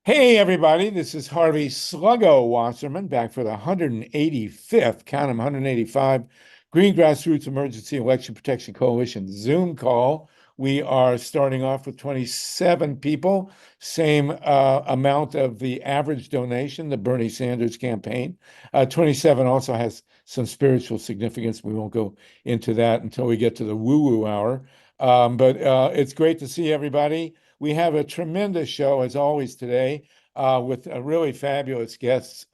Hey, everybody, this is Harvey Sluggo Wasserman back for the 185th, count 'em, 185, Green Grassroots Emergency Election Protection Coalition Zoom call. We are starting off with 27 people, same amount of the average donation, the Bernie Sanders campaign. 27 also has some spiritual significance. We won't go into that until we get to the woo-woo hour. But it's great to see everybody. We have a tremendous show, as always, today with really fabulous guests,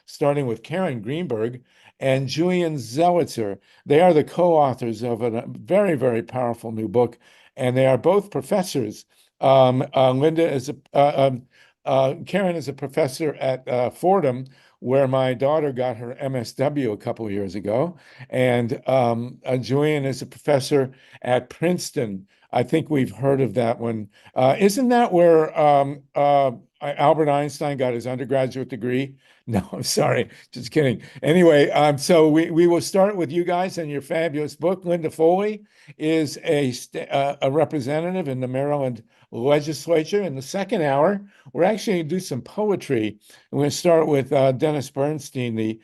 starting with Karen Greenberg and Julian Zelitzer. They are the co-authors of a very, very powerful new book, and they are both professors. Linda is Karen is a professor at Fordham, where my daughter got her MSW a couple of years ago, and Julian is a professor at Princeton. I think we've heard of that one. Isn't that where Albert Einstein got his undergraduate degree? No, I'm sorry, just kidding. Anyway, so we will start with you guys and your fabulous book. Linda Foley is a representative in the Maryland legislature. In the second hour, we're actually going to do some poetry. We're going to start with Dennis Bernstein, the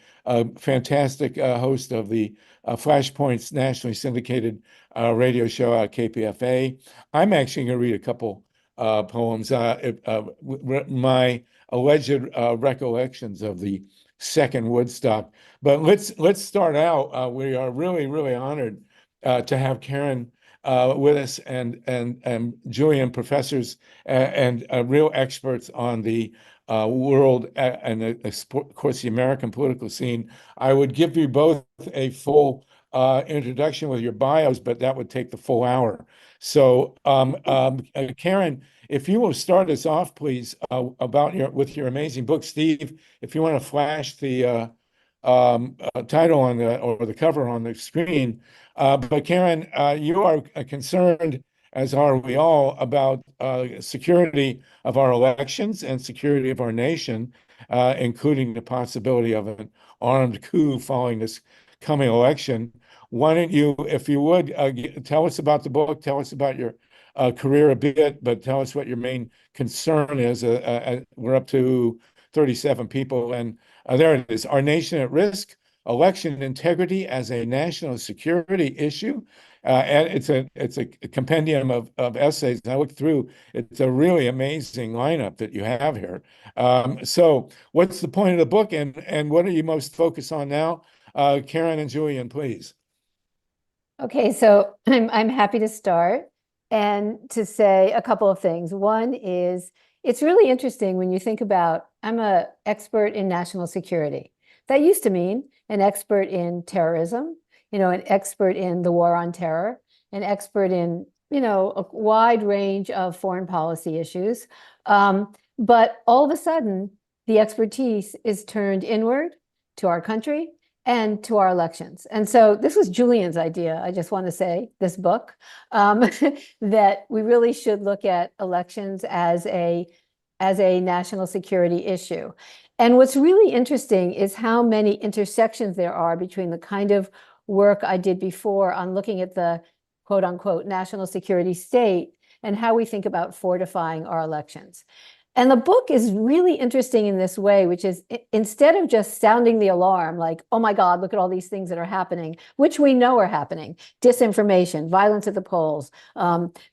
fantastic host of the Flashpoints nationally syndicated radio show at KPFA. I'm actually going to read a couple poems, my alleged recollections of the second Woodstock. But let's start out. We are really, really honored to have Karen with us and Julian, professors and real experts on the world and of course the American political scene. I would give you both a full introduction with your bios, but that would take the full hour. So, Karen, if you will start us off, please, with your amazing book. Steve, if you want to flash the title on or the cover on the screen. But Karen, you are concerned, as are we all, about security of our elections and security of our nation, including the possibility of an armed coup following this coming election. Why don't you, if you would, tell us about the book, tell us about your career a bit, but tell us what your main concern is. We're up to 37 people, and there it is. Our nation at risk, election integrity as a national security issue. And it's a compendium of essays. And I looked through, it's a really amazing lineup that you have here. So what's the point of the book, and what are you most focused on now? Karen and Julian, please. Okay, so I'm happy to start and to say a couple of things. One is, it's really interesting when you think about, I'm an expert in national security. That used to mean an expert in terrorism, an expert in the war on terror, an expert in, a wide range of foreign policy issues. But all of a sudden, the expertise is turned inward to our country and to our elections. And so this was Julian's idea, I just want to say, this book, that we really should look at elections as a national security issue. And what's really interesting is how many intersections there are between the kind of work I did before on looking at the quote unquote national security state and how we think about fortifying our elections. And the book is really interesting in this way, which is, instead of just sounding the alarm, like, oh my God, look at all these things that are happening, which we know are happening, disinformation, violence at the polls,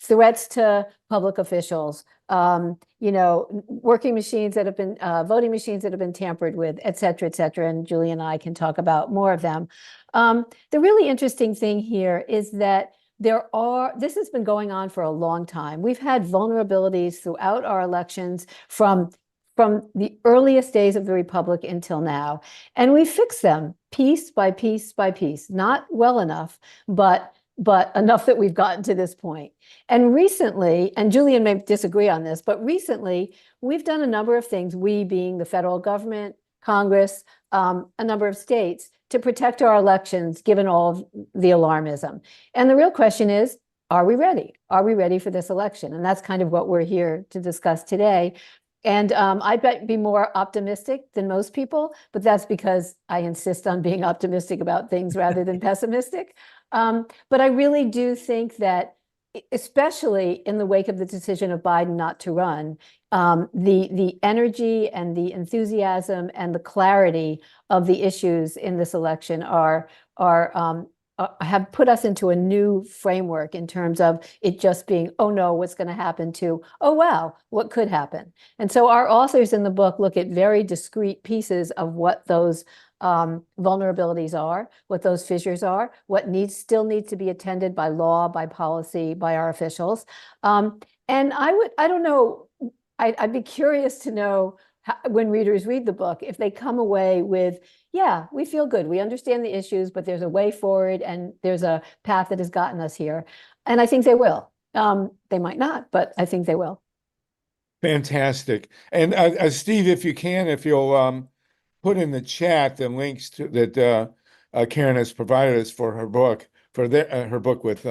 threats to public officials, working machines that have been, voting machines that have been tampered with, et cetera, and Julie and I can talk about more of them. The really interesting thing here is that this has been going on for a long time. We've had vulnerabilities throughout our elections from the earliest days of the Republic until now. And we fixed them piece by piece by piece, not well enough, but enough that we've gotten to this point. And recently, and Julian may disagree on this, but recently we've done a number of things, we being the federal government, Congress, a number of states, to protect our elections, given all of the alarmism. And the real question is, are we ready? Are we ready for this election? And that's kind of what we're here to discuss today. And I'd be more optimistic than most people, but that's because I insist on being optimistic about things rather than pessimistic. But I really do think that especially in the wake of the decision of Biden not to run, the energy and the enthusiasm and the clarity of the issues in this election have put us into a new framework in terms of it just being, oh no, what's going to happen, to, oh wow, what could happen. And so our authors in the book look at very discrete pieces of what those vulnerabilities are, what those fissures are, what still needs to be attended by law, by policy, by our officials. And I don't know, I'd be curious to know when readers read the book, if they come away with, yeah, we feel good, we understand the issues, but there's a way forward and there's a path that has gotten us here. And I think they will. They might not, but I think they will. Fantastic. And Steve, if you can, if you'll put in the chat the links to that Karen has provided us for her book, her book with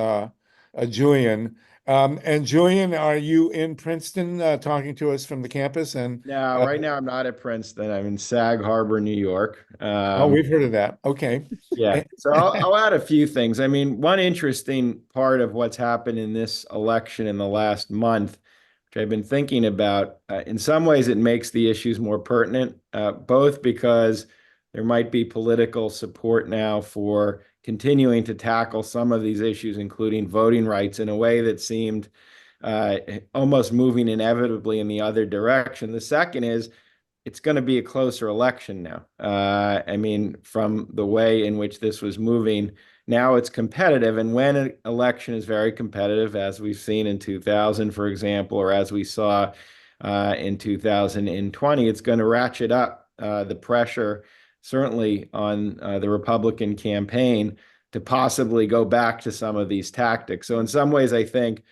Julian. And Julian, are you in Princeton talking to us from the campus? And No, right now I'm not at Princeton. I'm in Sag Harbor, New York. oh, we've heard of that. Okay. Yeah. So I'll add a few things. I mean, one interesting part of what's happened in this election in the last month, which I've been thinking about, in some ways it makes the issues more pertinent, both because there might be political support now for continuing to tackle some of these issues, including voting rights, in a way that seemed almost moving inevitably in the other direction. The second is it's going to be a closer election now. I mean, from the way in which this was moving, now it's competitive. And when an election is very competitive, as we've seen in 2000, for example, or as we saw in 2020, it's going to ratchet up the pressure, certainly on the Republican campaign, to possibly go back to some of these tactics. So in some ways, I think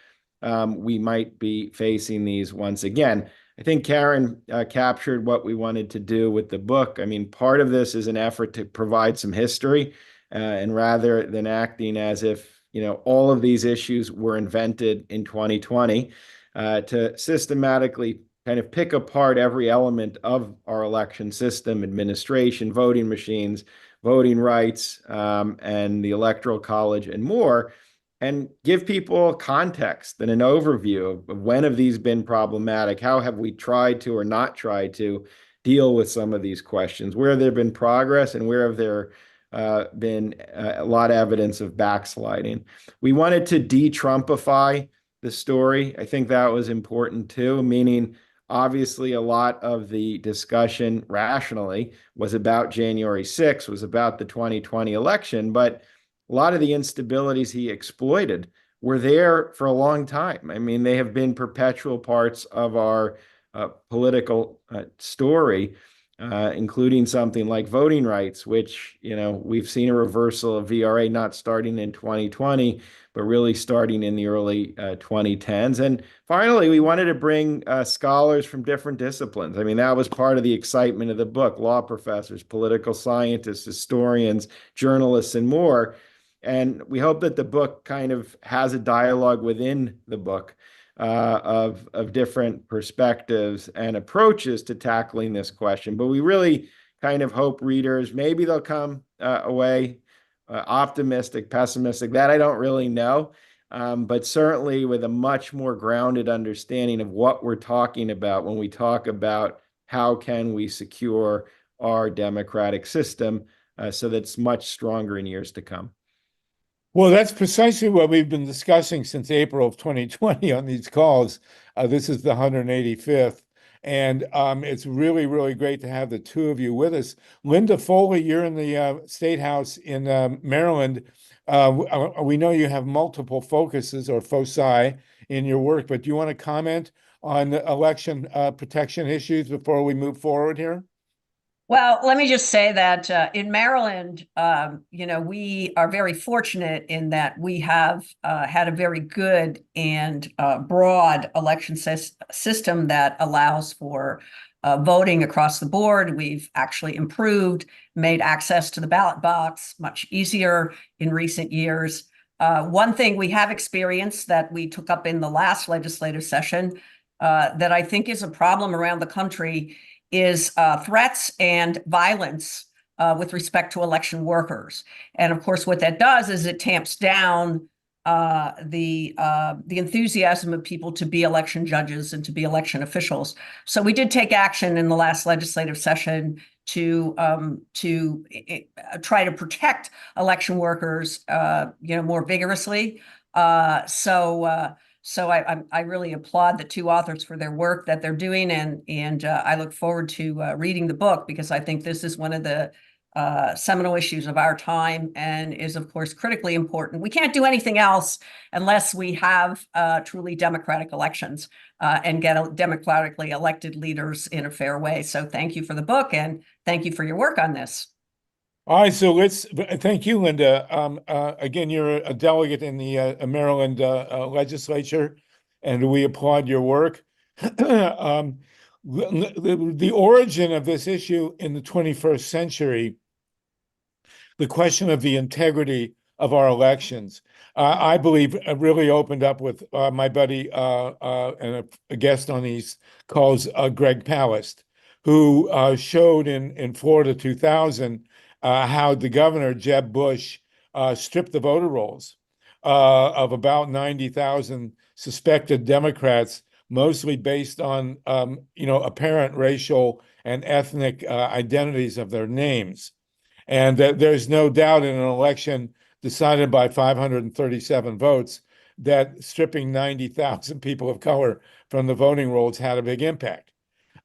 we might be facing these once again. I think Karen captured what we wanted to do with the book. I mean, part of this is an effort to provide some history, and rather than acting as if, you know, all of these issues were invented in 2020, to systematically kind of pick apart every element of our election system, administration, voting machines, voting rights, and the Electoral College and more, and give people context and an overview of when have these been problematic, how have we tried to or not tried to deal with some of these questions, where have there been progress and where have there been a lot of evidence of backsliding. We wanted to de-Trumpify the story. I think that was important too, meaning obviously a lot of the discussion rationally was about January 6th, was about the 2020 election, but a lot of the instabilities he exploited were there for a long time. I mean, they have been perpetual parts of our political story, including something like voting rights, which, you know, we've seen a reversal of VRA not starting in 2020, but really starting in the early 2010s. And finally, we wanted to bring scholars from different disciplines. I mean, that was part of the excitement of the book: law professors, political scientists, historians, journalists, and more. And we hope that the book kind of has a dialogue within the book of different perspectives and approaches to tackling this question. But we really kind of hope readers, maybe they'll come away optimistic, pessimistic, that I don't really know, but certainly with a much more grounded understanding of what we're talking about when we talk about how can we secure our democratic system so that it's much stronger in years to come. Well, that's precisely what we've been discussing since April of 2020 on these calls. This is the 185th. And it's really, really great to have the two of you with us. Linda Foley, you're in the State House in Maryland. We know you have multiple focuses or foci in your work, but do you want to comment on the election protection issues before we move forward here? Well, let me just say that in Maryland, you know, we are very fortunate in that we have had a very good and broad election system that allows for voting across the board. We've actually improved, made access to the ballot box much easier in recent years. One thing we have experienced that we took up in the last legislative session that I think is a problem around the country is threats and violence with respect to election workers. And of course, what that does is it tamps down the enthusiasm of people to be election judges and to be election officials. So we did take action in the last legislative session to try to protect election workers, more vigorously. So I really applaud the two authors for their work that they're doing, and I look forward to reading the book, because I think this is one of the seminal issues of our time, and is, of course, critically important. We can't do anything else unless we have truly democratic elections and get democratically elected leaders in a fair way. So thank you for the book, and thank you for your work on this. All right, so thank you, Linda. Again, you're a delegate in the Maryland legislature, and we applaud your work. The origin of this issue in the 21st century, the question of the integrity of our elections, I believe really opened up with my buddy and a guest on these calls, Greg Palast, who showed in Florida 2000 how the governor, Jeb Bush, stripped the voter rolls of about 90,000 suspected Democrats, mostly based on apparent racial and ethnic identities of their names. And there's no doubt in an election decided by 537 votes that stripping 90,000 people of color from the voting rolls had a big impact.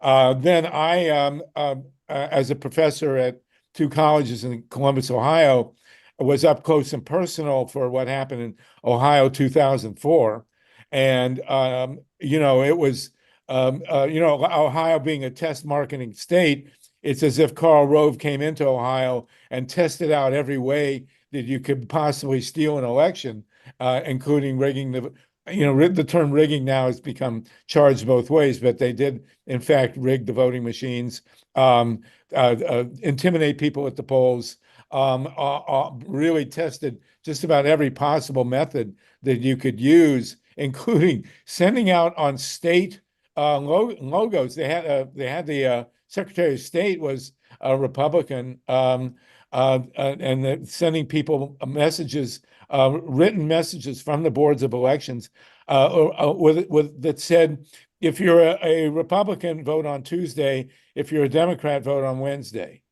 Then I, as a professor at two colleges in Columbus, Ohio, was up close and personal for what happened in Ohio 2004. And, it was, Ohio being a test marketing state, it's as if Karl Rove came into Ohio and tested out every way that you could possibly steal an election, including rigging the term rigging now has become charged both ways, but they did, in fact, rig the voting machines, intimidate people at the polls, really tested just about every possible method that you could use, including sending out on state logos. They had the Secretary of State was a Republican, and sending people messages, written messages from the boards of elections that said, if you're a Republican, vote on Tuesday. If you're a Democrat, vote on Wednesday.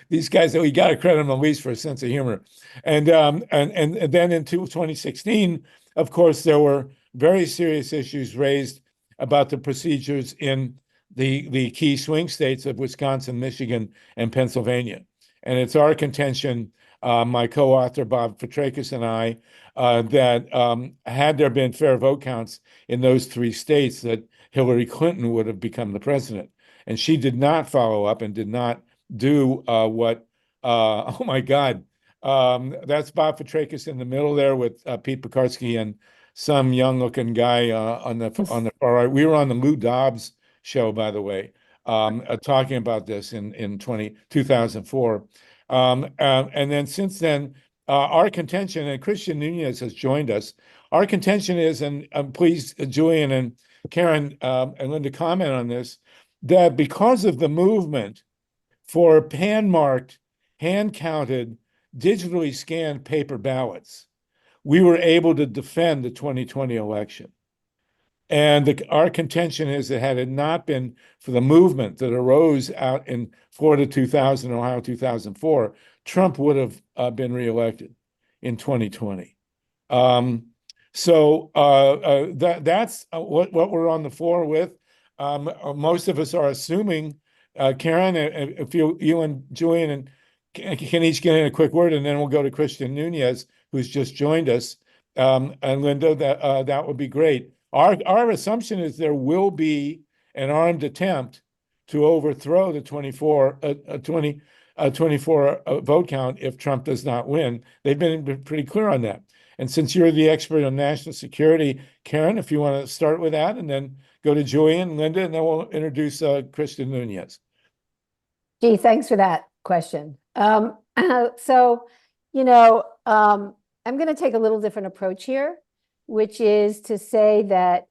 These guys, we got to credit them at least for a sense of humor. And then in 2016, of course, there were very serious issues raised about the procedures in the key swing states of Wisconsin, Michigan, and Pennsylvania. And it's our contention, my co-author Bob Fitrakis and I, that had there been fair vote counts in those three states, that Hillary Clinton would have become the president. And she did not follow up and did not do oh my God, that's Bob Fitrakis in the middle there with Pete Pekarsky and some young-looking guy on the far right. We were on the Lou Dobbs show, by the way, talking about this in 2004. And then since then, our contention, and Christian Nunez has joined us, our contention is, and please, Julian and Karen and Linda comment on this, that because of the movement for hand-marked, hand-counted, digitally scanned paper ballots, we were able to defend the 2020 election. And our contention is that had it not been for the movement that arose out in Florida 2000, Ohio 2004, Trump would have been reelected in 2020. So that's what we're on the floor with. Most of us are assuming, Karen, if you and Julian can each get in a quick word, and then we'll go to Christian Nunez, who's just joined us, and Linda, that would be great. Our assumption is there will be an armed attempt to overthrow the 24 vote count if Trump does not win. They've been pretty clear on that. And since you're the expert on national security, Karen, if you want to start with that, and then go to Julian, Linda, and then we'll introduce Christian Nunez. Gee, thanks for that question. I'm going to take a little different approach here, which is to say that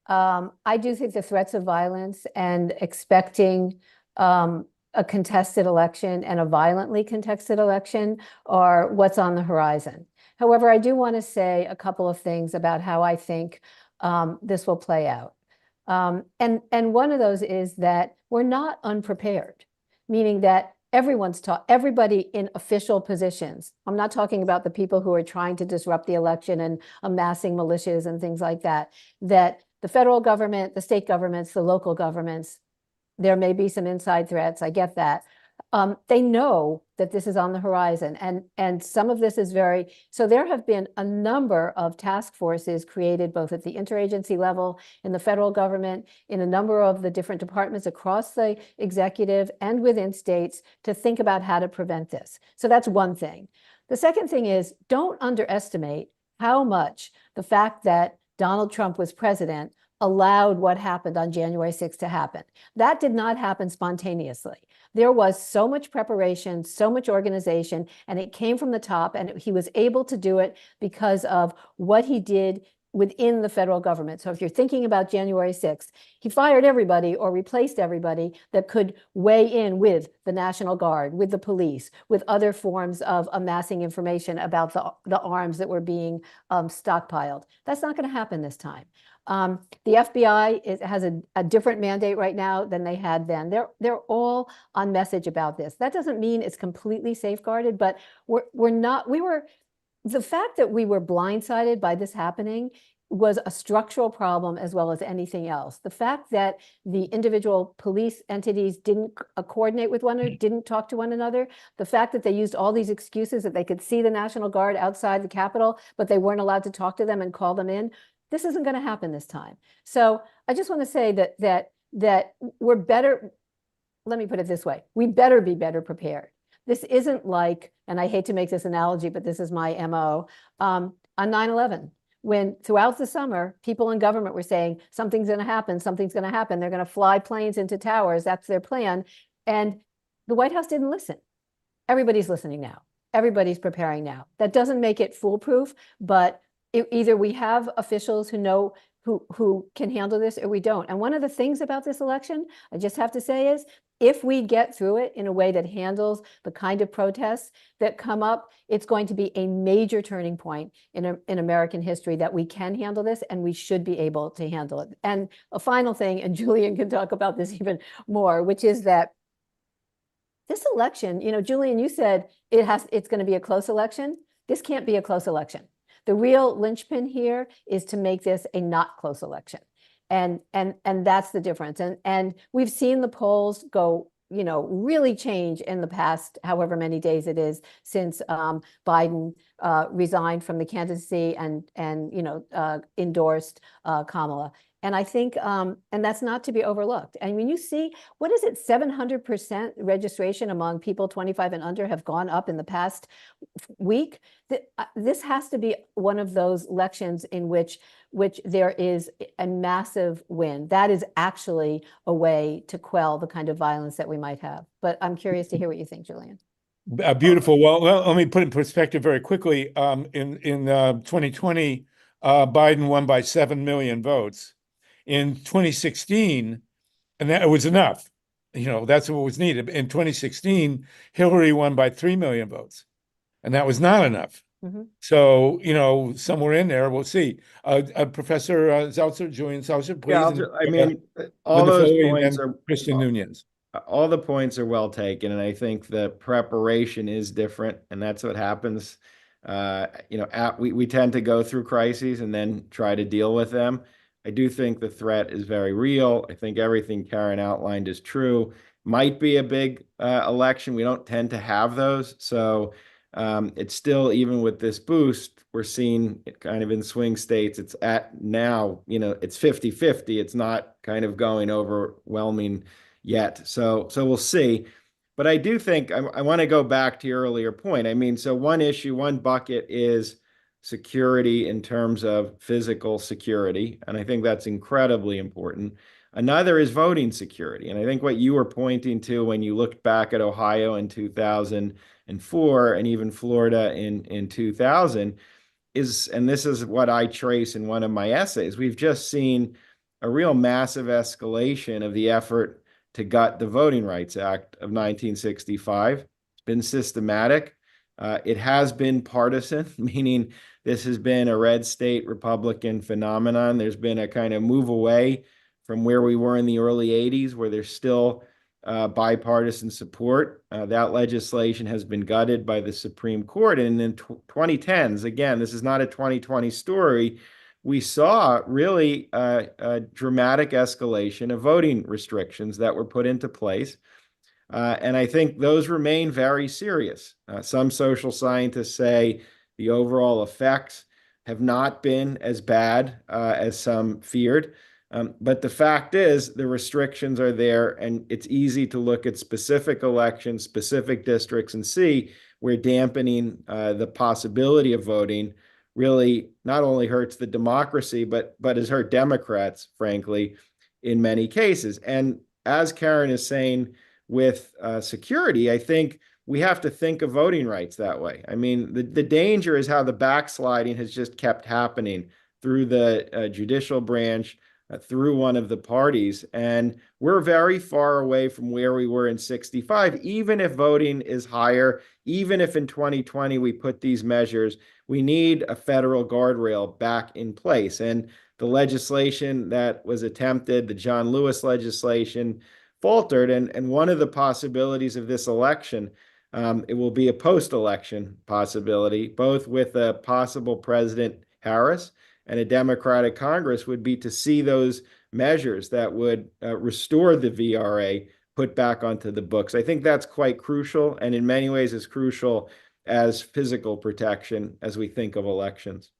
I do think the threats of violence and expecting a contested election and a violently contested election are what's on the horizon. However, I do want to say a couple of things about how I think this will play out. And one of those is that we're not unprepared, meaning that everybody in official positions. I'm not talking about the people who are trying to disrupt the election and amassing militias and things like that, that the federal government, the state governments, the local governments, there may be some inside threats. I get that. They know that this is on the horizon, and some of this is so there have been a number of task forces created both at the interagency level, in the federal government, in a number of the different departments across the executive and within states to think about how to prevent this. So that's one thing. The second thing is, don't underestimate how much the fact that Donald Trump was president allowed what happened on January 6th to happen. That did not happen spontaneously. There was so much preparation, so much organization, and it came from the top, and he was able to do it because of what he did within the federal government. So if you're thinking about January 6th, he fired everybody or replaced everybody that could weigh in with the National Guard, with the police, with other forms of amassing information about the arms that were being stockpiled. That's not going to happen this time. The FBI has a different mandate right now than they had then. They're all on message about this. That doesn't mean it's completely safeguarded, but the fact that we were blindsided by this happening was a structural problem as well as anything else. The fact that the individual police entities didn't coordinate with one another, didn't talk to one another, the fact that they used all these excuses that they could see the National Guard outside the Capitol, but they weren't allowed to talk to them and call them in. This isn't going to happen this time. So I just want to say that we're better. Let me put it this way: we better be better prepared. This isn't like, and I hate to make this analogy, but this is my MO, on 9/11, when throughout the summer, people in government were saying, something's going to happen, something's going to happen. They're going to fly planes into towers. That's their plan. And the White House didn't listen. Everybody's listening now. Everybody's preparing now. That doesn't make it foolproof, but either we have officials who know who can handle this, or we don't. And one of the things about this election, I just have to say, is if we get through it in a way that handles the kind of protests that come up, it's going to be a major turning point in American history, that we can handle this, and we should be able to handle it. And a final thing, and Julian can talk about this even more, which is that this election, Julian, you said it's going to be a close election. This can't be a close election. The real linchpin here is to make this a not close election. And that's the difference. And we've seen the polls go, really change in the past, however many days it is since Biden resigned from the candidacy and endorsed Kamala. And I think, and that's not to be overlooked. And when you see, what is it, 700% registration among people 25 and under have gone up in the past week. This has to be one of those elections in which there is a massive win. That is actually a way to quell the kind of violence that we might have. But I'm curious to hear what you think, Julian. Beautiful. Well, let me put in perspective very quickly. In 2020, Biden won by 7 million votes. In 2016, and that was enough. That's what was needed. In 2016, Hillary won by 3 million votes, and that was not enough. Mm-hmm. So, somewhere in there, we'll see. Professor Zelzer, Julian Zelzer, please. Yeah, all those points are CHRISTIAN NUNES. All the points are well taken, and I think the preparation is different, and that's what happens. We tend to go through crises and then try to deal with them. I do think the threat is very real. I think everything Karen outlined is true. Might be a big election. We don't tend to have those. So it's still, even with this boost, we're seeing it kind of in swing states. It's at now, it's 50-50. It's not kind of going overwhelming yet. So we'll see. But I do think I want to go back to your earlier point. So one issue, one bucket is security in terms of physical security. And I think that's incredibly important. Another is voting security. And I think what you were pointing to when you looked back at Ohio in 2004 and even Florida in 2000 is, and this is what I trace in one of my essays, we've just seen a real massive escalation of the effort to gut the Voting Rights Act of 1965. It's been systematic. It has been partisan, meaning this has been a red state Republican phenomenon. There's been a kind of move away from where we were in the early 80s, where there's still bipartisan support. That legislation has been gutted by the Supreme Court. And in 2010s, again, this is not a 2020 story, we saw really a dramatic escalation of voting restrictions that were put into place. And I think those remain very serious. Some social scientists say the overall effects have not been as bad as some feared. But the fact is, the restrictions are there, and it's easy to look at specific elections, specific districts, and see where dampening the possibility of voting really not only hurts the democracy, but has hurt Democrats, frankly, in many cases. And as Karen is saying, with security, I think we have to think of voting rights that way. I mean, the danger is how the backsliding has just kept happening through the judicial branch, through one of the parties. And we're very far away from where we were in 65, even if voting is higher, even if in 2020 we put these measures, we need a federal guardrail back in place. And the legislation that was attempted, the John Lewis legislation, faltered. And one of the possibilities of this election, it will be a post-election possibility, both with a possible President Harris and a Democratic Congress, would be to see those measures that would restore the VRA put back onto the books. I think that's quite crucial, and in many ways as crucial as physical protection as we think of elections.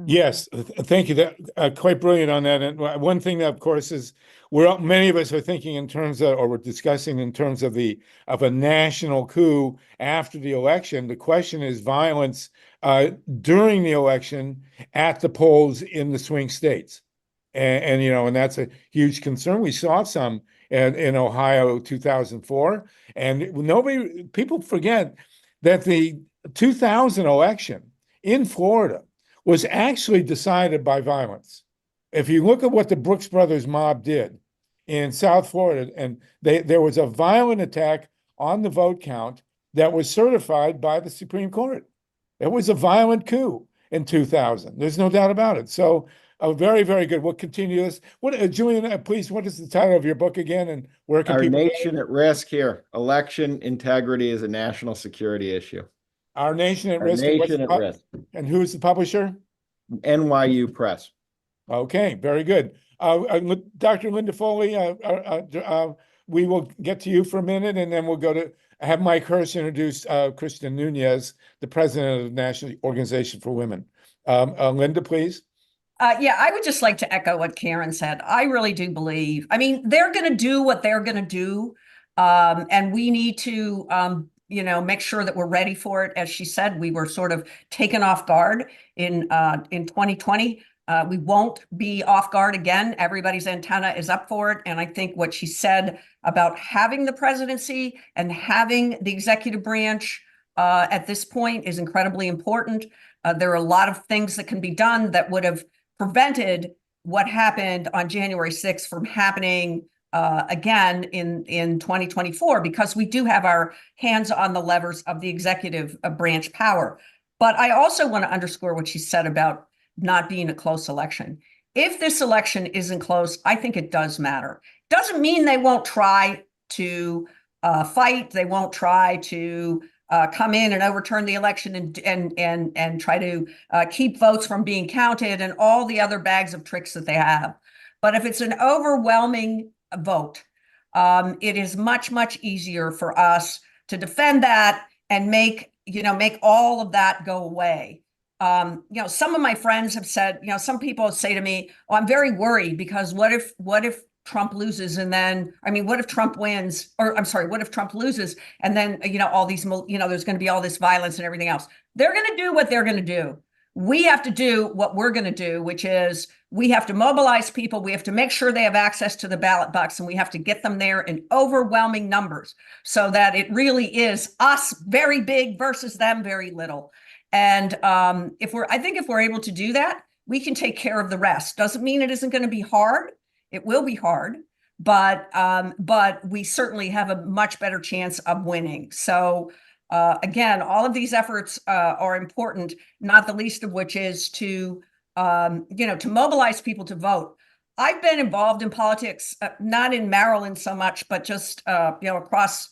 Yes, thank you. That quite brilliant on that. And one thing that, of course, is many of us are thinking in terms of, or we're discussing in terms of a national coup after the election. The question is violence during the election at the polls in the swing states, and that's a huge concern. We saw some in Ohio 2004, and people forget that the 2000 election in Florida was actually decided by violence. If you look at what the Brooks Brothers mob did in South Florida, and there was a violent attack on the vote count that was certified by the Supreme Court. It was a violent coup in 2000. There's no doubt about it. So very, very good. We'll continue this. Julian, please, what is the title of your book again, and where can Our people Nation at Risk here. Election integrity is a national security issue. Our Nation at Our Risk. Nation at Risk. And who's the publisher? NYU Press. Okay, very good. Dr. Linda Foley, we will get to you for a minute, and then we'll have Mike HERSH introduce CHRISTIAN NUNES, the president of the National Organization for Women. Linda, please. Yeah, I would just like to echo what Karen said. I really do believe, they're going to do what they're going to do. And we need to, make sure that we're ready for it. As she said, we were sort of taken off guard in 2020. We won't be off guard again. Everybody's antenna is up for it. And I think what she said about having the presidency and having the executive branch at this point is incredibly important. There are a lot of things that can be done that would have prevented what happened on January 6th from happening again in 2024, because we do have our hands on the levers of the executive branch power. But I also want to underscore what she said about not being a close election. If this election isn't close, I think it does matter. Doesn't mean they won't try to fight. They won't try to come in and overturn the election and try to keep votes from being counted and all the other bags of tricks that they have. But if it's an overwhelming vote, it is much, much easier for us to defend that and make all of that go away. Some of my friends have said, some people say to me, "Oh, I'm very worried because what if Trump loses and then, what if Trump wins, or I'm sorry, what if Trump loses and then, all these, there's going to be all this violence and everything else." They're going to do what they're going to do. We have to do what we're going to do, which is we have to mobilize people. We have to make sure they have access to the ballot box, and we have to get them there in overwhelming numbers so that it really is us very big versus them very little. And if we're able to do that, we can take care of the rest. Doesn't mean it isn't going to be hard. It will be hard, but we certainly have a much better chance of winning. So Again, all of these efforts are important, not the least of which is to, to mobilize people to vote. I've been involved in politics, not in Maryland so much, but just, across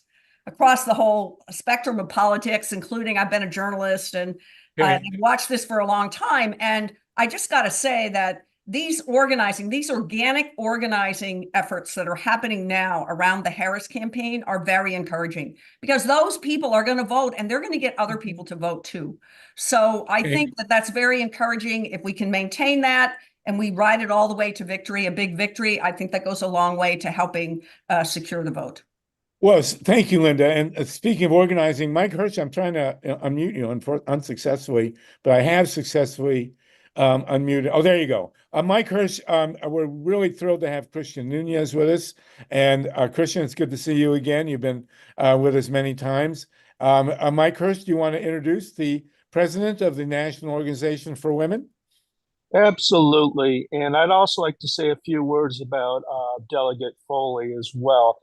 the whole spectrum of politics, including I've been a journalist and I've watched this for a long time. And I just got to say that these organic organizing efforts that are happening now around the Harris campaign are very encouraging, because those people are going to vote and they're going to get other people to vote too. So I think that that's very encouraging. If we can maintain that and we ride it all the way to victory, a big victory, I think that goes a long way to helping secure the vote. Well, thank you, Linda. And speaking of organizing, Mike HERSH, I'm trying to unmute you unsuccessfully, but I have successfully unmuted. Oh, there you go. Mike HERSH, we're really thrilled to have CHRISTIAN NUNES with us. And CHRISTIAN, it's good to see you again. You've been with us many times. Mike HERSH, do you want to introduce the president of the National Organization for Women? Absolutely. And I'd also like to say a few words about Delegate Foley as well.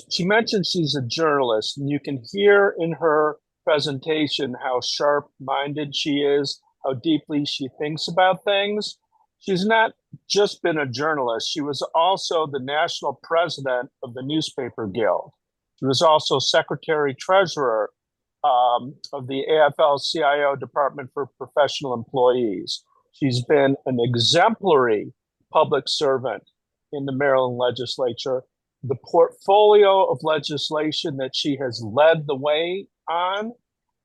She mentioned she's a journalist, and you can hear in her presentation how sharp-minded she is, how deeply she thinks about things. She's not just been a journalist. She was also the national president of the Newspaper Guild. She was also secretary-treasurer of the AFL-CIO Department for Professional Employees. She's been an exemplary public servant in the Maryland legislature. The portfolio of legislation that she has led the way on,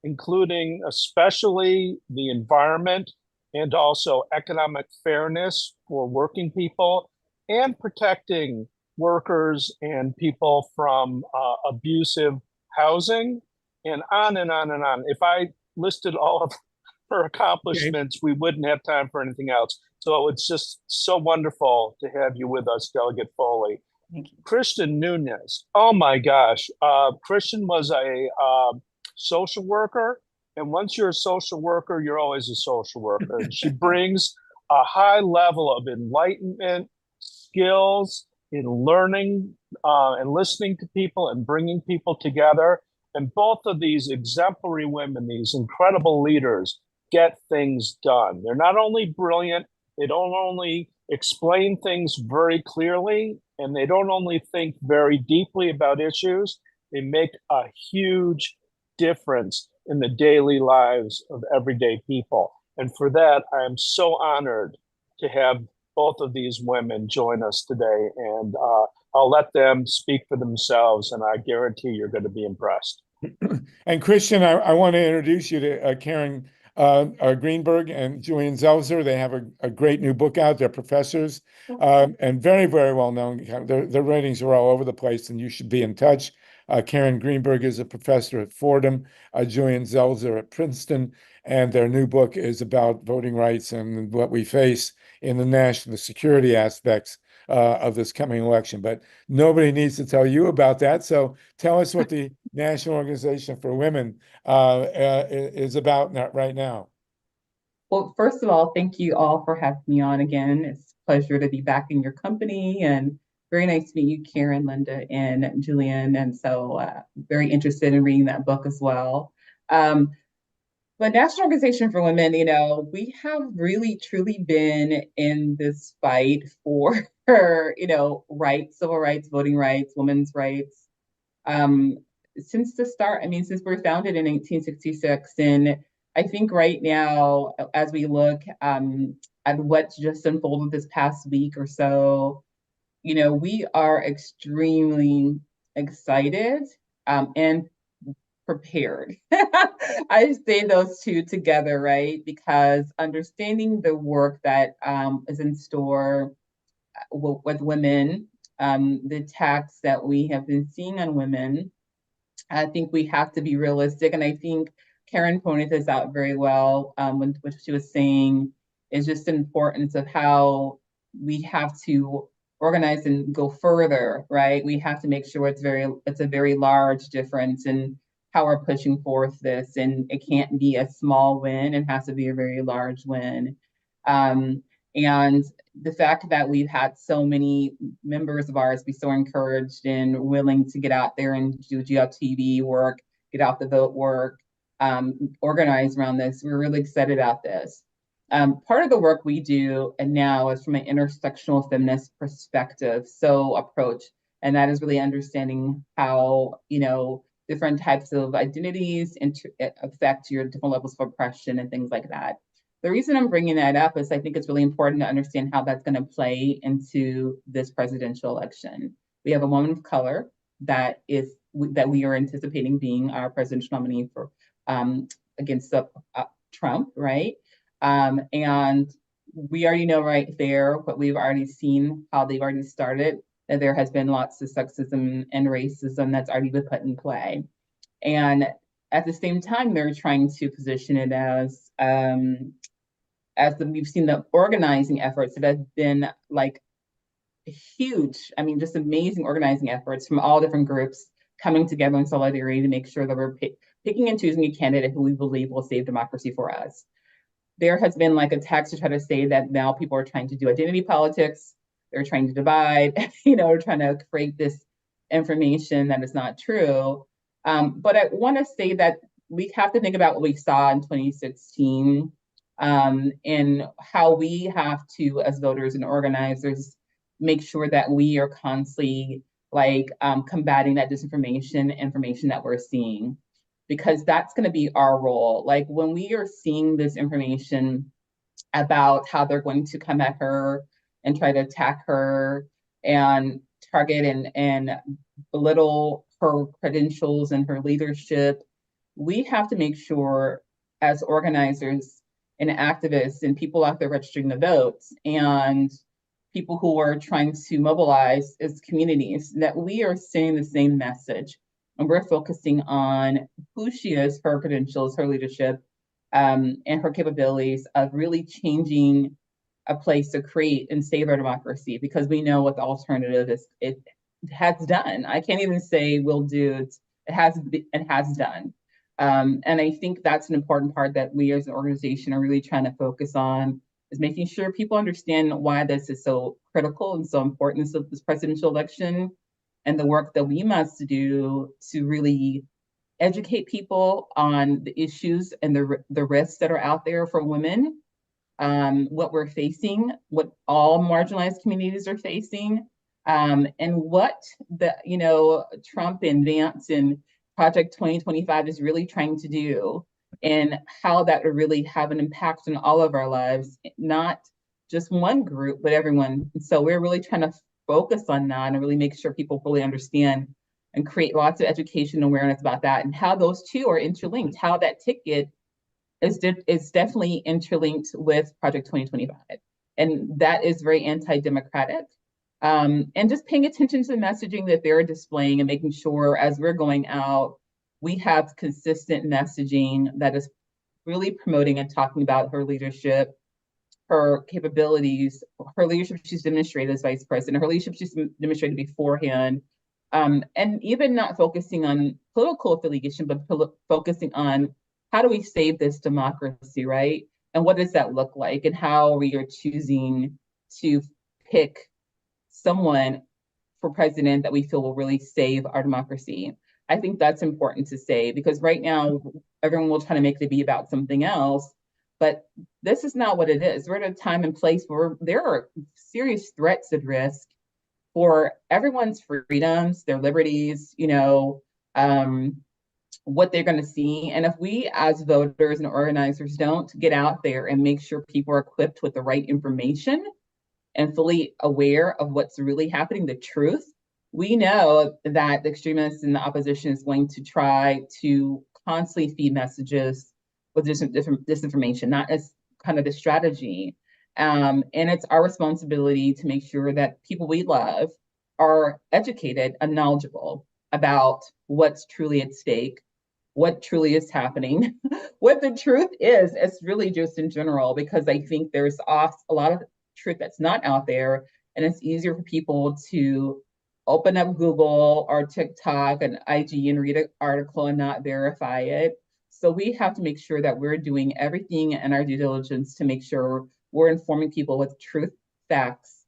including especially the environment and also economic fairness for working people and protecting workers and people from abusive housing, and on and on and on. If I listed all of her accomplishments, we wouldn't have time for anything else. So it's just so wonderful to have you with us, Delegate Foley. CHRISTIAN NUNES. Oh my gosh. CHRISTIAN was a social worker. And once you're a social worker, you're always a social worker. And she brings a high level of enlightenment, skills in learning and listening to people and bringing people together. And both of these exemplary women, these incredible leaders, get things done. They're not only brilliant, they don't only explain things very clearly, and they don't only think very deeply about issues, they make a huge difference in the daily lives of everyday people. And for that, I am so honored to have both of these women join us today. And I'll let them speak for themselves, and I guarantee you're going to be impressed. And CHRISTIAN, I want to introduce you to Karen GREENBERG and Julian Zelizer. They have a great new book out. They're professors and very, very well known. Their ratings are all over the place, and you should be in touch. Karen GREENBERG is a professor at Fordham, Julian Zelizer at Princeton, and their new book is about voting rights and what we face in the national security aspects of this coming election. But nobody needs to tell you about that. So tell us what the National Organization for Women is about right now. Well, first of all, thank you all for having me on again. It's a pleasure to be back in your company, and very nice to meet you, Karen, Linda, and Julian. And so very interested in reading that book as well. The National Organization for Women, we have really truly been in this fight for, rights, civil rights, voting rights, women's rights, since the start. Since we were founded in 1866. And I think right now, as we look at what's just unfolded this past week or so, we are extremely excited and prepared. I say those two together, right? Because understanding the work that is in store with women, the attacks that we have been seeing on women, I think we have to be realistic. And I think Karen pointed this out very well when what she was saying is just the importance of how we have to organize and go further, right? We have to make sure it's a very large difference in how we're pushing forth this, and it can't be a small win. It has to be a very large win. And the fact that we've had so many members of ours be so encouraged and willing to get out there and do GLTV work get out the vote work, organize around this. We're really excited about this. Part of the work we do and now is from an intersectional feminist perspective, approach, and that is really understanding how, different types of identities affect your different levels of oppression and things like that. The reason I'm bringing that up is I think it's really important to understand how that's going to play into this presidential election. We have a woman of color that we are anticipating being our presidential nominee for against Trump, right? And we already know right there, but we've already seen how they've already started, that there has been lots of sexism and racism that's already been put in play. And at the same time, they're trying to position it we've seen the organizing efforts that have been like huge, just amazing organizing efforts from all different groups coming together in solidarity to make sure that we're picking and choosing a candidate who we believe will save democracy for us. There has been like attacks to try to say that now people are trying to do identity politics. They're trying to divide, they're trying to create this information that is not true. But I want to say that we have to think about what we saw in 2016 and how we have to, as voters and organizers, make sure that we are constantly combating that disinformation information that we're seeing, because that's going to be our role. Like when we are seeing this information about how they're going to come at her and try to attack her and target and belittle her credentials and her leadership, we have to make sure as organizers and activists and people out there registering the votes and people who are trying to mobilize as communities, that we are saying the same message. And we're focusing on who she is, her credentials, her leadership, and her capabilities of really changing a place to create and save our democracy, because we know what the alternative is. It has done. I can't even say will do. It has done. And I think that's an important part that we as an organization are really trying to focus on, is making sure people understand why this is so critical and so important of this presidential election, and the work that we must do to really educate people on the issues and the risks that are out there for women, what we're facing, what all marginalized communities are facing, and what the Trump and Vance and Project 2025 is really trying to do, and how that would really have an impact on all of our lives, not just one group, but everyone. And so we're really trying to focus on that and really make sure people fully understand and create lots of education and awareness about that, and how those two are interlinked, how that ticket is definitely interlinked with Project 2025. And that is very anti-democratic. And just paying attention to the messaging that they're displaying and making sure as we're going out, we have consistent messaging that is really promoting and talking about her leadership, her capabilities, her leadership she's demonstrated as vice president, her leadership she's demonstrated beforehand, and even not focusing on political affiliation, but focusing on how do we save this democracy, right? And what does that look like? And how we are choosing to pick someone for president that we feel will really save our democracy. I think that's important to say, because right now, everyone will try to make it be about something else, but this is not what it is. We're at a time and place where there are serious threats at risk for everyone's freedoms, their liberties, what they're going to see. And if we as voters and organizers don't get out there and make sure people are equipped with the right information and fully aware of what's really happening, the truth, we know that the extremists and the opposition is going to try to constantly feed messages with disinformation, not as kind of the strategy. And it's our responsibility to make sure that people we love are educated and knowledgeable about what's truly at stake, what truly is happening, what the truth is. It's really just in general, because I think there's a lot of truth that's not out there, and it's easier for people to open up Google or TikTok and IG and read an article and not verify it. So we have to make sure that we're doing everything in our due diligence to make sure we're informing people with truth, facts,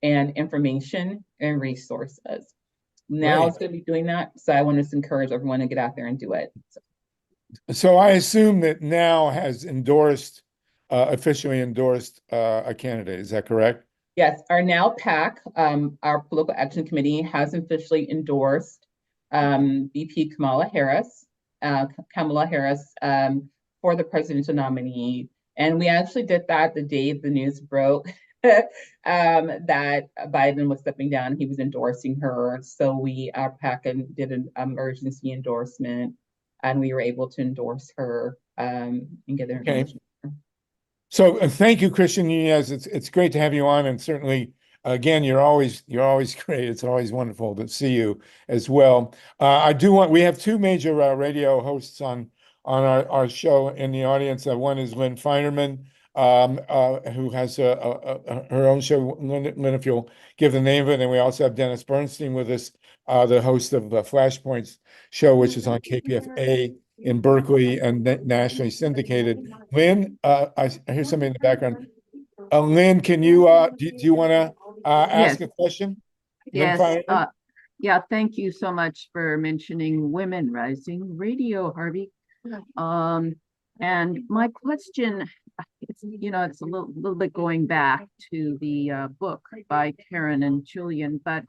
and information and resources. now Right. it's going to be doing that. So I want to encourage everyone to get out there and do it. So I assume that now has endorsed, officially endorsed a candidate. Is that correct? Yes, our now PAC, our Political Action Committee, has officially endorsed VP Kamala Harris for the presidential nominee. And we actually did that the day the news broke that Biden was stepping down. He was endorsing her. So our PAC did an emergency endorsement, and we were able to endorse her and get her endorsement. So thank you, Christian Nunez. It's great to have you on, and certainly, again, you're always great. It's always wonderful to see you as well. We have two major radio hosts on our show in the audience. One is LYNN FEINERMAN, who has her own show. Lynn, if you'll give the name of it. And then we also have Dennis Bernstein with us, the host of the Flashpoints show, which is on KPFA in Berkeley and nationally syndicated. Lynn, I hear something in the background. Lynn, can you do you want to ask Yes. a question? Yes. Lynn Feiner? Yeah, thank you so much for mentioning Women Rising Radio, Harvey. And my question, it's a little bit going back to the book by Karen and Julian, but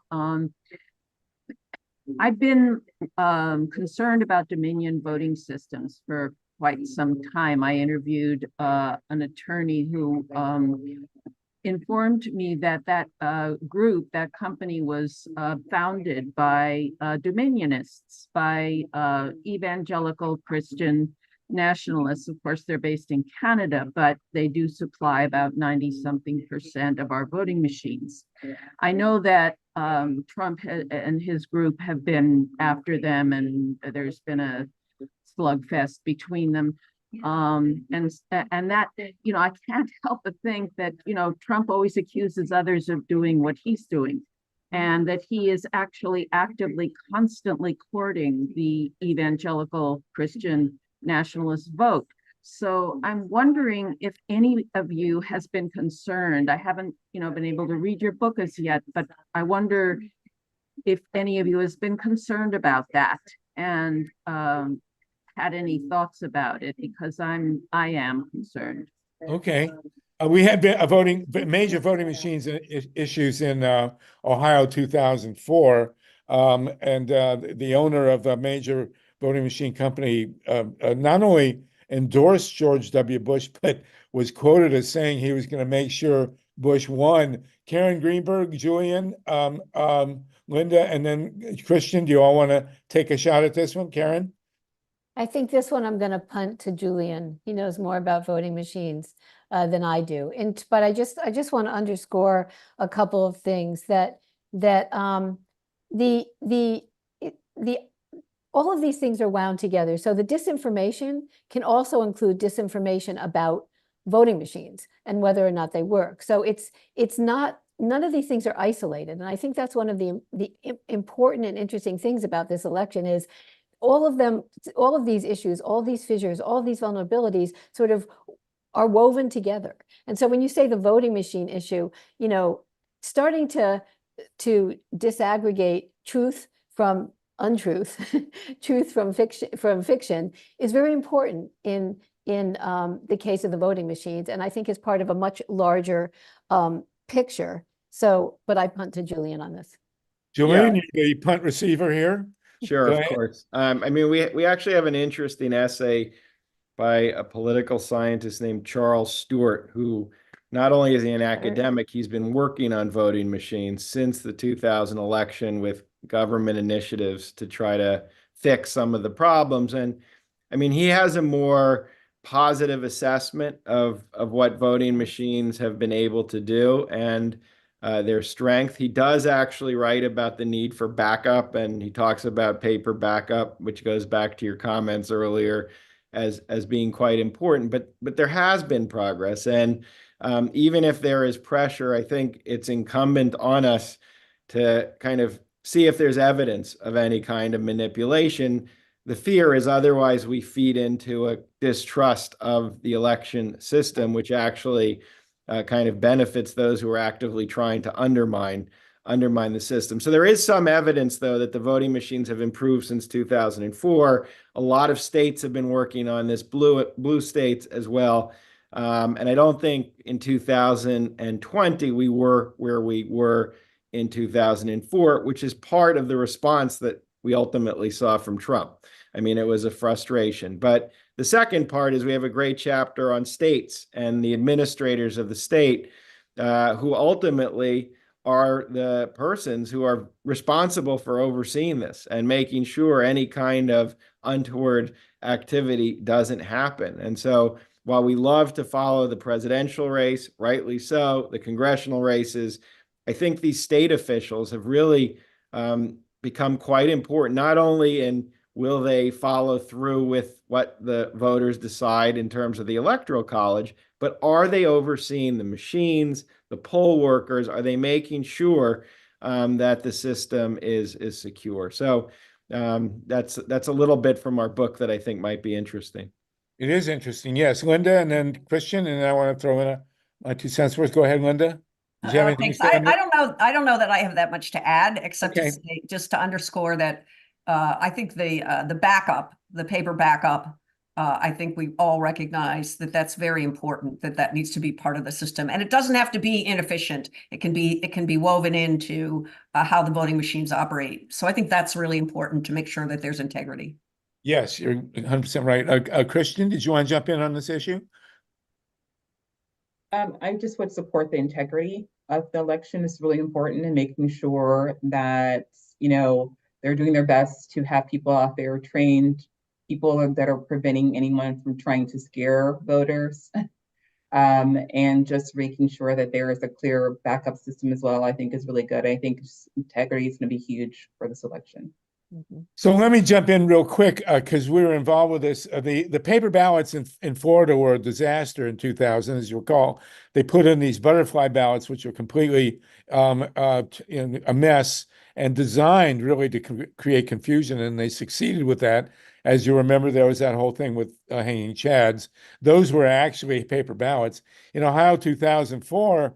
I've been concerned about Dominion voting systems for quite some time. I interviewed an attorney who informed me that that company was founded by Dominionists, by evangelical Christian nationalists. Of course, they're based in Canada, but they do supply about 90-something% of our voting machines. I know that Trump and his group have been after them, and there's been a slugfest between them. And that, I can't help but think that, Trump always accuses others of doing what he's doing, and that he is actually actively, constantly courting the evangelical Christian nationalist vote. So I'm wondering if any of you has been concerned. I haven't, been able to read your book as yet, but I wonder if any of you has been concerned about that and had any thoughts about it, because I am concerned. Okay. We had major voting machines issues in Ohio 2004, and the owner of a major voting machine company not only endorsed George W. Bush, but was quoted as saying he was going to make sure Bush won. Karen, Greenberg, Julian, Linda, and then Christian, do you all want to take a shot at this one? Karen? I think this one I'm going to punt to Julian. He knows more about voting machines than I do. But I just want to underscore a couple of things that all of these things are wound together. So the disinformation can also include disinformation about voting machines and whether or not they work. So it's not, none of these things are isolated. And I think that's one of the important and interesting things about this election is all of these issues, all of these fissures, all of these vulnerabilities sort of are woven together. And so when you say the voting machine issue, starting to disaggregate truth from untruth, truth from fiction is very important in the case of the voting machines, and I think is part of a much larger picture. So, but I punt to Julian on this. Julian, you're the punt receiver here. Sure, of course. We actually have an interesting essay by a political scientist named Charles Stewart, who not only is he an academic, he's been working on voting machines since the 2000 election with government initiatives to try to fix some of the problems. And he has a more positive assessment of what voting machines have been able to do and their strength. He does actually write about the need for backup, and he talks about paper backup, which goes back to your comments earlier as being quite important. But there has been progress, and even if there is pressure, I think it's incumbent on us to kind of see if there's evidence of any kind of manipulation. The fear is otherwise we feed into a distrust of the election system, which actually kind of benefits those who are actively trying to undermine undermine the system. So there is some evidence, though, that the voting machines have improved since 2004. A lot of states have been working on this, blue states as well. And I don't think in 2020 we were where we were in 2004, which is part of the response that we ultimately saw from Trump. I mean, it was a frustration. But the second part is we have a great chapter on states and the administrators of the state who ultimately are the persons who are responsible for overseeing this and making sure any kind of untoward activity doesn't happen. And so while we love to follow the presidential race, rightly so, the congressional races, I think these state officials have really become quite important, not only in will they follow through with what the voters decide in terms of the Electoral College, but are they overseeing the machines, the poll workers? Are they making sure that the system is secure? So that's a little bit from our book that I think might be interesting. It is interesting. Yes, Linda, and then Christian, and I want to throw in my 2 cents worth. Go ahead, Linda. Did you have anything to Thanks. say on that? I don't know that I have that much to add, except Okay. to say, just to underscore that I think the backup, the paper backup, I think we all recognize that that's very important, that needs to be part of the system. And it doesn't have to be inefficient. It can be woven into how the voting machines operate. So I think that's really important to make sure that there's integrity. Yes, you're 100% right. Christian, did you want to jump in on this issue? I just would support the integrity of the election is really important, and making sure that, they're doing their best to have people out there trained, people that are preventing anyone from trying to scare voters, and just making sure that there is a clear backup system as well, I think is really good. I think integrity is going to be huge for this election. So let me jump in real quick because we were involved with this. The paper ballots in Florida were a disaster in 2000, as you recall. They put in these butterfly ballots, which are completely a mess and designed really to create confusion, and they succeeded with that. As you remember, there was that whole thing with hanging chads. Those were actually paper ballots. In Ohio 2004,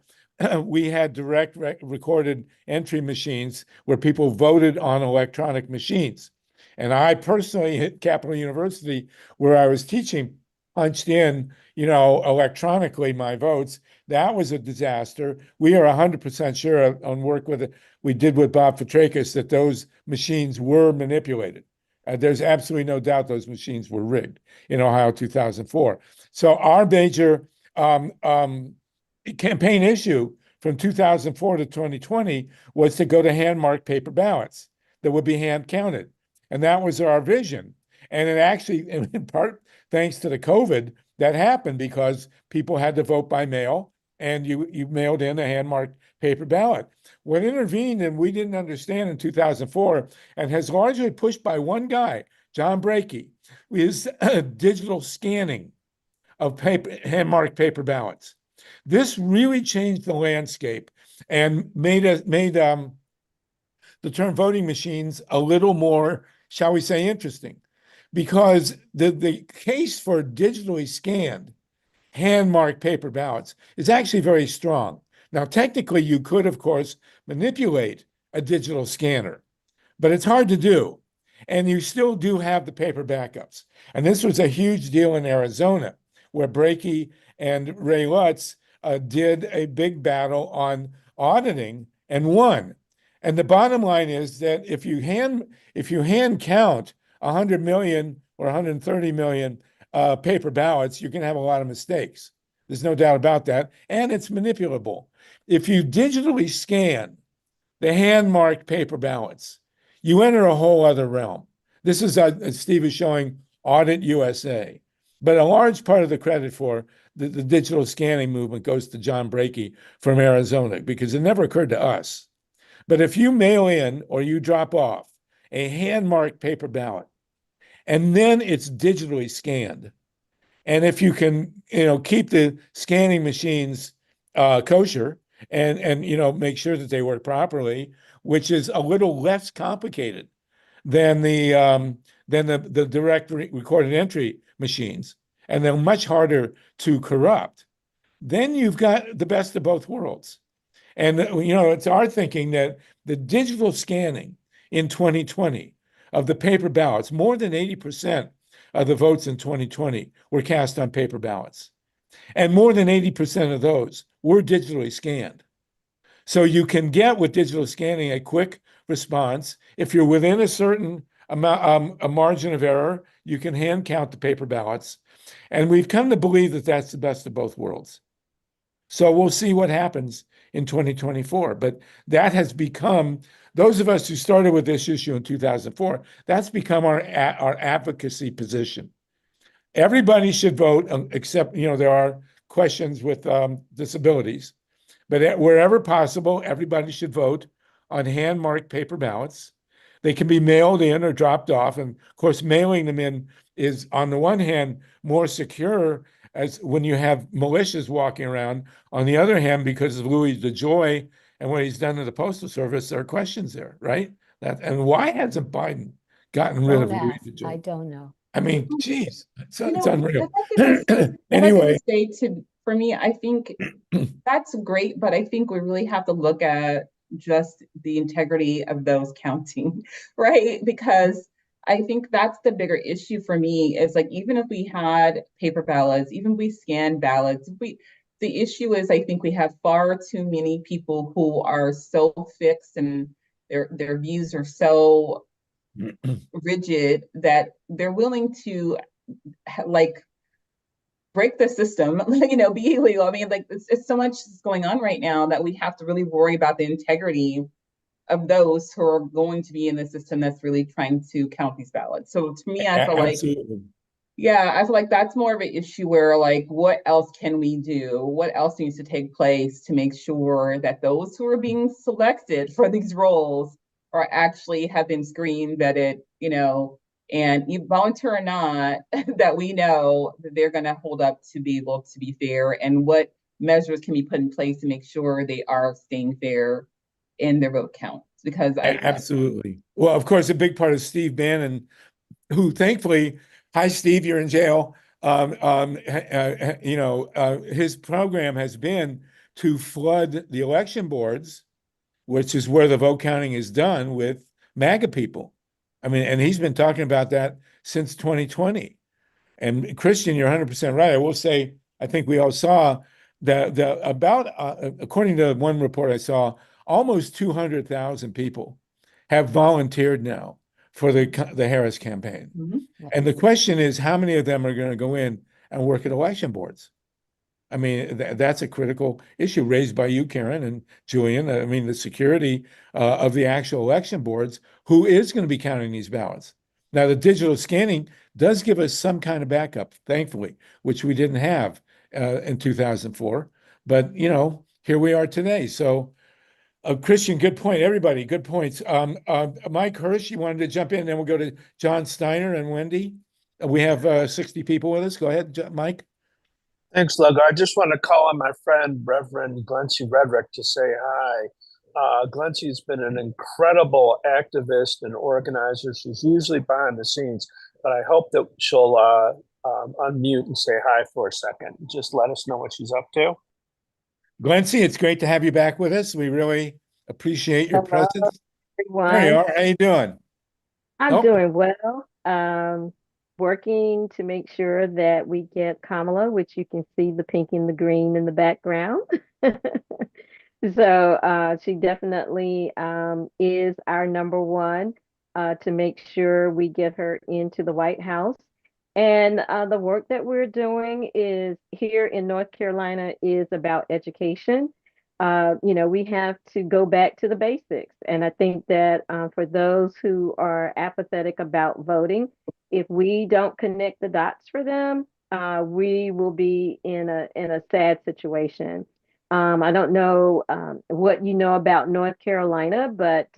we had direct recorded entry machines where people voted on electronic machines. And I personally at Capital University, where I was teaching, punched in, electronically my votes. That was a disaster. We are 100% sure on work we did with Bob Fitrakis that those machines were manipulated. There's absolutely no doubt those machines were rigged in Ohio 2004. So our major campaign issue from 2004 to 2020 was to go to hand-marked paper ballots that would be hand counted. And that was our vision. And it actually, in part, thanks to the COVID, that happened because people had to vote by mail and you mailed in a hand-marked paper ballot. What intervened and we didn't understand in 2004 and has largely pushed by one guy, John Brakey, is digital scanning of hand-marked paper ballots. This really changed the landscape and made the term voting machines a little more, shall we say, interesting, because the case for digitally scanned hand-marked paper ballots is actually very strong. Now, technically, you could, of course, manipulate a digital scanner, but it's hard to do. And you still do have the paper backups. And this was a huge deal in Arizona, where Brakey and Ray Lutz did a big battle on auditing and won. And the bottom line is that if you hand count 100 million or 130 million paper ballots, you can have a lot of mistakes. There's no doubt about that. And it's manipulable. If you digitally scan the hand-marked paper ballots, you enter a whole other realm. This is, as Steve is showing, Audit USA. But a large part of the credit for the digital scanning movement goes to John Brakey from Arizona, because it never occurred to us. But if you mail in or you drop off a hand-marked paper ballot, and then it's digitally scanned, and if you can, keep the scanning machines kosher and make sure that they work properly, which is a little less complicated than the direct recorded entry machines, and they're much harder to corrupt, then you've got the best of both worlds. And, it's our thinking that the digital scanning in 2020 of the paper ballots, more than 80% of the votes in 2020 were cast on paper ballots. And more than 80% of those were digitally scanned. So you can get with digital scanning a quick response. If you're within a certain amount, a margin of error, you can hand count the paper ballots. And we've come to believe that that's the best of both worlds. So we'll see what happens in 2024. But that has become, those of us who started with this issue in 2004, that's become our advocacy position. Everybody should vote, except, there are questions with disabilities. But wherever possible, everybody should vote on hand-marked paper ballots. They can be mailed in or dropped off. And of course, mailing them in is, on the one hand, more secure as when you have militias walking around. On the other hand, because of Louis DeJoy and what he's done to the Postal Service, there are questions there, right? And why hasn't Biden gotten rid of Louis DeJoy? I don't know. I mean, geez, it's If unreal. I Anyway, could say for me, I think that's great, but I think we really have to look at just the integrity of those counting, right? Because I think that's the bigger issue for me is like, even if we had paper ballots, even if we scanned ballots, the issue is I think we have far too many people who are so fixed and their views are so rigid that they're willing to like break the system, be illegal. I mean, like it's so much going on right now that we have to really worry about the integrity of those who are going to be in the system that's really trying to count these ballots. So to me, I feel like, I feel like that's more of an issue where like, what else can we do? What else needs to take place to make sure that those who are being selected for these roles are actually have been screened, vetted, and you volunteer or not, that we know that they're going to hold up to be able to be fair, and what measures can be put in place to make sure they are staying fair in their vote counts. Because absolutely. Well, of course, a big part of Steve Bannon, who thankfully, hi, Steve, you're in jail. His program has been to flood the election boards, which is where the vote counting is done, with MAGA people. I mean, and he's been talking about that since 2020. And Christian, you're 100% right. I will say, I think we all saw according to one report I saw, almost 200,000 people have volunteered now for the Harris campaign. Mm-hmm. And the question is, how many of them are going to go in and work at election boards? I mean, that's a critical issue raised by you, Karen and Julian. I mean, the security of the actual election boards, who is going to be counting these ballots. Now, the digital scanning does give us some kind of backup, thankfully, which we didn't have in 2004. But, here we are today. So, Christian, good point. Everybody, good points. Mike Hirsch, you wanted to jump in, then we'll go to John Steiner and Wendy. We have 60 people with us. Go ahead, Mike. Thanks, Lugger. I just want to call on my friend, Reverend Glency Redrick, to say hi. Glency's been an incredible activist and organizer. She's usually behind the scenes, but I hope that she'll unmute and say hi for a second. Just let us know what she's up to. Glency, it's great to have you back with us. We really appreciate your presence. Everyone. There you are. How you doing? I'm doing well. Working to make sure that we get Kamala, which you can see the pink and the green in the background. So she definitely is our number one to make sure we get her into the White House. And the work that we're doing is here in North Carolina is about education. We have to go back to the basics. And I think that for those who are apathetic about voting, if we don't connect the dots for them, we will be in a sad situation. I don't know what you know about North Carolina, but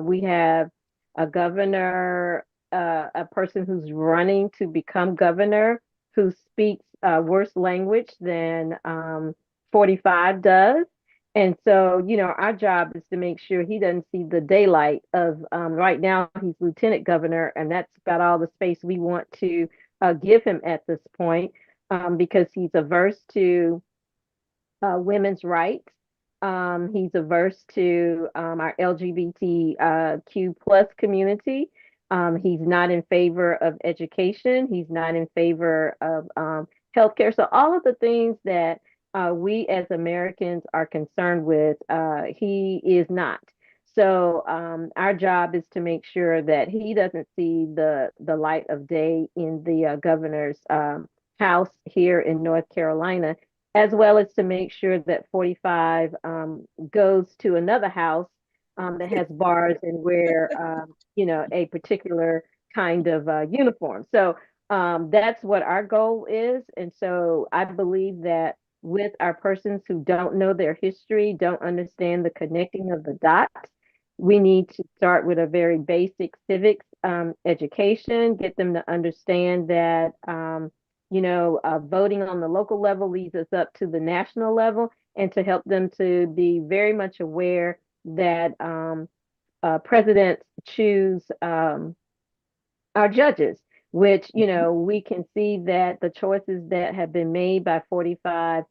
we have a governor, a person who's running to become governor who speaks worse language than 45 does. And so, our job is to make sure he doesn't see the daylight of right now he's lieutenant governor, and that's about all the space we want to give him at this point because he's averse to women's rights. He's averse to our LGBTQ plus community. He's not in favor of education. He's not in favor of healthcare. So all of the things that we as Americans are concerned with, he is not. So our job is to make sure that he doesn't see the light of day in the governor's house here in North Carolina, as well as to make sure that 45 goes to another house that has bars and wear, a particular kind of uniform. So that's what our goal is. And so I believe that with our persons who don't know their history, don't understand the connecting of the dots, we need to start with a very basic civics education, get them to understand that voting on the local level leads us up to the national level, and to help them to be very much aware that presidents choose our judges, which, we can see that the choices that have been made by 45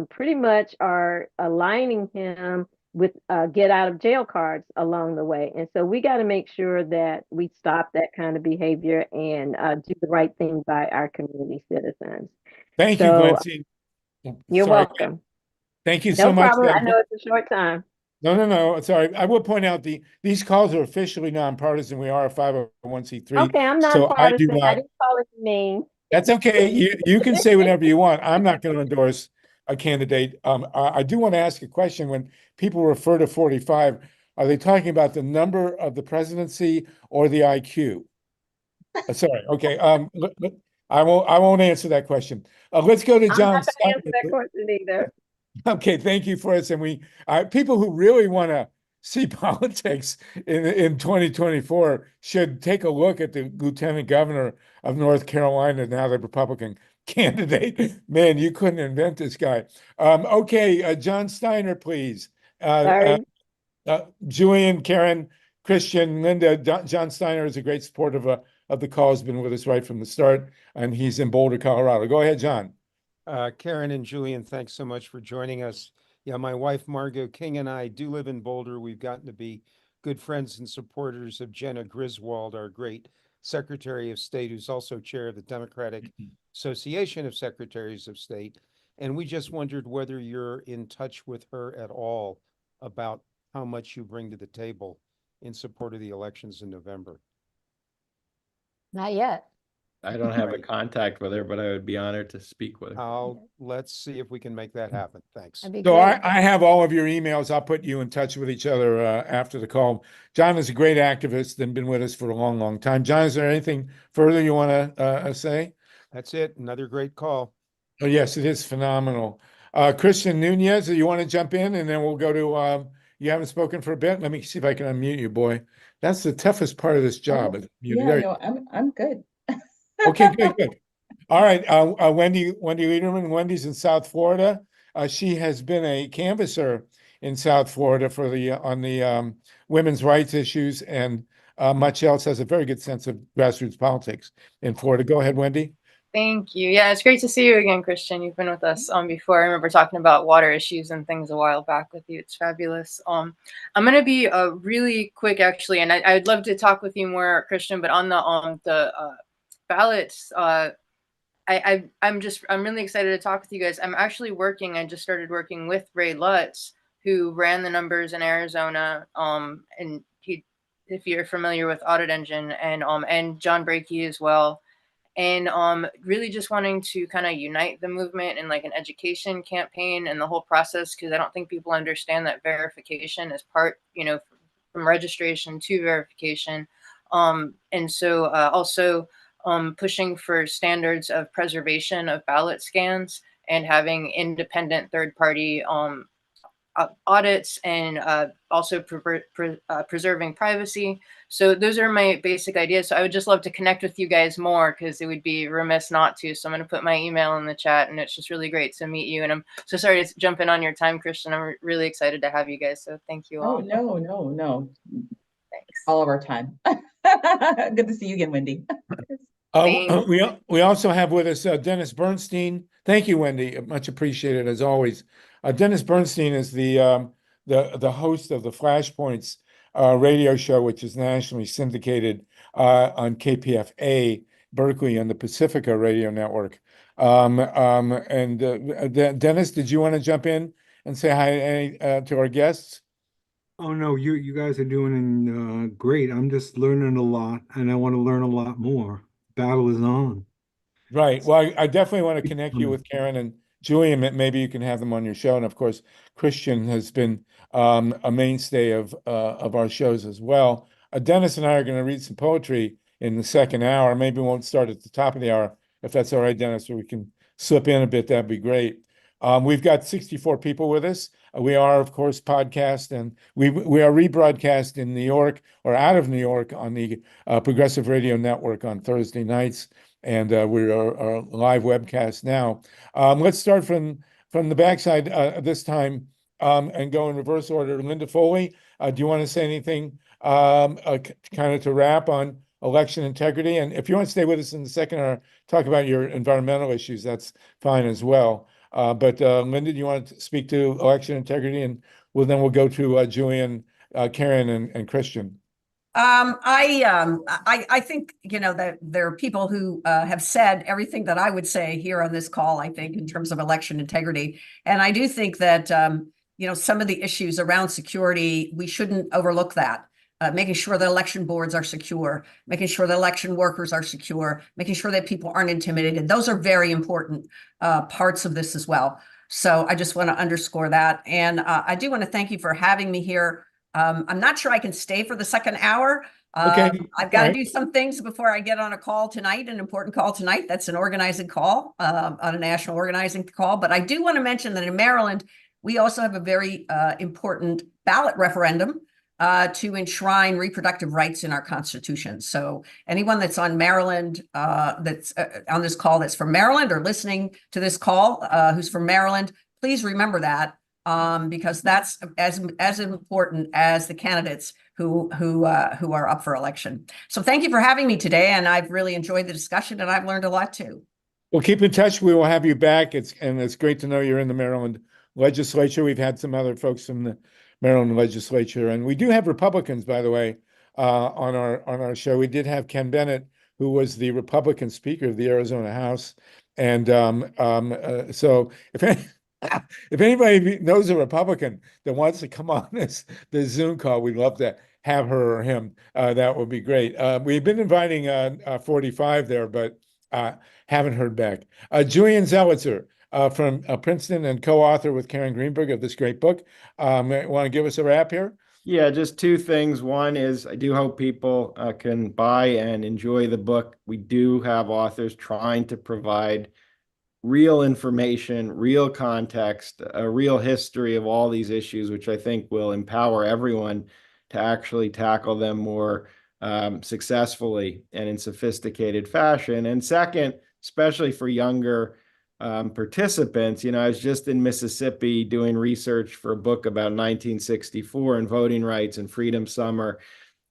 pretty much are aligning him with get out of jail cards along the way. And so we got to make sure that we stop that kind of behavior and do the right thing by our community citizens. Thank you, Glency. You're welcome. Thank you No so much. problem. I know it's a short time. No. Sorry. I will point out these calls are officially nonpartisan. We are a 501c3. Okay, I'm so nonpartisan. I I didn't call it name. That's okay. You can say whatever you want. I'm not going to endorse a candidate. I do want to ask a question. When people refer to 45, are they talking about the number of the presidency or the IQ? Sorry. Okay. I won't answer that question. Let's go to I'm John. not going to answer that question either. Okay, thank you for us. And people who really want to see politics in 2024 should take a look at the lieutenant governor of North Carolina, now the Republican candidate. Man, you couldn't invent this guy. Okay, John Steiner, please. Julian, Karen, Christian, Linda. John Steiner is a great supporter of the cause, been with us right from the start, and he's in Boulder, Colorado. Go ahead, John. Karen and Julian, thanks so much for joining us. Yeah, my wife, Margot King, and I do live in Boulder. We've gotten to be good friends and supporters of Jenna Griswold, our great Secretary of State, who's also chair of the Democratic Association of Secretaries of State. And we just wondered whether you're in touch with her at all about how much you bring to the table in support of the elections in November. Not yet. I don't have a contact with her, but I would be honored to speak with her. Let's see if we can make that happen. Thanks. So I have all of your emails. I'll put you in touch with each other after the call. John is a great activist and been with us for a long, long time. John, is there anything further you want to say? That's it. Another great call. Oh, yes, it is phenomenal. Christian Nunez, you want to jump in, and then we'll go to, you haven't spoken for a bit. Let me see if I can unmute you, boy. That's the toughest part of this job. I'm good. Okay, good. All right, Wendy Liederman. Wendy's in South Florida. She has been a canvasser in South Florida for on the women's rights issues and much else. Has a very good sense of grassroots politics in Florida. Go ahead, Wendy. Thank you. Yeah, it's great to see you again, Christian. You've been with us before. I remember talking about water issues and things a while back with you. It's fabulous. I'm going to be really quick, actually, and I'd love to talk with you more, Christian. But on the ballots, I'm really excited to talk with you guys. I'm actually I just started working with Ray Lutz, who ran the numbers in Arizona, and if you're familiar with Audit Engine, and John Brakey as well. And really just wanting to kind of unite the movement in like an education campaign and the whole process, because I don't think people understand that verification is part, from registration to verification. And so also pushing for standards of preservation of ballot scans and having independent third-party audits, and also preserving privacy. So those are my basic ideas. So I would just love to connect with you guys more, because it would be remiss not to. So I'm going to put my email in the chat, and it's just really great to meet you. And I'm so sorry to jump in on your time, Christian. I'm really excited to have you guys. So thank you all. Oh, no. Thanks. All of our time. Good to see you again, Wendy. We also have with us Dennis Bernstein. Thank you, Wendy. Much appreciated as always. Dennis Bernstein is the host of the Flashpoints radio show, which is nationally syndicated on KPFA Berkeley and the Pacifica Radio Network. Dennis, did you want to jump in and say hi to our guests? Oh no, you guys are doing great. I'm just learning a lot, and I want to learn a lot more. Battle is on. Right. Well, I definitely want to connect you with Karen and Julian. Maybe you can have them on your show. And of course, Christian has been a mainstay of our shows as well. Dennis and I are going to read some poetry in the second hour. Maybe we won't start at the top of the hour, if that's all right, Dennis, or we can slip in a bit. That'd be great. We've got 64 people with us. We are, of course, podcast, and we are rebroadcast in New York or out of New York on the Progressive Radio Network on Thursday nights. And we are live webcast now. Let's start from the backside this time and go in reverse order. Linda Foley, do you want to say anything kind of to wrap on election integrity? And if you want to stay with us in the second hour, talk about your environmental issues, that's fine as well. But Linda, do you want to speak to election integrity? And then we'll go to Julian, Karen, and Christian. I think, that there are people who have said everything that I would say here on this call, I think, in terms of election integrity. And I do think that, some of the issues around security, we shouldn't overlook that. Making sure that election boards are secure, making sure that election workers are secure, making sure that people aren't intimidated. Those are very important parts of this as well. So I just want to underscore that. And I do want to thank you for having me here. I'm not sure I can stay for the second hour. Okay. I've got to do some things before I get on a call tonight, an important call tonight. That's an organizing call, on a national organizing call. But I do want to mention that in Maryland, we also have a very important ballot referendum to enshrine reproductive rights in our Constitution. So anyone that's on Maryland, that's on this call that's from Maryland or listening to this call who's from Maryland, please remember that. Because that's as important as the candidates who are up for election. So thank you for having me today, and I've really enjoyed the discussion, and I've learned a lot too. Well, keep in touch. We will have you back. It's great to know you're in the Maryland legislature. We've had some other folks from the Maryland legislature, and we do have Republicans, by the way, on our show. We did have Ken Bennett, who was the Republican Speaker of the Arizona House, and so if anybody knows a Republican that wants to come on this Zoom call, we'd love to have her or him. That would be great. We've been inviting 45 there, but haven't heard back. Julian Zelizer from Princeton and co-author with Karen Greenberg of this great book. Want to give us a wrap here? Yeah, just two things. One is I do hope people can buy and enjoy the book. We do have authors trying to provide real information, real context, a real history of all these issues, which I think will empower everyone to actually tackle them more successfully and in sophisticated fashion. And second, especially for younger participants, I was just in Mississippi doing research for a book about 1964 and voting rights and Freedom Summer.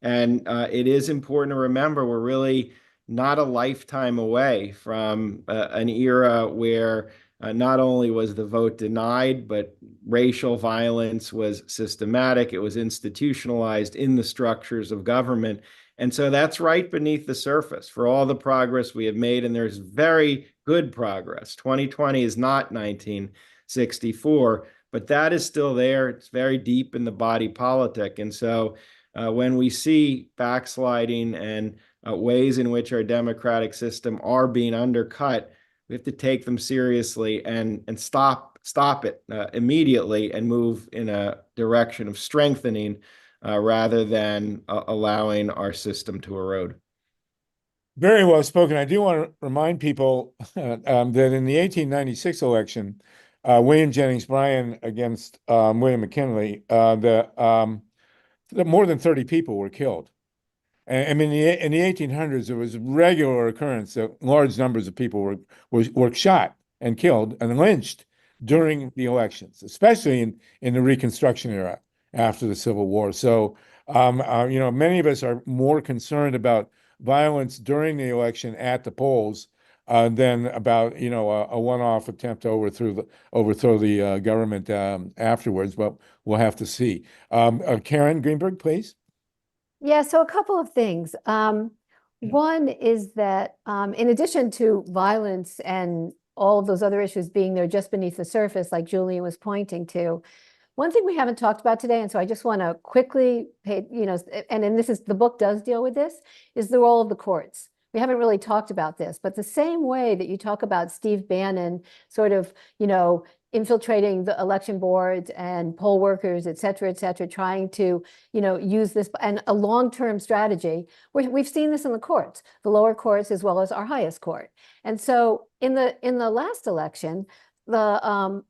And it is important to remember we're really not a lifetime away from an era where not only was the vote denied, but racial violence was systematic. It was institutionalized in the structures of government. And so that's right beneath the surface for all the progress we have made. And there's very good progress. 2020 is not 1964, but that is still there. It's very deep in the body politic. And so when we see backsliding and ways in which our democratic system are being undercut, we have to take them seriously and stop it immediately and move in a direction of strengthening rather than allowing our system to erode. Very well spoken. I do want to remind people that in the 1896 election, William Jennings Bryan against William McKinley, more than 30 people were killed. I mean, in the 1800s, it was a regular occurrence that large numbers of people were shot and killed and lynched during the elections, especially in the Reconstruction era after the Civil War. So, many of us are more concerned about violence during the election at the polls than about, a one-off attempt to overthrow the government afterwards. But we'll have to see. Karen Greenberg, please. Yeah, so a couple of things. One is that in addition to violence and all of those other issues being there just beneath the surface, like Julian was pointing to, one thing we haven't talked about today, and so I just want to quickly pay, and then the book does deal with this, is the role of the courts. We haven't really talked about this, but the same way that you talk about Steve Bannon sort of, infiltrating the election boards and poll workers, et cetera, trying to, use this and a long-term strategy. We've seen this in the courts, the lower courts as well as our highest court. And so in the last election, how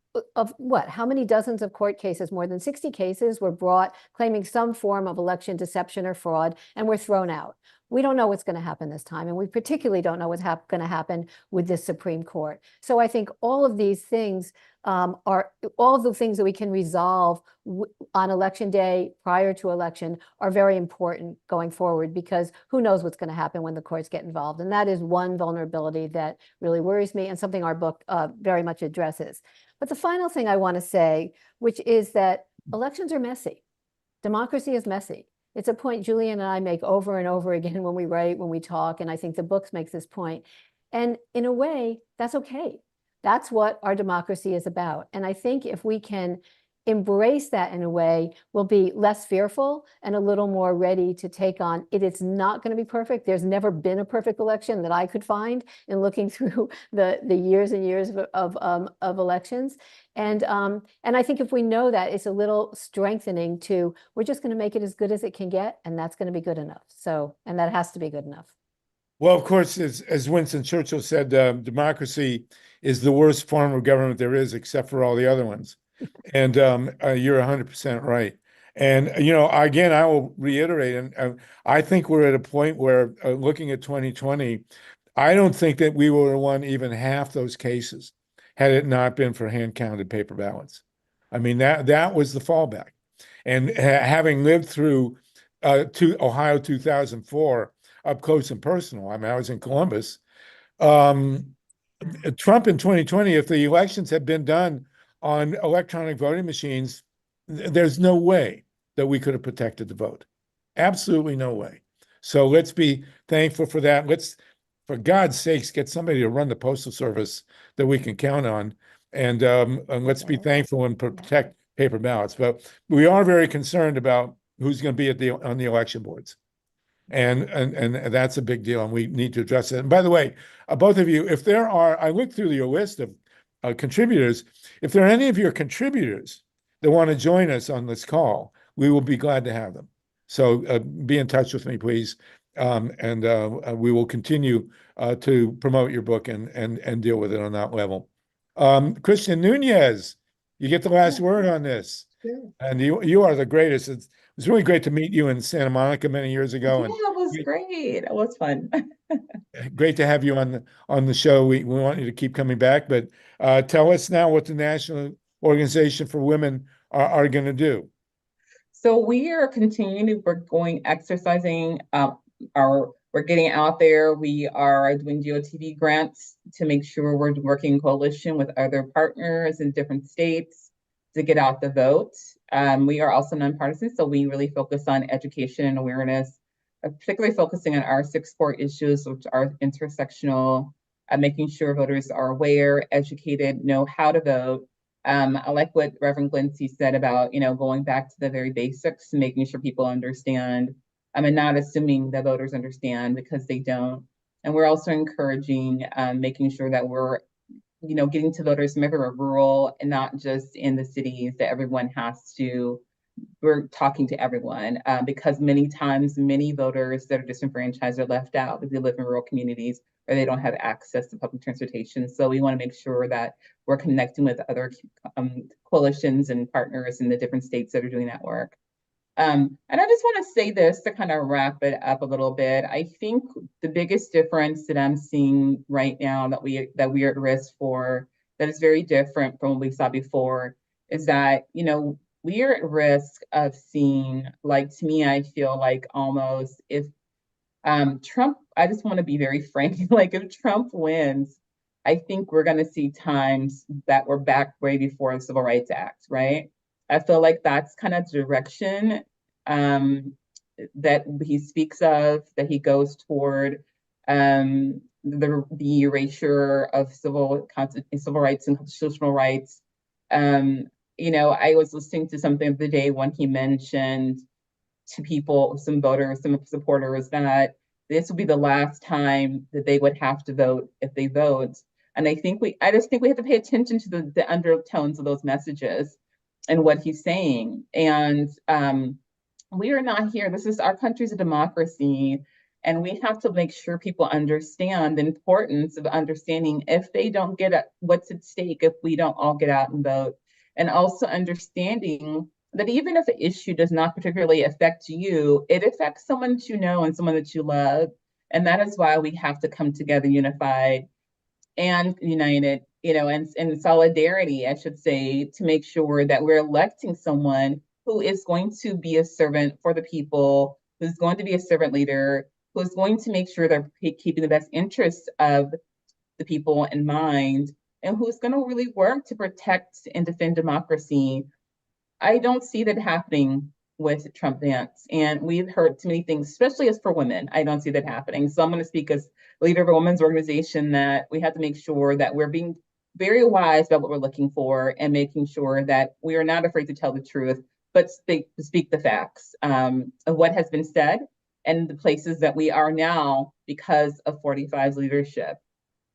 many dozens of court cases, more than 60 cases were brought claiming some form of election deception or fraud and were thrown out. We don't know what's going to happen this time, and we particularly don't know what's going to happen with this Supreme Court. So I think all of these things are all of the things that we can resolve on election day prior to election are very important going forward, because who knows what's going to happen when the courts get involved. And that is one vulnerability that really worries me and something our book very much addresses. But the final thing I want to say, which is that elections are messy. Democracy is messy. It's a point Julian and I make over and over again when we write, when we talk, and I think the books makes this point. And in a way, that's okay. That's what our democracy is about. And I think if we can embrace that in a way, we'll be less fearful and a little more ready to take on it. It's not going to be perfect. There's never been a perfect election that I could find in looking through the years and years of elections. And I think if we know that, it's a little strengthening to, we're just going to make it as good as it can get, and that's going to be good enough. So, and that has to be good enough. Well, of course, as Winston Churchill said, democracy is the worst form of government there is, except for all the other ones. And you're 100% right. And, again, I will reiterate, and I think we're at a point where, looking at 2020, I don't think that we would have won even half those cases had it not been for hand-counted paper ballots. I mean, that was the fallback. And having lived through Ohio 2004 up close and personal, I mean, I was in Columbus. Trump in 2020, if the elections had been done on electronic voting machines, there's no way that we could have protected the vote. Absolutely no way. So let's be thankful for that. Let's, for God's sakes, get somebody to run the Postal Service that we can count on. And let's be thankful and protect paper ballots. But we are very concerned about who's going to be on the election boards. And that's a big deal, and we need to address it. And by the way, both of you, if there are, I looked through your list of contributors. If there are any of your contributors that want to join us on this call, we will be glad to have them. So be in touch with me, please, and we will continue to promote your book and deal with it on that level. Christian Nunez, you get the last word on this. Sure. And you are the greatest. It was really great to meet you in Santa Monica many years ago. Yeah, And it was great. It was fun. great to have you on the show. We want you to keep coming back, but tell us now what the National Organization for Women are going to do. So we are continuing, we're going exercising, we're getting out there. We are doing GOTV grants to make sure we're working in coalition with other partners in different states to get out the vote. We are also nonpartisan, so we really focus on education and awareness, particularly focusing on our 6 core issues, which are intersectional, making sure voters are aware, educated, know how to vote. I like what Reverend Glincy said about, going back to the very basics, making sure people understand, and not assuming that voters understand, because they don't. And we're also encouraging, making sure that we're, getting to voters from everywhere, rural and not just in the cities, that everyone we're talking to everyone, because many times, many voters that are disenfranchised are left out because they live in rural communities or they don't have access to public transportation. So we want to make sure that we're connecting with other coalitions and partners in the different states that are doing that work. And I just want to say this to kind of wrap it up a little bit. I think the biggest difference that I'm seeing right now that we are at risk for, that is very different from what we saw before, is that, we are at risk of seeing, like, to me, I feel like almost if Trump, I just want to be very frank. Like, if Trump wins, I think we're going to see times that were back way before the Civil Rights Act, right? I feel like that's kind of direction that he speaks of, that he goes toward, the erasure of civil rights and constitutional rights. I was listening to something the day when he mentioned to people, some voters, some supporters, that this will be the last time that they would have to vote if they vote. And I just think we have to pay attention to the undertones of those messages and what he's saying. And we are not here. Our country's a democracy, and we have to make sure people understand the importance of understanding if they don't get what's at stake if we don't all get out and vote, and also understanding that even if an issue does not particularly affect you, it affects someone that you know and someone that you love. And that is why we have to come together unified and united, and in solidarity, I should say, to make sure that we're electing someone who is going to be a servant for the people, who's going to be a servant leader, who's going to make sure they're keeping the best interests of the people in mind, and who's going to really work to protect and defend democracy. I don't see that happening with Trump Vance. And we've heard too many things, especially as for women. I don't see that happening. So I'm going to speak as leader of a women's organization, that we have to make sure that we're being very wise about what we're looking for, and making sure that we are not afraid to tell the truth, but speak the facts of what has been said and the places that we are now because of 45's leadership,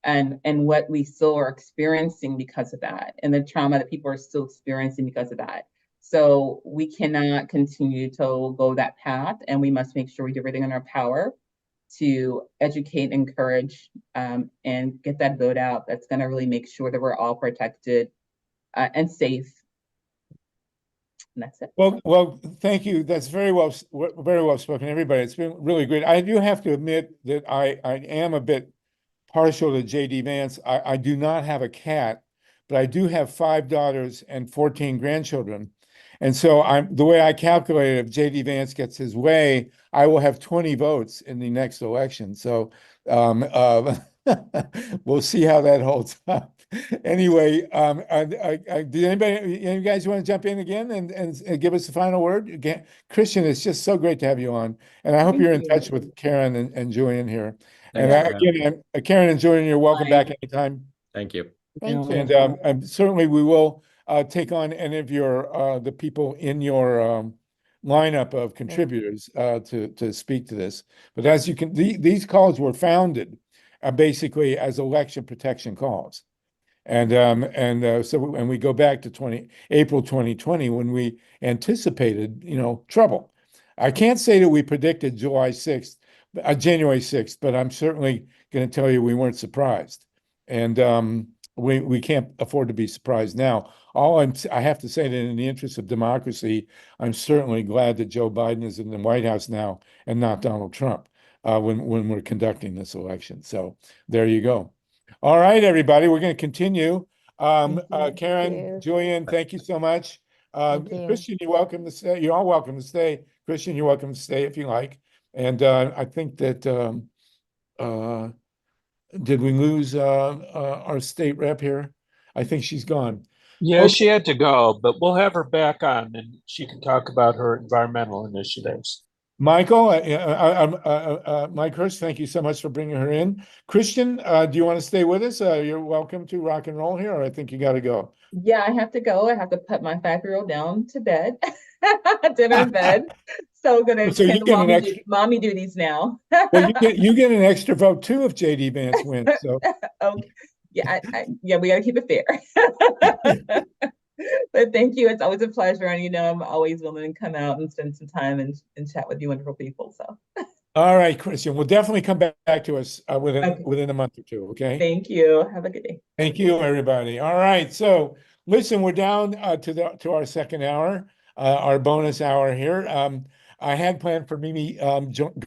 and what we still are experiencing because of that, and the trauma that people are still experiencing because of that. So we cannot continue to go that path, and we must make sure we do everything in our power to educate, encourage, and get that vote out. That's going to really make sure that we're all protected and safe. And that's it. Well, thank you. That's very well spoken, everybody. It's been really great. I do have to admit that I am a bit partial to J.D. Vance. I do not have a cat, but I do have 5 daughters and 14 grandchildren. And so the way I calculated, if J.D. Vance gets his way, I will have 20 votes in the next election. So we'll see how that holds up. Anyway, do you guys want to jump in again and give us the final word? Again, Christian, it's just so great to have you on. And I hope you're in touch with Karen and Julian here. And again, Karen and Julian, you're welcome back anytime. Thank you. Thank you. And certainly we will take on any of the people in your lineup of contributors to speak to this. But as you can, these calls were founded basically as election protection calls. And we go back to April 2020, when we anticipated, trouble. I can't say that we predicted January 6th, but I'm certainly going to tell you we weren't surprised. And we can't afford to be surprised now. I have to say that in the interest of democracy, I'm certainly glad that Joe Biden is in the White House now and not Donald Trump when we're conducting this election. So there you go. All right, everybody, we're going to continue. Karen, Julian, thank you so much. Christian, you're welcome to stay. You're all welcome to stay. Christian, you're welcome to stay if you like. And I think that did we lose our state rep here? I think she's gone. Yeah, she had to go, but we'll have her back on and she can talk about her environmental initiatives. Michael, Mike Hirsch, thank you so much for bringing her in. Christian, do you want to stay with us? You're welcome to rock and roll here, or I think you got to go. Yeah, I have to go. I have to put my 5-year-old down to bed, dinner in bed. So gonna attend mommy duties now. Well, you get an extra vote too if JD Vance wins. So okay. Yeah, we gotta keep it fair. But thank you. It's always a pleasure. And I'm always willing to come out and spend some time and chat with you wonderful people. So all right, Christian. We'll definitely come back to us within a month or two. Okay. Thank you. Have a good day. Thank you, everybody. All right. So listen, we're down to our second hour, our bonus hour here. I had planned for Mimi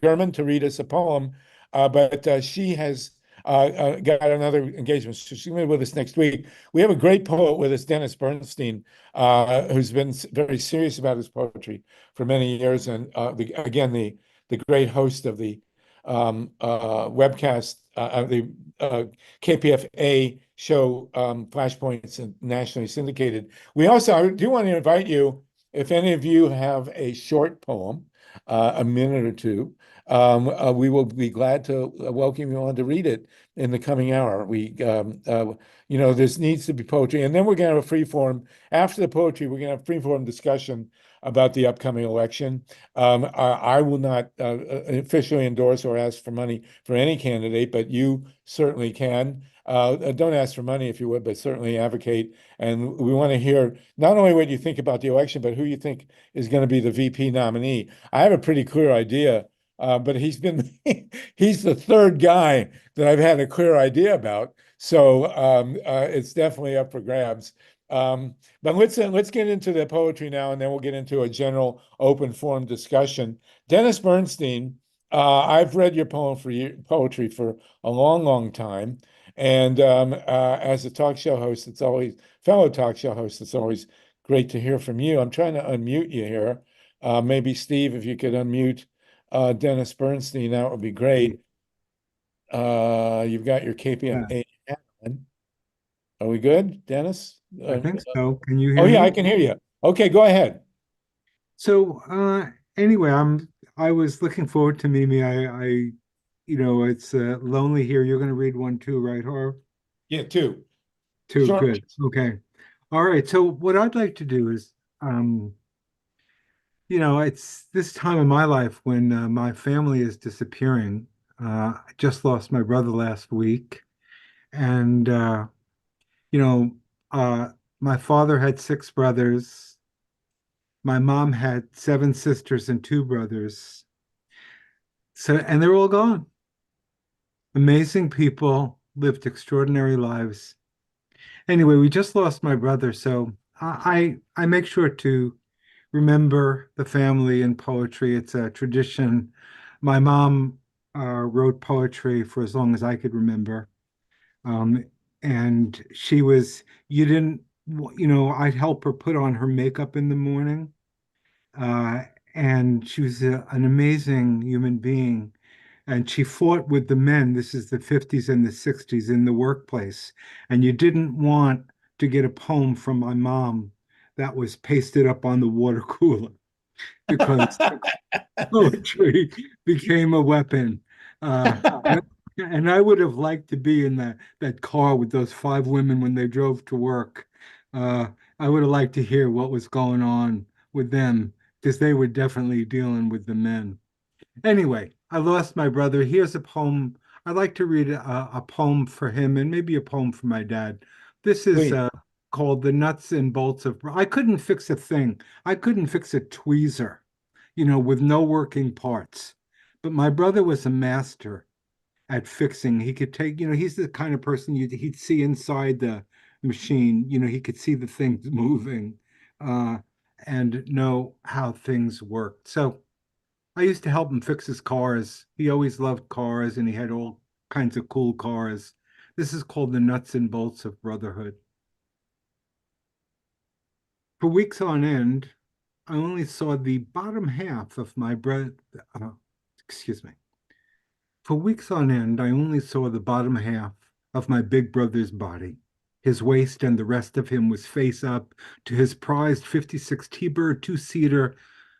German to read us a poem, but she has got another engagement. So she's going to be with us next week. We have a great poet with us, Dennis Bernstein, who's been very serious about his poetry for many years. And again, the great host of the webcast, the KPFA show Flashpoints and nationally syndicated. I do want to invite you, if any of you have a short poem, a minute or two, we will be glad to welcome you on to read it in the coming hour. This needs to be poetry. And then we're going to have a free form. After the poetry, we're going to have free form discussion about the upcoming election. I will not officially endorse or ask for money for any candidate, but you certainly can. Don't ask for money if you would, but certainly advocate. And we want to hear not only what you think about the election, but who you think is going to be the VP nominee. I have a pretty clear idea, but he's the third guy that I've had a clear idea about. So it's definitely up for grabs. But let's get into the poetry now, and then we'll get into a general open forum discussion. Dennis Bernstein, I've read your poetry for a long, long time. And as a fellow talk show host, it's always great to hear from you. I'm trying to unmute you here. Maybe Steve, if you could unmute Dennis Bernstein, that would be great. You've got your KPFA on. Are we good, Dennis? I think so. Can you hear Oh, me? yeah, I can hear you. Okay, go ahead. So anyway, I was looking forward to Mimi. It's lonely here. You're going to read one too, right, Harv? Yeah, two. Two, Sure. good. Okay. All right. So what I'd like to do is, it's this time in my life when my family is disappearing. I just lost my brother last week, and my father had 6 brothers. My mom had 7 sisters and 2 brothers. And they're all gone. Amazing people, lived extraordinary lives. Anyway, we just lost my brother, so I make sure to remember the family in poetry. It's a tradition. My mom wrote poetry for as long as I could remember. And I'd help her put on her makeup in the morning. And she was an amazing human being. And she fought with the men. This is the 50s and the 60s in the workplace. And you didn't want to get a poem from my mom that was pasted up on the water cooler because poetry became a weapon. And I would have liked to be in that car with those 5 women when they drove to work. I would have liked to hear what was going on with them because they were definitely dealing with the men. Anyway, I lost my brother. Here's a poem. I'd like to read a poem for him and maybe a poem for my dad. This is called The Nuts and Bolts of. I couldn't fix a thing. I couldn't fix a tweezer, with no working parts. But my brother was a master at fixing. He could take, he's the kind of person he'd see inside the machine. He could see the things moving and know how things worked. So I used to help him fix his cars. He always loved cars and he had all kinds of cool cars. This is called The Nuts and Bolts of Brotherhood. For weeks on end, I only saw the bottom half of my excuse me. For weeks on end, I only saw the bottom half of my big brother's body. His waist and the rest of him was face up to his prized 56 T-Bird 2-seater,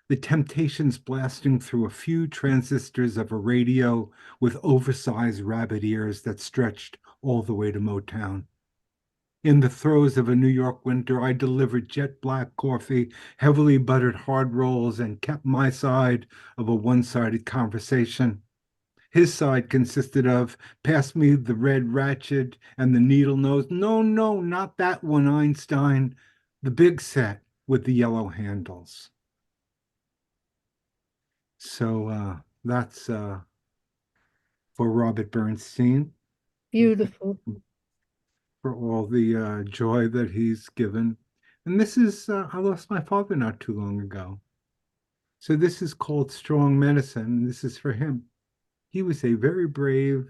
the Temptations blasting through a few transistors of a radio with oversized rabbit ears that stretched all the way to Motown. In the throes of a New York winter, I delivered jet black coffee, heavily buttered hard rolls, and kept my side of a one-sided conversation. His side consisted of, pass me the red ratchet and the needle nose. No, not that one, Einstein. The big set with the yellow handles. So that's for Robert Bernstein. Beautiful. For all the joy that he's given. And this is, I lost my father not too long ago. So this is called Strong Medicine. And this is for him. He was a very brave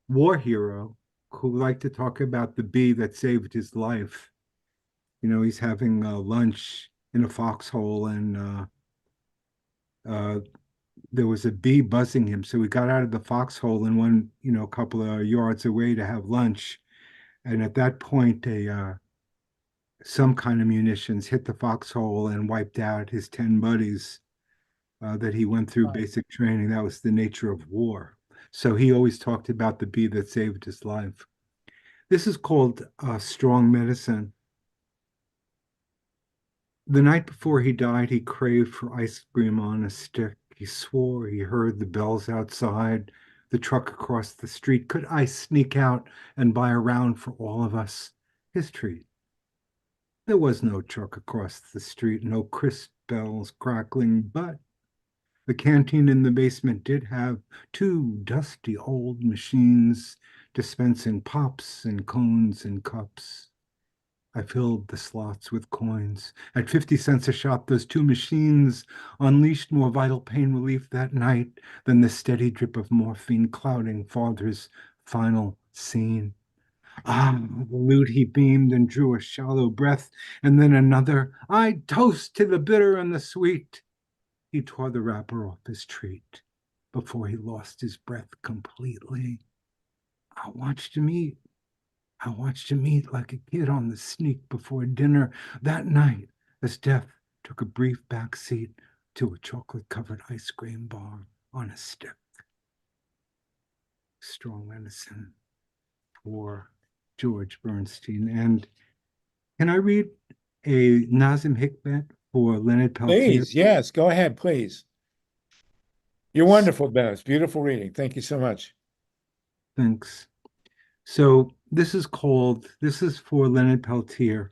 war hero who liked to talk about the bee that saved his life. He's having lunch in a foxhole and there was a bee buzzing him. So he got out of the foxhole and went, a couple of yards away to have lunch. And at that point, some kind of munitions hit the foxhole and wiped out his 10 buddies that he went through basic training. That was the nature of war. So he always talked about the bee that saved his life. This is called strong medicine. The night before he died, he craved for ice cream on a stick. He swore he heard the bells outside, the truck across the street. Could I sneak out and buy a round for all of us? His treat. There was no truck across the street, no crisp bells crackling, but the canteen in the basement did have two dusty old machines dispensing pops and cones and cups. I filled the slots with coins. At 50 cents a shot, those two machines unleashed more vital pain relief that night than the steady drip of morphine clouding father's final scene. Ah, the lute he beamed and drew a shallow breath, and then another. I toast to the bitter and the sweet. He tore the wrapper off his treat before he lost his breath completely. I watched him eat. I watched him eat like a kid on the sneak before dinner that night as death took a brief back seat to a chocolate-covered ice cream bar on a stick. Strong medicine for George Bernstein. And can I read a Nazim Hikmet for Leonard Peltier? Please, yes, go ahead, please. You're wonderful, Dennis. Beautiful reading. Thank you so much. Thanks. So this is for Leonard Peltier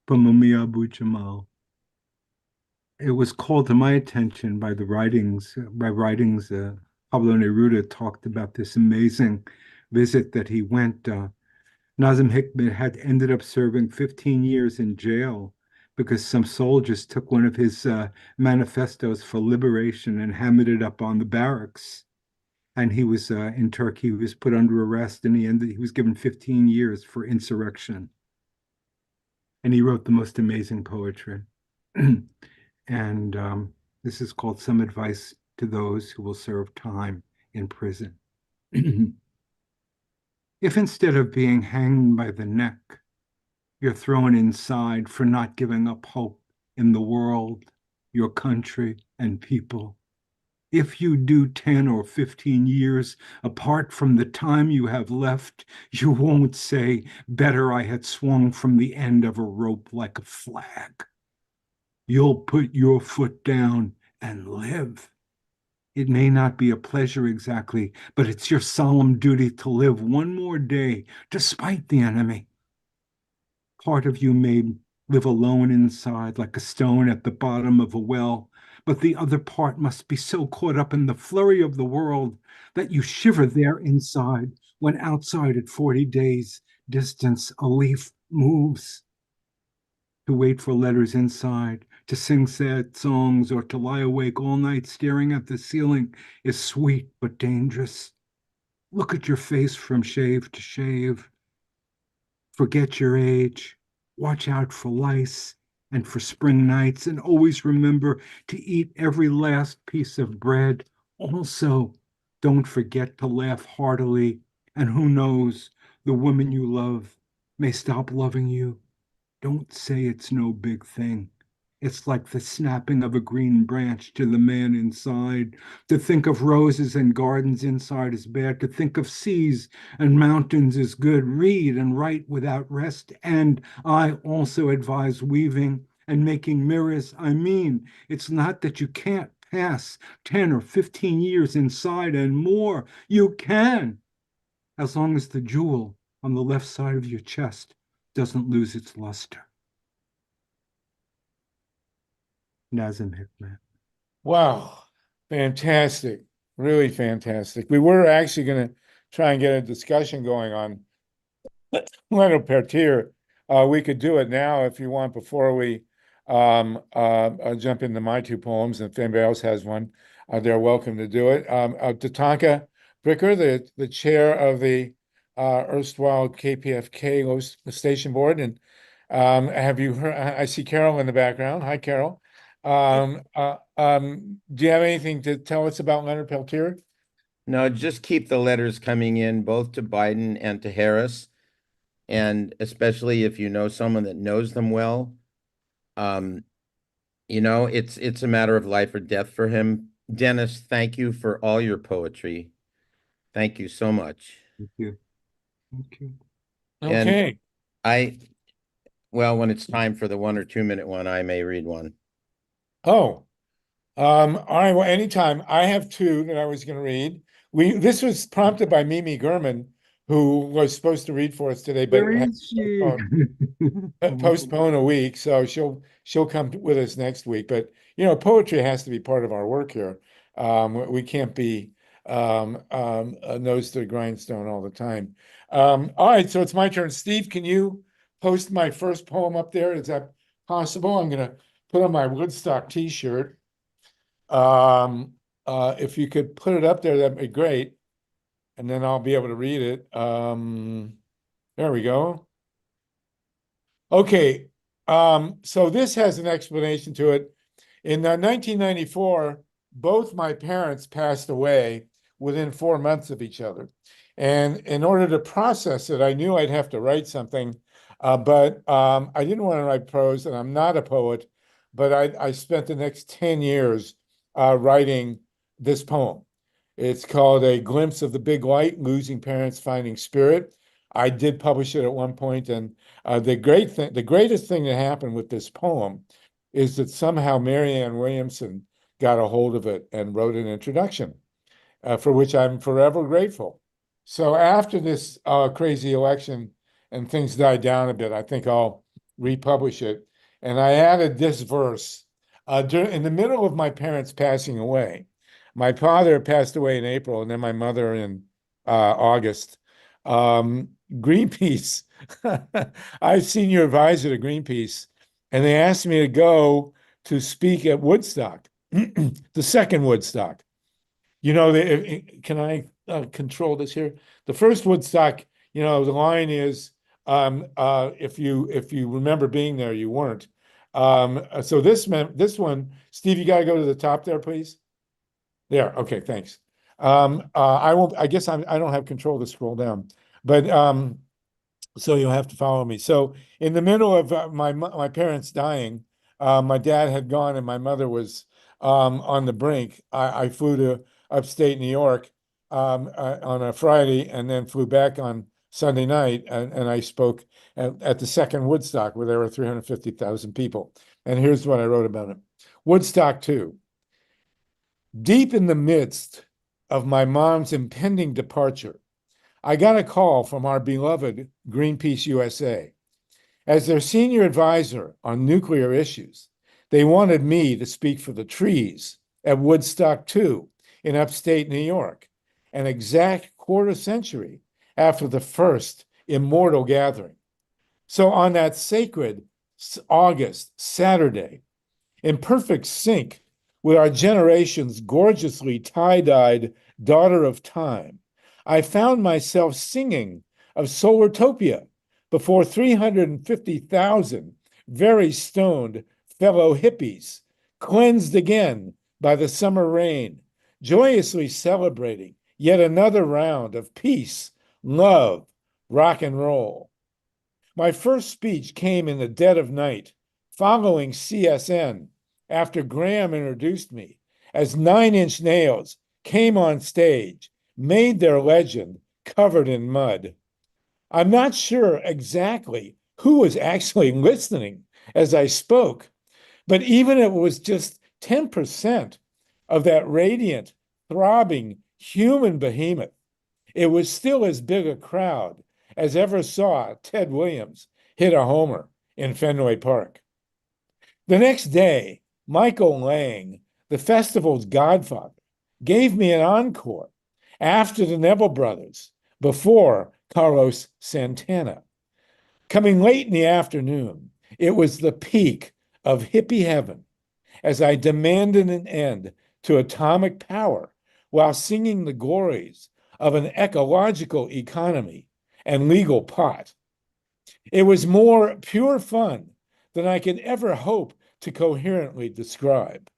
from Mumia Abu Jamal. It was called to my attention by writings. Pablo Neruda talked about this amazing visit that he went. Nazim Hikmet had ended up serving 15 years in jail because some soldiers took one of his manifestos for liberation and hammered it up on the barracks. And he was in Turkey. He was put under arrest, and he was given 15 years for insurrection. And he wrote the most amazing poetry. And this is called Some Advice to Those Who Will Serve Time in Prison. If instead of being hanged by the neck, you're thrown inside for not giving up hope in the world, your country, and people, if you do 10 or 15 years apart from the time you have left, you won't say, better I had swung from the end of a rope like a flag. You'll put your foot down and live. It may not be a pleasure exactly, but it's your solemn duty to live one more day despite the enemy. Part of you may live alone inside like a stone at the bottom of a well, but the other part must be so caught up in the flurry of the world that you shiver there inside when outside at 40 days distance a leaf moves. To wait for letters inside, to sing sad songs, or to lie awake all night staring at the ceiling is sweet but dangerous. Look at your face from shave to shave. Forget your age. Watch out for lice and for spring nights, and always remember to eat every last piece of bread. Also, don't forget to laugh heartily, and who knows, the woman you love may stop loving you. Don't say it's no big thing. It's like the snapping of a green branch to the man inside. To think of roses and gardens inside is bad. To think of seas and mountains is good. Read and write without rest. And I also advise weaving and making mirrors. I mean, it's not that you can't pass 10 or 15 years inside and more. You can, as long as the jewel on the left side of your chest doesn't lose its luster. Nazim Hikmet. Wow, fantastic. Really fantastic. We were actually going to try and get a discussion going on Leonard Peltier. We could do it now if you want before we jump into my two poems. And if anybody else has one, they're welcome to do it. Tatanka Bricker, the chair of the erstwhile KPFK station board. And have you heard? I see Carol in the background. Hi, Carol. Do you have anything to tell us about Leonard Peltier? No, just keep the letters coming in, both to Biden and to Harris. And especially if you know someone that knows them well, it's a matter of life or death for him. Dennis, thank you for all your poetry. Thank you so much. Thank you. Thank you. And Okay. Well, when it's time for the 1 or 2 minute one, I may read one. Oh, all right. Well, anytime. I have two that I was going to read. This was prompted by Mimi Gurman, who was supposed to read for us today, but Where had is she? postpone a week, so she'll come with us next week. But poetry has to be part of our work here. We can't be a nose to the grindstone all the time. All right, so it's my turn. Steve, can you post my first poem up there? Is that possible? I'm gonna put on my Woodstock t-shirt. If you could put it up there, that'd be great. And then I'll be able to read it. There we go. Okay. So this has an explanation to it. In 1994, both my parents passed away within 4 months of each other. And in order to process it, I knew I'd have to write something, but I didn't want to write prose, and I'm not a poet, but I spent the next 10 years writing this poem. It's called A Glimpse of the Big Light, Losing Parents, Finding Spirit. I did publish it at one point, and the greatest thing that happened with this poem is that somehow Marianne Williamson got a hold of it and wrote an introduction, for which I'm forever grateful. So after this crazy election and things died down a bit, I think I'll republish it. And I added this verse in the middle of my parents passing away. My father passed away in April, and then my mother in August. Greenpeace, I was senior advisor to Greenpeace, and they asked me to go to speak at Woodstock, the second Woodstock. Can I control this here? The first Woodstock, the line is, if you remember being there, you weren't. So this one, Steve, you got to go to the top there, please. There. Okay, thanks. I guess I don't have control to scroll down, but so you'll have to follow me. So in the middle of my parents dying, my dad had gone and my mother was on the brink. I flew to upstate New York on a Friday and then flew back on Sunday night, and I spoke at the second Woodstock where there were 350,000 people. And here's what I wrote about it. Woodstock 2. Deep in the midst of my mom's impending departure, I got a call from our beloved Greenpeace USA. As their senior advisor on nuclear issues, they wanted me to speak for the trees at Woodstock 2 in upstate New York, an exact quarter century after the first immortal gathering. So on that sacred August Saturday, in perfect sync with our generation's gorgeously tie-dyed daughter of time, I found myself singing of Solartopia before 350,000 very stoned fellow hippies, cleansed again by the summer rain, joyously celebrating yet another round of peace, love, rock and roll. My first speech came in the dead of night, following CSN, after Graham introduced me, as 9 Inch Nails came on stage, made their legend covered in mud. I'm not sure exactly who was actually listening as I spoke, but even if it was just 10% of that radiant, throbbing human behemoth, it was still as big a crowd as ever saw Ted Williams hit a homer in Fenway Park. The next day, Michael Lang, the festival's godfather, gave me an encore after the Neville Brothers, before Carlos Santana. Coming late in the afternoon, it was the peak of hippie heaven as I demanded an end to atomic power while singing the glories of an ecological economy and legal pot. It was more pure fun than I could ever hope to coherently describe.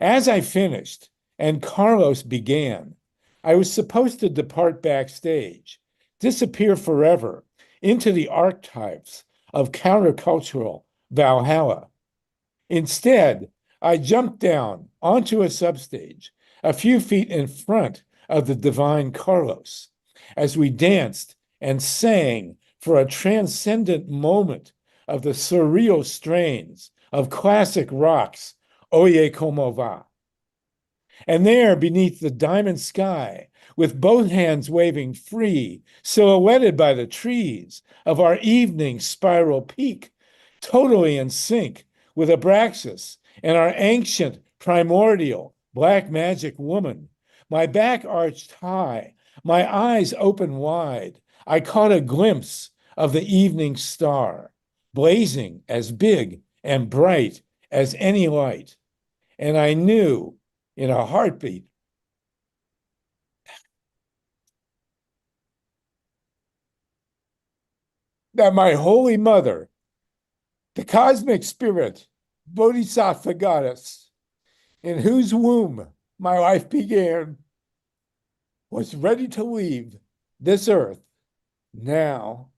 As I finished and Carlos began, I was supposed to depart backstage, disappear forever into the archetypes of countercultural Valhalla. Instead, I jumped down onto a substage a few feet in front of the divine Carlos as we danced and sang for a transcendent moment of the surreal strains of classic rock's Oye Como Va. And there, beneath the diamond sky, with both hands waving free, silhouetted by the trees of our evening spiral peak, totally in sync with Abraxas and our ancient, primordial black magic woman, my back arched high, my eyes open wide, I caught a glimpse of the evening star, blazing as big and bright as any light. And I knew in a heartbeat that my holy mother, the cosmic spirit, Bodhisattva goddess, in whose womb my life began, was ready to leave this earth now.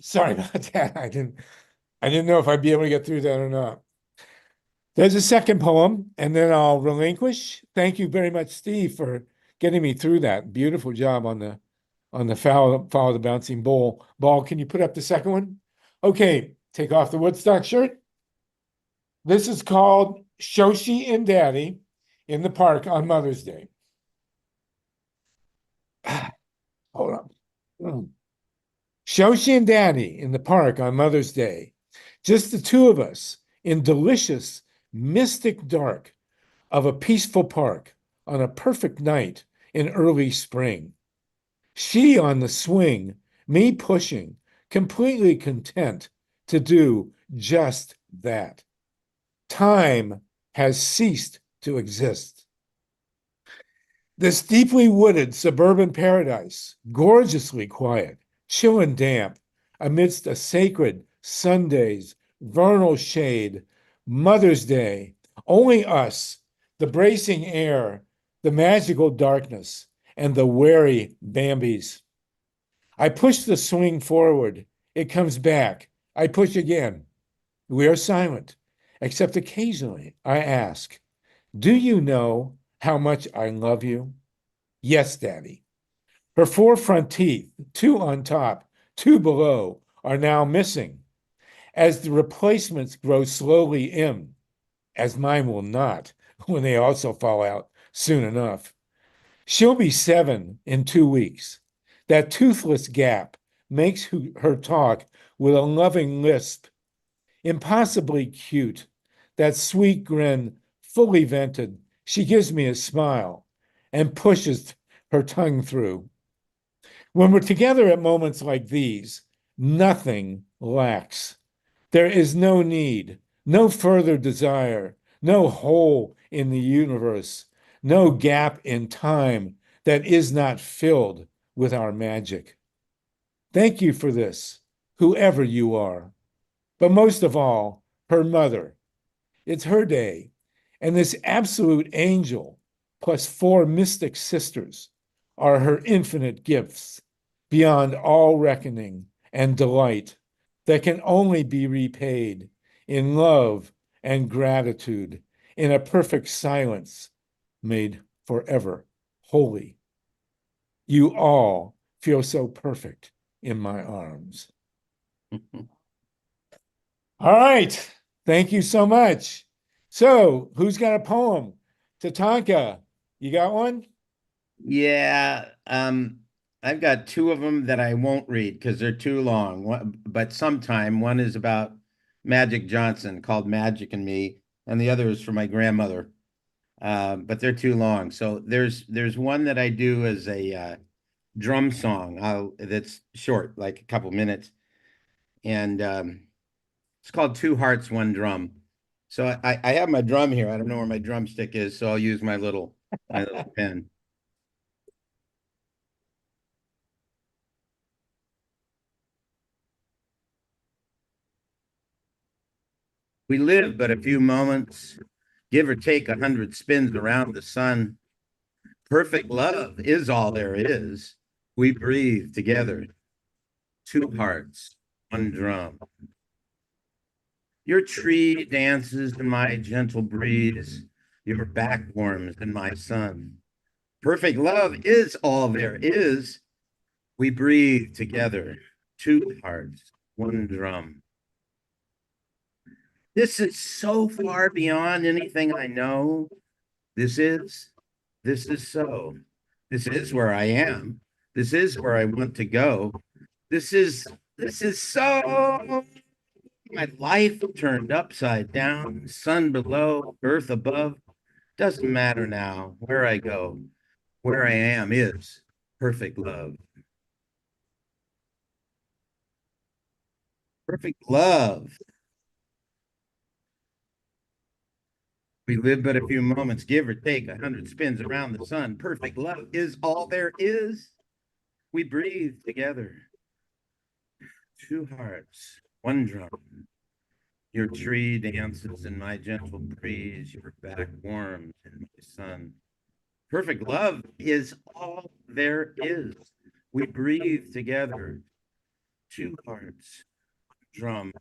Sorry about that. I didn't know if I'd be able to get through that or not. There's a second poem, and then I'll relinquish. Thank you very much, Steve, for getting me through that. Beautiful job on the follow the bouncing ball. Can you put up the second one? Okay, take off the Woodstock shirt. This is called Shoshi and Daddy in the Park on Mother's Day. Hold on. Shoshi and Daddy in the park on Mother's Day. Just the two of us in delicious, mystic dark of a peaceful park on a perfect night in early spring. She on the swing, me pushing, completely content to do just that. Time has ceased to exist. This deeply wooded suburban paradise, gorgeously quiet, chill and damp, amidst a sacred Sunday's vernal shade, Mother's Day, only us, the bracing air, the magical darkness, and the wary Bambis. I push the swing forward. It comes back. I push again. We are silent, except occasionally I ask, do you know how much I love you? Yes, Daddy. Her four front teeth, two on top, two below, are now missing. As the replacements grow slowly in, as mine will not when they also fall out soon enough. She'll be 7 in 2 weeks. That toothless gap makes her talk with a loving lisp, impossibly cute. That sweet grin, fully vented, she gives me a smile and pushes her tongue through. When we're together at moments like these, nothing lacks. There is no need, no further desire, no hole in the universe, no gap in time that is not filled with our magic. Thank you for this, whoever you are. But most of all, her mother. It's her day, and this absolute angel, plus 4 mystic sisters, are her infinite gifts, beyond all reckoning and delight, that can only be repaid in love and gratitude, in a perfect silence made forever holy. You all feel so perfect in my arms. All right. Thank you so much. So, who's got a poem? Tatanka, you got one? Yeah, I've got 2 of them that I won't read because they're too long. But sometime one is about Magic Johnson called Magic and Me, and the other is for my grandmother. But they're too long. So there's one that I do as a drum song. That's short, like a couple minutes, and it's called Two Hearts, One Drum. So I have my drum here. I don't know where my drumstick is, so I'll use my little pen. We live but a few moments, give or take 100 spins around the sun. Perfect love is all there is. We breathe together, two hearts, one drum. Your tree dances in my gentle breeze, your back warms in my sun. Perfect love is all there is. We breathe together, two hearts, one drum. This is so far beyond anything I know. This is so. This is where I am. This is where I want to go. This is so. My life turned upside down, sun below, earth above. Doesn't matter now where I go. Where I am is perfect love. Perfect love. We live but a few moments, give or take 100 spins around the sun. Perfect love is all there is. We breathe together. Two hearts, one drum. Your tree dances in my gentle breeze, your back warms in my sun. Perfect love is all there is. We breathe together. Two hearts, drum.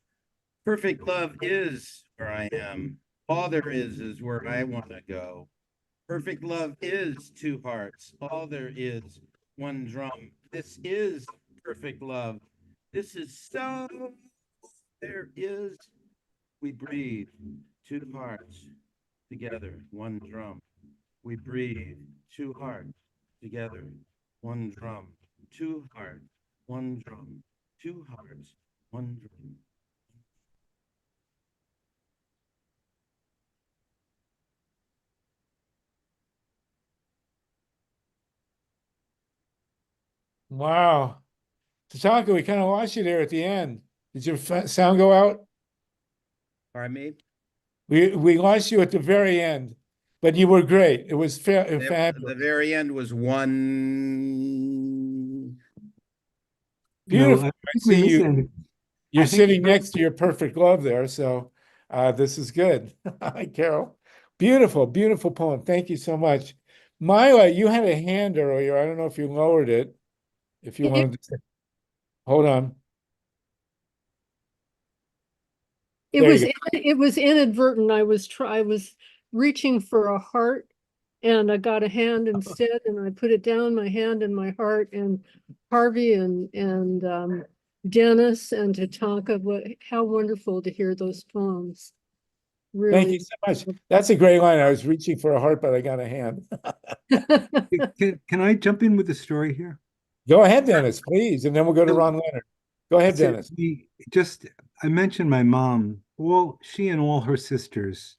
Perfect love is where I am. All there is where I want to go. Perfect love is two hearts. All there is, one drum. This is perfect love. This is so. There is. We breathe. Two hearts together, one drum. We breathe. Two hearts together, one drum. Two hearts, one drum. Two hearts, one drum. Wow. Tatanka, we kind of lost you there at the end. Did your sound go out? Pardon me? We lost you at the very end, but you were great. It was fabulous. The very end was one. Beautiful. No, I I think we see missed you. anything. You're I think- sitting next to your perfect love there, so this is good. Hi, Carol. Beautiful, beautiful poem. Thank you so much. Mila, you had a hand earlier. I don't know if you lowered it. If you wanted to hold on. It There was you go. it was inadvertent. I was reaching for a heart and I got a hand instead and I put it down, my hand and my heart, and Harvey and Dennis and Tatanka, how wonderful to hear those poems. Thank you Really. so much. That's a great line. I was reaching for a heart, but I got a hand. Can I jump in with a story here? Go ahead, Dennis, please, and then we'll go to Ron Leonard. Go ahead, So Dennis. I mentioned my mom. Well, she and all her sisters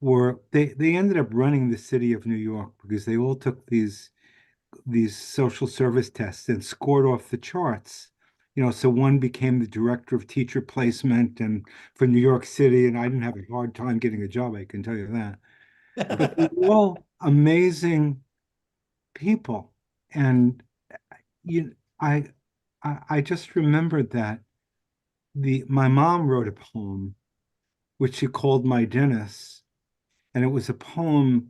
they ended up running the city of New York because they all took these social service tests and scored off the charts. So one became the director of teacher placement and for New York City, and I didn't have a hard time getting a job, I can tell you that. But they were all amazing people. And you I just remembered that my mom wrote a poem which she called My Dennis, and it was a poem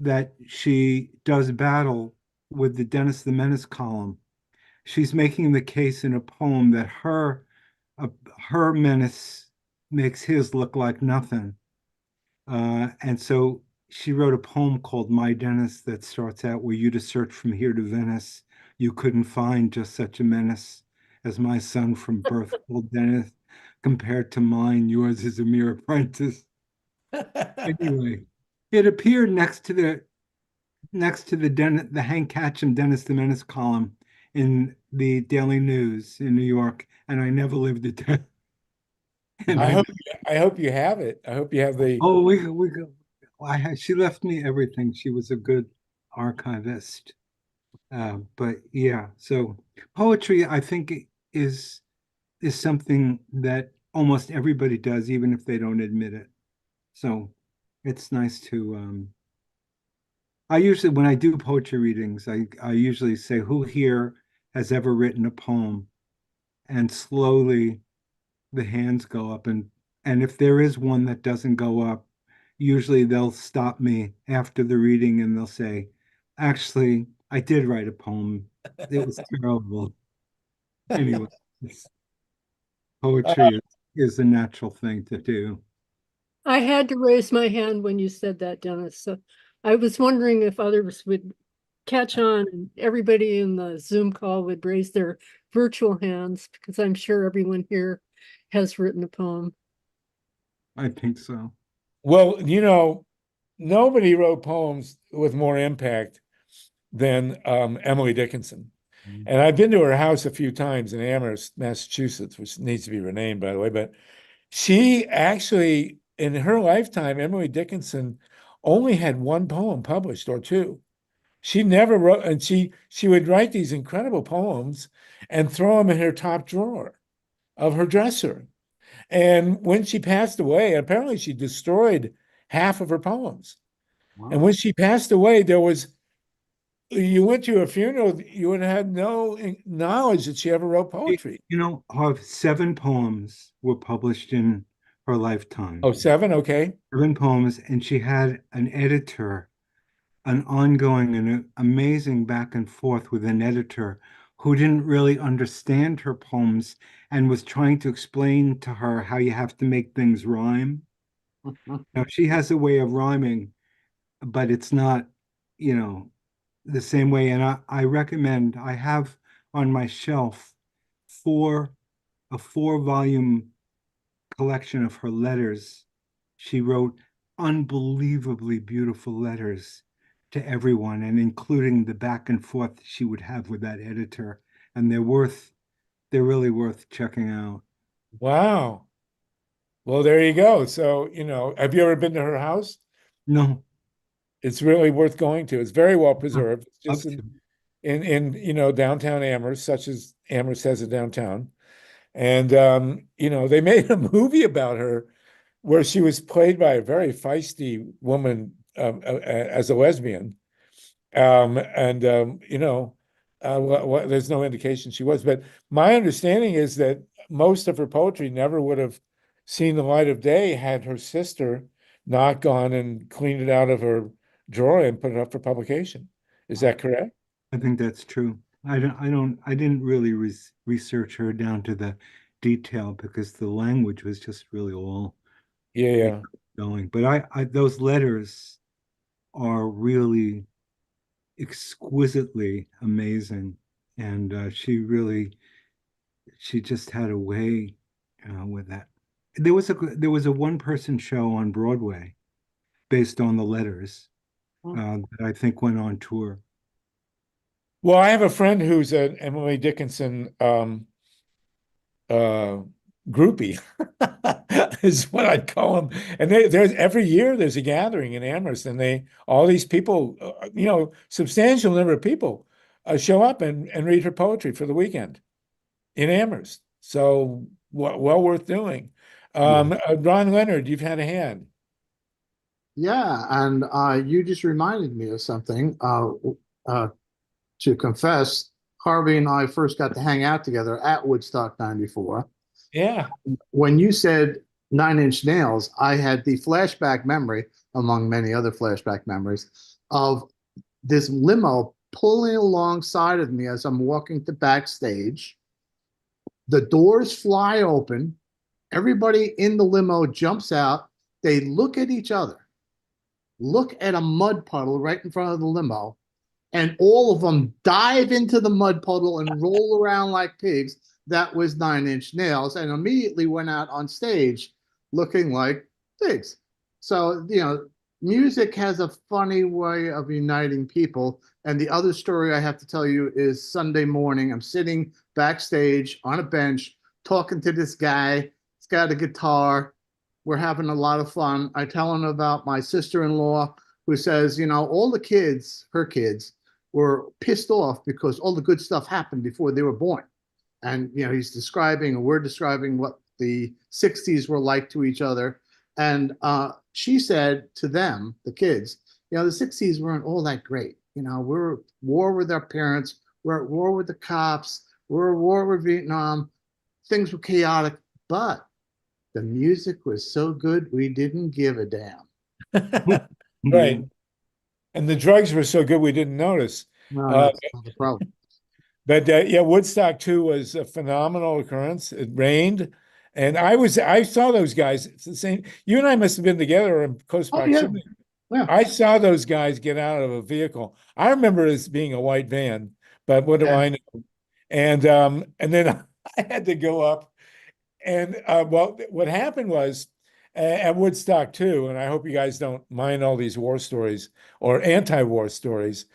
that she does battle with the Dennis the Menace column. She's making the case in a poem that her menace makes his look like nothing. And so she wrote a poem called My Dennis that starts out, were you to search from here to Venice, you couldn't find just such a menace as my son from birth called Dennis. Compared to mine, yours is a mere apprentice. Anyway, it appeared next to the Hank Catcham Dennis the Menace column in the Daily News in New York, and I never lived it down. I hope you have it. I hope you have the. Oh, she left me everything. She was a good archivist. But yeah, so poetry, I think, is something that almost everybody does, even if they don't admit it. So it's nice to. I usually, when I do poetry readings, I usually say, who here has ever written a poem? And slowly the hands go up, and And if there is one that doesn't go up, usually they'll stop me after the reading and they'll say, actually, I did write a poem. It was terrible. Anyway, poetry is a natural thing to do. I had to raise my hand when you said that, Dennis. So I was wondering if others would catch on and everybody in the Zoom call would raise their virtual hands, because I'm sure everyone here has written a poem. I think so. Well, nobody wrote poems with more impact than Emily Dickinson. And I've been to her house a few times in Amherst, Massachusetts, which needs to be renamed, by the way. But she actually, in her lifetime, Emily Dickinson only had one poem published or two. She never wrote, and she would write these incredible poems and throw them in her top drawer of her dresser. And when she passed away, apparently she destroyed half of her poems. Wow. And when she passed away, you went to a funeral, you would have had no knowledge that she ever wrote poetry. Her 7 poems were published in her lifetime. Oh, 7? Okay. 7 poems, and she had an editor, an ongoing and an amazing back and forth with an editor who didn't really understand her poems and was trying to explain to her how you have to make things rhyme. Now, she has a way of rhyming, but it's not, the same way. And I recommend, I have on my shelf a 4-volume collection of her letters. She wrote unbelievably beautiful letters to everyone, and including the back and forth she would have with that editor. And they're really worth checking out. Wow. Well, there you go. So, have you ever been to her house? No. It's really worth going to. It's very well preserved. It's just Up to. in downtown Amherst, such as Amherst has a downtown. And they made a movie about her where she was played by a very feisty woman as a lesbian. There's no indication she was. But my understanding is that most of her poetry never would have seen the light of day had her sister not gone and cleaned it out of her drawer and put it up for publication. Is that correct? I think that's true. I didn't really research her down to the detail because the language was just really all Yeah. going. But those letters are really exquisitely amazing, and she just had a way with that. There was a one-person show on Broadway based on the letters that I think went on tour. Well, I have a friend who's an Emily Dickinson groupie, is what I'd call them. And there's every year there's a gathering in Amherst, and all these people, substantial number of people show up and read her poetry for the weekend in Amherst. So well worth doing. Ron Leonard, you've had a hand. Yeah, and you just reminded me of something. To confess, Harvey and I first got to hang out together at Woodstock 94. Yeah. When you said 9 Inch Nails, I had the flashback memory, among many other flashback memories, of this limo pulling alongside of me as I'm walking to backstage. The doors fly open. Everybody in the limo jumps out. They look at each other, look at a mud puddle right in front of the limo, and all of them dive into the mud puddle and roll around like pigs. That was 9 Inch Nails, and immediately went out on stage looking like pigs. So, music has a funny way of uniting people. And the other story I have to tell you is Sunday morning, I'm sitting backstage on a bench talking to this guy. He's got a guitar. We're having a lot of fun. I tell him about my sister-in-law, who says, all the kids, her kids, were pissed off because all the good stuff happened before they were born. And, we're describing what the 60s were like to each other. And she said to them, the kids, the 60s weren't all that great. We're at war with our parents. We're at war with the cops. We're at war with Vietnam. Things were chaotic, but the music was so good, we didn't give a damn. Right. And the drugs were so good we didn't notice. No, that's not the problem. But yeah, Woodstock 2 was a phenomenal occurrence. It rained. And I saw those guys. It's the same. You and I must have been together in close Oh, yeah. proximity. Yeah. I saw those guys get out of a vehicle. I remember it as being a white van, but what do I know? And then I had to go up. And well, what happened was at Woodstock 2, and I hope you guys don't mind all these war stories or anti-war stories,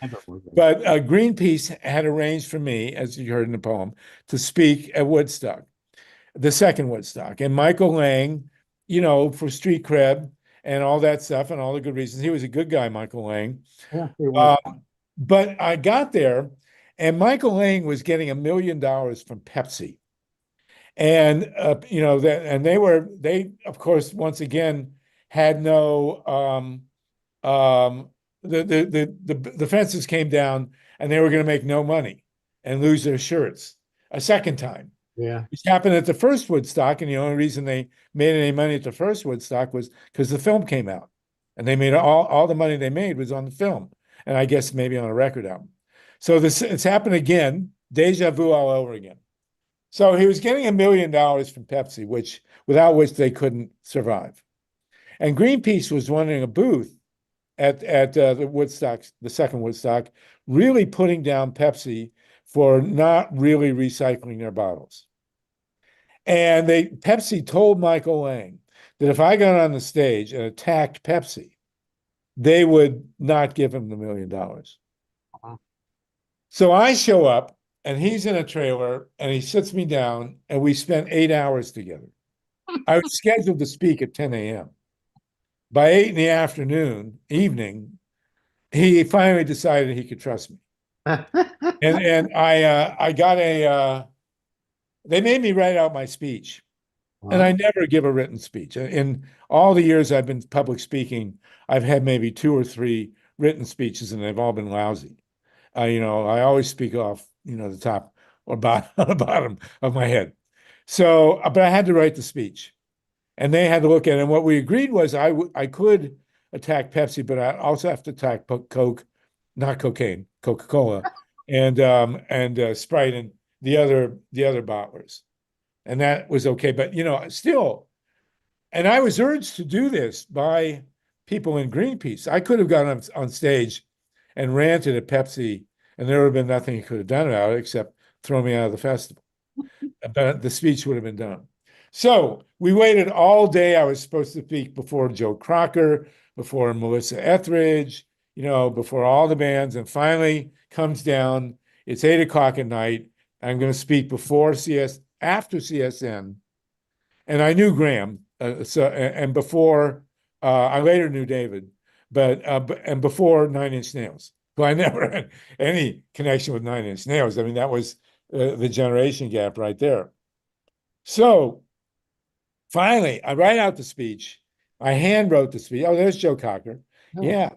but Greenpeace had arranged for me, as you heard in the poem, to speak at Woodstock, the second Woodstock. And Michael Lang, you know, for street cred and all that stuff and all the good reasons. He was a good guy, Michael Lang. Yeah, he was. But I got there, and Michael Lang was getting $1 million from Pepsi. And you know that, and they of course once again had no the fences came down, and they were going to make no money and lose their shirts a second time. Yeah. Which happened at the first Woodstock, and the only reason they made any money at the first Woodstock was because the film came out, and they made all the money they made was on the film, and I guess maybe on a record album. So it's happened again, deja vu all over again. So he was getting $1 million from Pepsi, without which they couldn't survive. And Greenpeace was running a booth at the Woodstock, the second Woodstock, really putting down Pepsi for not really recycling their bottles. And Pepsi told Michael Lang that if I got on the stage and attacked Pepsi, they would not give him the $1 million. So I show up, and he's in a trailer, and he sits me down, and we spent 8 hours together. I was scheduled to speak at 10 a.m. By 8 in the evening, he finally decided he could trust me. And I got they made me write out my speech. And I never give a written speech. In all the years I've been public speaking, I've had maybe 2 or 3 written speeches, and they've all been lousy. You know, I always speak off, you know, the top or bottom of my head. So, but I had to write the speech, and they had to look at it. And what we agreed was I could attack Pepsi, but I also have to attack Coke, not cocaine, Coca-Cola, and Sprite and the other bottlers, and that was okay. But you know, still, and I was urged to do this by people in Greenpeace. I could have gone on stage and ranted at Pepsi, and there would have been nothing he could have done about it except throw me out of the festival. But the speech would have been done. So we waited all day. I was supposed to speak before Joe Crocker, before Melissa Etheridge, you know, before all the bands, and finally comes down. It's 8 o'clock at night. I'm going to speak after CSN, and I knew Graham. And before I later knew David. And before 9 Inch Nails, who I never had any connection with 9 Inch Nails. I mean, that was the generation gap right there. So finally, I write out the speech. I hand wrote the speech. Oh, there's Joe Cocker. Yeah.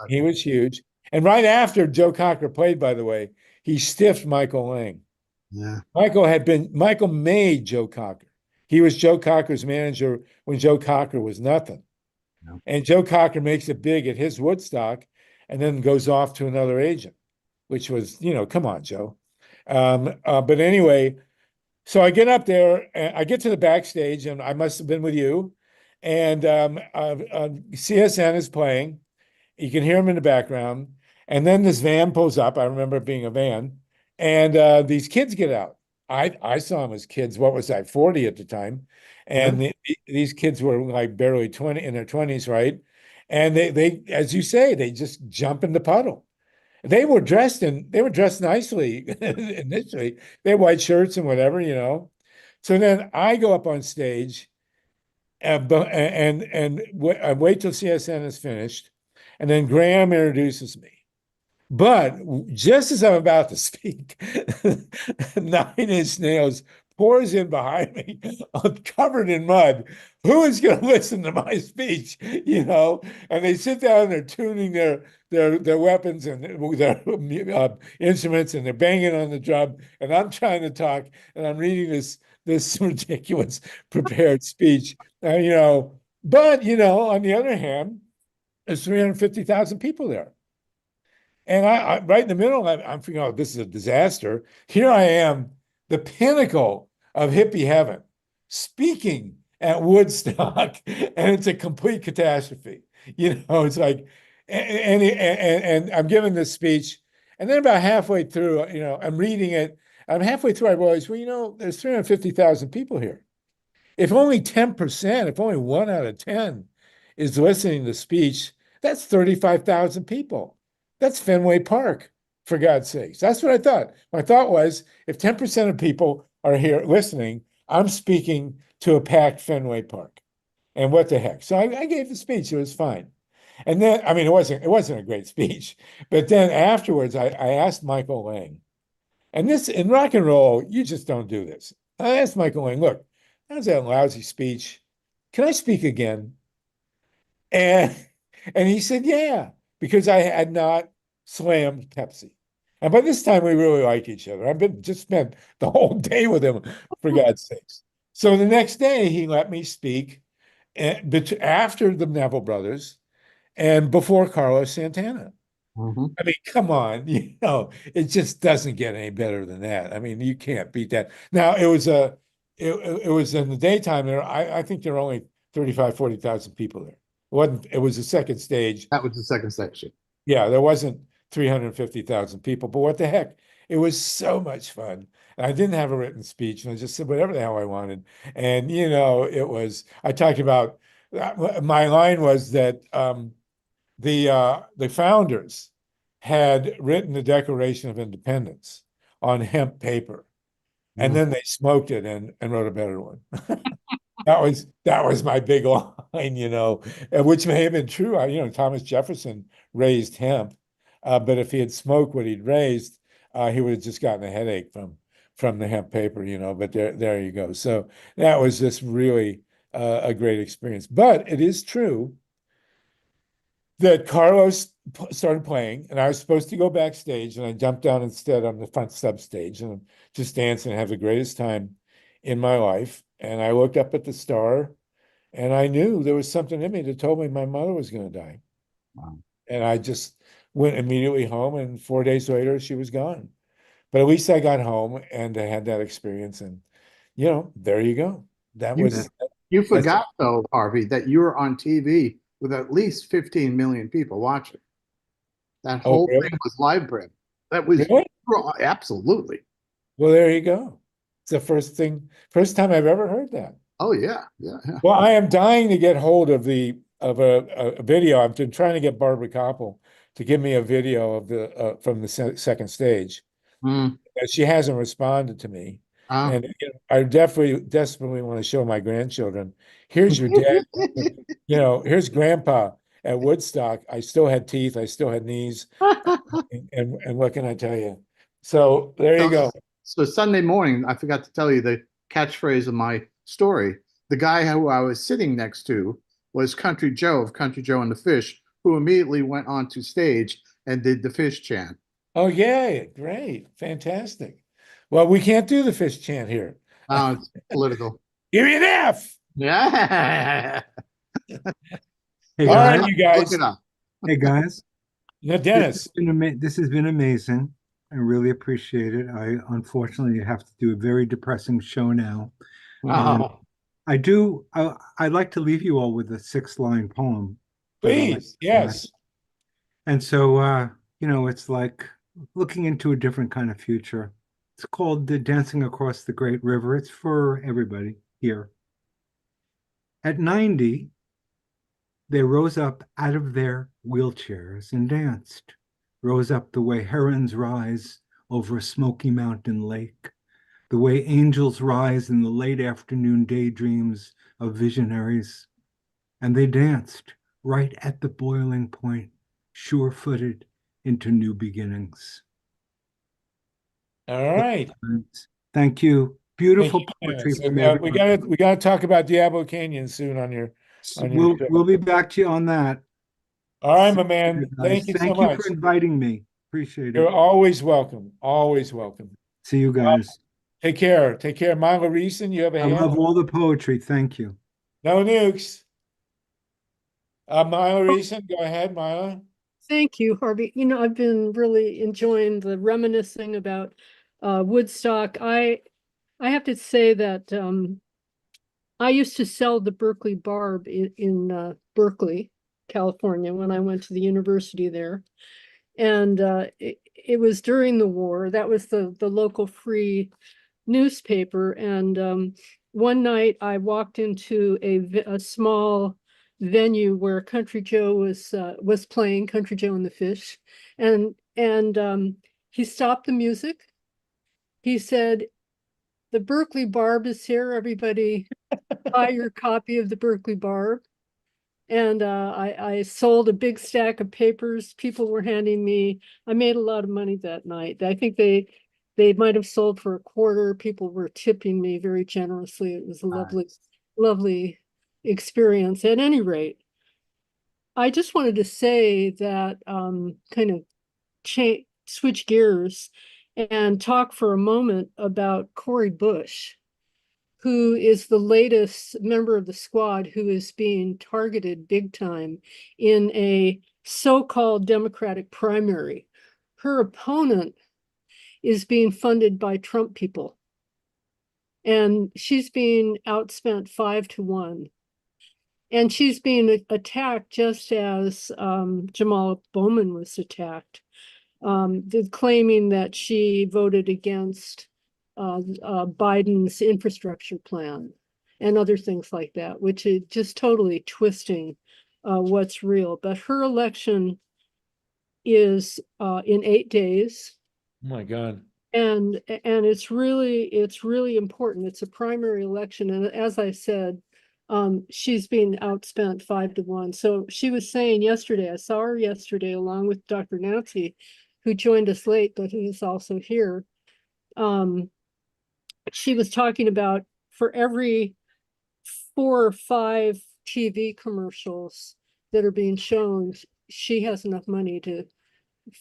He was huge. And right after Joe Cocker played, by the way, he stiffed Michael Lang. Yeah. Michael made Joe Cocker. He was Joe Cocker's manager when Joe Cocker was nothing. No. And Joe Cocker makes it big at his Woodstock and then goes off to another agent, which was, you know, come on, Joe. But anyway, so I get up there, and I get to the backstage, and I must have been with you. And CSN is playing. You can hear him in the background. And then this van pulls up. I remember it being a van. And these kids get out. I saw them as kids. What was I, 40 at the time? And these kids were like barely 20 in their 20s, right? And they, as you say, they just jump in the puddle. They were dressed nicely initially. They had white shirts and whatever, you know. So then I go up on stage and wait till CSN is finished, and then Graham introduces me. But just as I'm about to speak, 9 Inch Nails pours in behind me, covered in mud. Who is going to listen to my speech? You know, and they sit down and they're tuning their weapons and their instruments, and they're banging on the drum. And I'm trying to talk, and I'm reading this ridiculous prepared speech. But on the other hand, there's 350,000 people there. And I right in the middle, I'm thinking, oh, this is a disaster. Here I am, the pinnacle of hippie heaven, speaking at Woodstock, and it's a complete catastrophe. It's like, and I'm giving this speech, and then about halfway through, I'm reading it. I'm halfway through, I realize, well, there's 350,000 people here. If only 10%, if only 1 out of 10 is listening to the speech, that's 35,000 people. That's Fenway Park, for God's sakes. That's what I thought. My thought was, if 10% of people are here listening, I'm speaking to a packed Fenway Park. And what the heck? So I gave the speech. It was fine. And then, I mean, it wasn't a great speech. But then afterwards, I asked Michael Lang, and this, in rock and roll, you just don't do this. I asked Michael Lang, look, that was a lousy speech. Can I speak again? And he said, yeah, because I had not slammed Pepsi. And by this time, we really like each other. I've just spent the whole day with him, for God's sakes. So the next day, he let me speak after the Neville brothers and before Carlos Santana. I mean, come on, it just doesn't get any better than that. I mean, you can't beat that. Now, it was in the daytime there. I think there were only 40,000 people there. It was the second stage. That was the second section. Yeah, there wasn't 350,000 people, but what the heck? It was so much fun. And I didn't have a written speech, and I just said whatever the hell I wanted. And I talked about my line was that the founders had written the Declaration of Independence on hemp paper, and then they smoked it and wrote a better one. That was my big line, which may have been true. Thomas Jefferson raised hemp, but if he had smoked what he'd raised, he would have just gotten a headache from the hemp paper, But there you go. So that was just really a great experience. But it is true that Carlos started playing, and I was supposed to go backstage, and I jumped down instead on the front substage and just dance and have the greatest time in my life. And I looked up at the star, and I knew there was something in me that told me my mother was going to die. Wow. And I just went immediately home, and 4 days later, she was gone. But at least I got home and I had that experience, and there you go. You forgot though, Harvey, that you were on TV with at least 15 million people watching. That whole really? thing was live bred. That was Really? Absolutely. Well, there you go. It's the first time I've ever heard that. Oh yeah. Well, I am dying to get hold of a video. I've been trying to get Barbara Koppel to give me a video of from the second stage. She hasn't responded to me. And I desperately want to show my grandchildren. Here's your dad. Here's Grandpa at Woodstock. I still had teeth. I still had knees. and what can I tell you? So there you go. So Sunday morning, I forgot to tell you the catchphrase of my story. The guy who I was sitting next to was Country Joe of Country Joe and the Fish, who immediately went onto stage and did the Fish chant. Oh, yeah. Great. Fantastic. Well, we can't do the Fish chant here. Oh, it's political. Give me an F. Yeah. Hey, All guys. right, you guys. Look it up. Hey, guys. Now, Dennis. This has been amazing. I really appreciate it. I unfortunately have to do a very depressing show now. Oh. I'd like to leave you all with a 6-line poem. Please, yes. And so, it's like looking into a different kind of future. It's called the Dancing Across the Great River. It's for everybody here. At 90, they rose up out of their wheelchairs and danced, rose up the way herons rise over a smoky mountain lake, the way angels rise in the late afternoon daydreams of visionaries. And they danced right at the boiling point, sure-footed into new beginnings. All right. Thank you. Beautiful Thank you, poetry from we everyone. gotta talk about Diablo Canyon soon on your show. We'll be back to you on that. All right, my man. Thank you so Thank much. you for inviting me. Appreciate it. You're always welcome. Always welcome. See you guys. Take care. Take care. Mila Reeson, you have a I love hand? all the poetry. Thank you. No nukes. Mila Reeson, go ahead, Mila. Thank you, Harvey. I've been really enjoying the reminiscing about Woodstock. I have to say that I used to sell the Berkeley Barb in Berkeley, California, when I went to the university there. And it was during the war. That was the local free newspaper. And one night I walked into a small venue where Country Joe was playing, Country Joe and the Fish, and he stopped the music. He said, "The Berkeley Barb is here. Everybody, buy your copy of the Berkeley Barb." And I sold a big stack of papers. People were handing me. I made a lot of money that night. I think they might have sold for a quarter. People were tipping me very generously. It was a lovely experience. At any rate, I just wanted to say that kind of switch gears and talk for a moment about Cori Bush, who is the latest member of the squad who is being targeted big time in a so-called Democratic primary. Her opponent is being funded by Trump people, and she's being outspent 5-1. And she's being attacked just as Jamal Bowman was attacked, claiming that she voted against Biden's infrastructure plan and other things like that, which is just totally twisting what's real. But her election is in 8 days. Oh my God. And it's really important. It's a primary election. And as I said, she's being outspent 5-1. So she was saying yesterday, I saw her yesterday along with Dr. Nancy, who joined us late, but who is also here. She was talking about for every 4 or 5 TV commercials that are being shown, she has enough money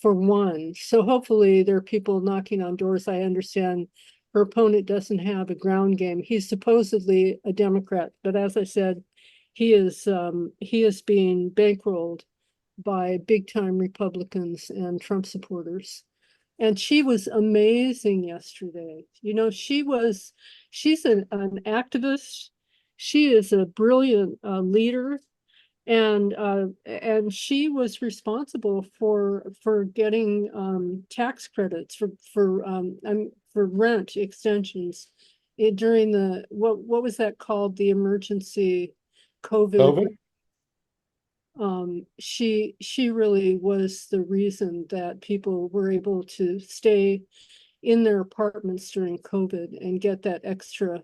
for one. So hopefully there are people knocking on doors. I understand her opponent doesn't have a ground game. He's supposedly a Democrat, but as I said, he is being bankrolled by big time Republicans and Trump supporters. And she was amazing yesterday. She's an activist. She is a brilliant leader. And she was responsible for getting tax credits for rent extensions during the what was that called, the emergency COVID. She really was the reason that people were able to stay in their apartments during COVID and get that extra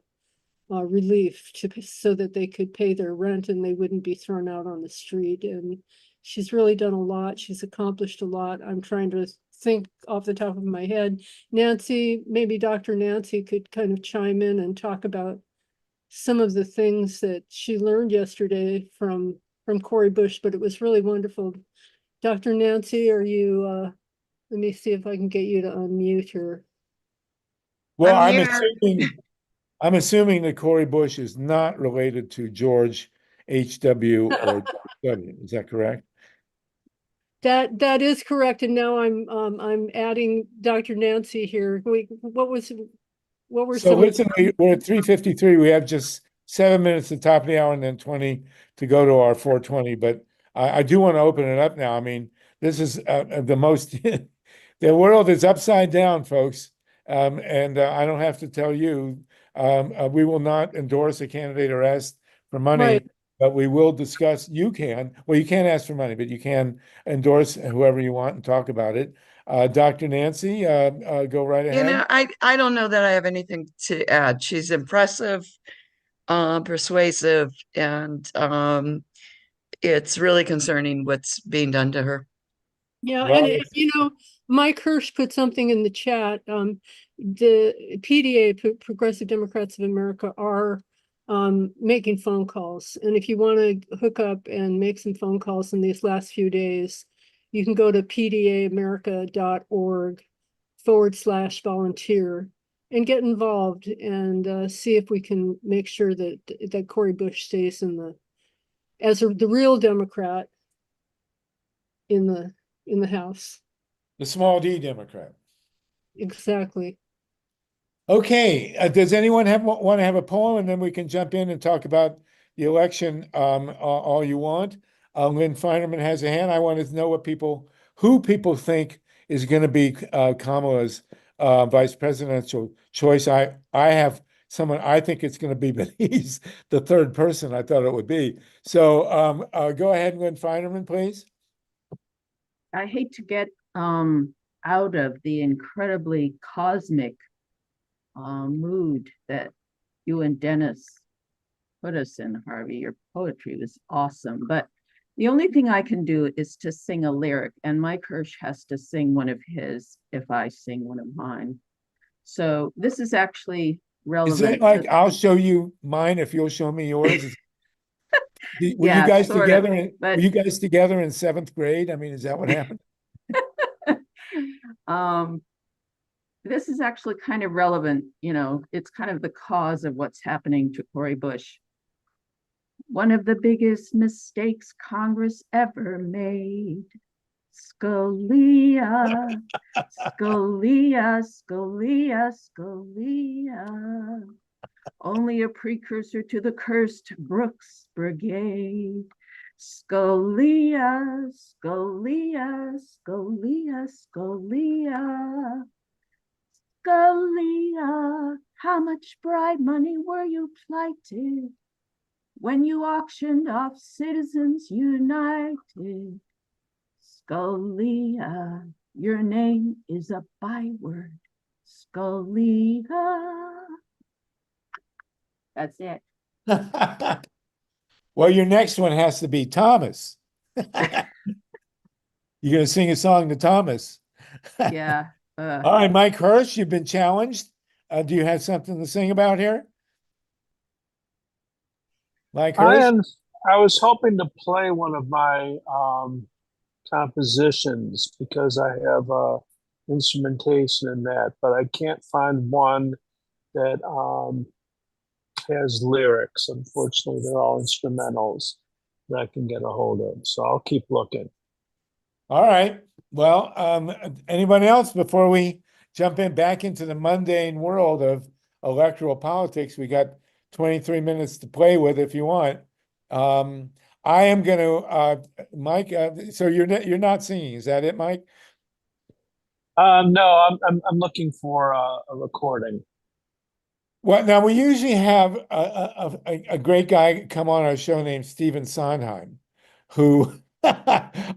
relief so that they could pay their rent and they wouldn't be thrown out on the street. And she's really done a lot. She's accomplished a lot. I'm trying to think off the top of my head. Nancy, maybe Dr. Nancy could kind of chime in and talk about some of the things that she learned yesterday from Cori Bush, but it was really wonderful. Dr. Nancy, are you, let me see if I can get you to unmute her. Well, I'm assuming that Cori Bush is not related to George H.W. or W. Is that correct? That is correct. And now I'm adding Dr. Nancy here. What were So some listen, we're at 3:53. We have just 7 minutes at the top of the hour and then 20 to go to our 4:20. But I do want to open it up now. I mean, this is the most, the world is upside down, folks. And I don't have to tell you, we will not endorse a candidate or ask for money, Right. but we will discuss. You can't ask for money, but you can endorse whoever you want and talk about it. Dr. Nancy, go right ahead. I don't know that I have anything to add. She's impressive, persuasive, and it's really concerning what's being done to her. Yeah, Well, and Mike Hirsch put something in the chat. The PDA, Progressive Democrats of America, are making phone calls. And if you want to hook up and make some phone calls in these last few days, you can go to pdaamerica.org/volunteer. and get involved and see if we can make sure that Cori Bush stays as the real Democrat in the House. The small D Democrat. Exactly. Okay, does anyone want to have a poem, and then we can jump in and talk about the election all you want? Lynn Feinerman has a hand. I wanted to know who people think is going to be Kamala's vice presidential choice. I have someone I think it's going to be, but he's the third person I thought it would be. So go ahead, Lynn Feinerman, please. I hate to get out of the incredibly cosmic mood that you and Dennis put us in, Harvey. Your poetry was awesome, but the only thing I can do is to sing a lyric, and Mike Hirsch has to sing one of his if I sing one of mine. So this is actually relevant. Is it like I'll show you mine if you'll show me yours? Were Yeah, you guys sort of, together? but Were you guys together in 7th grade? I mean, is that what happened? this is actually kind of relevant. You know, it's kind of the cause of what's happening to Cori Bush. One of the biggest mistakes Congress ever made. Scalia, Scalia, Scalia, Scalia. Only a precursor to the cursed Brooks Brigade. Scalia, Scalia, Scalia, Scalia. Scalia, how much bribe money were you plighted when you auctioned off Citizens United? Scalia, your name is a byword. Scalia. That's it. Well, your next one has to be Thomas. You're going to sing a song to Thomas. Yeah. All right, Mike Hirsch, you've been challenged. Do you have something to sing about here? Mike Hirsch? I was hoping to play one of my compositions because I have instrumentation in that, but I can't find one that has lyrics. Unfortunately, they're all instrumentals that I can get a hold of. So I'll keep looking. All right. Well, anyone else before we jump back into the mundane world of electoral politics? We got 23 minutes to play with if you want. I am going to, Mike. So you're not singing, is that it, Mike? No, I'm looking for a recording. Well, now we usually have a great guy come on our show named Stephen Sondheim, who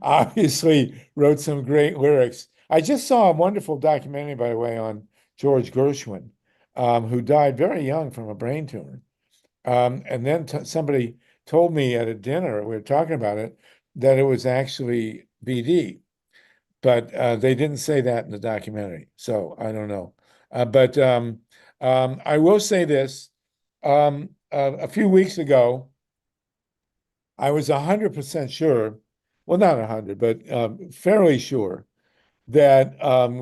obviously wrote some great lyrics. I just saw a wonderful documentary, by the way, on George Gershwin, who died very young from a brain tumor. And then somebody told me at a dinner, we were talking about it, that it was actually BD. But they didn't say that in the documentary, so I don't know. But I will say this. A few weeks ago, I was 100% sure, well, not 100, but fairly sure that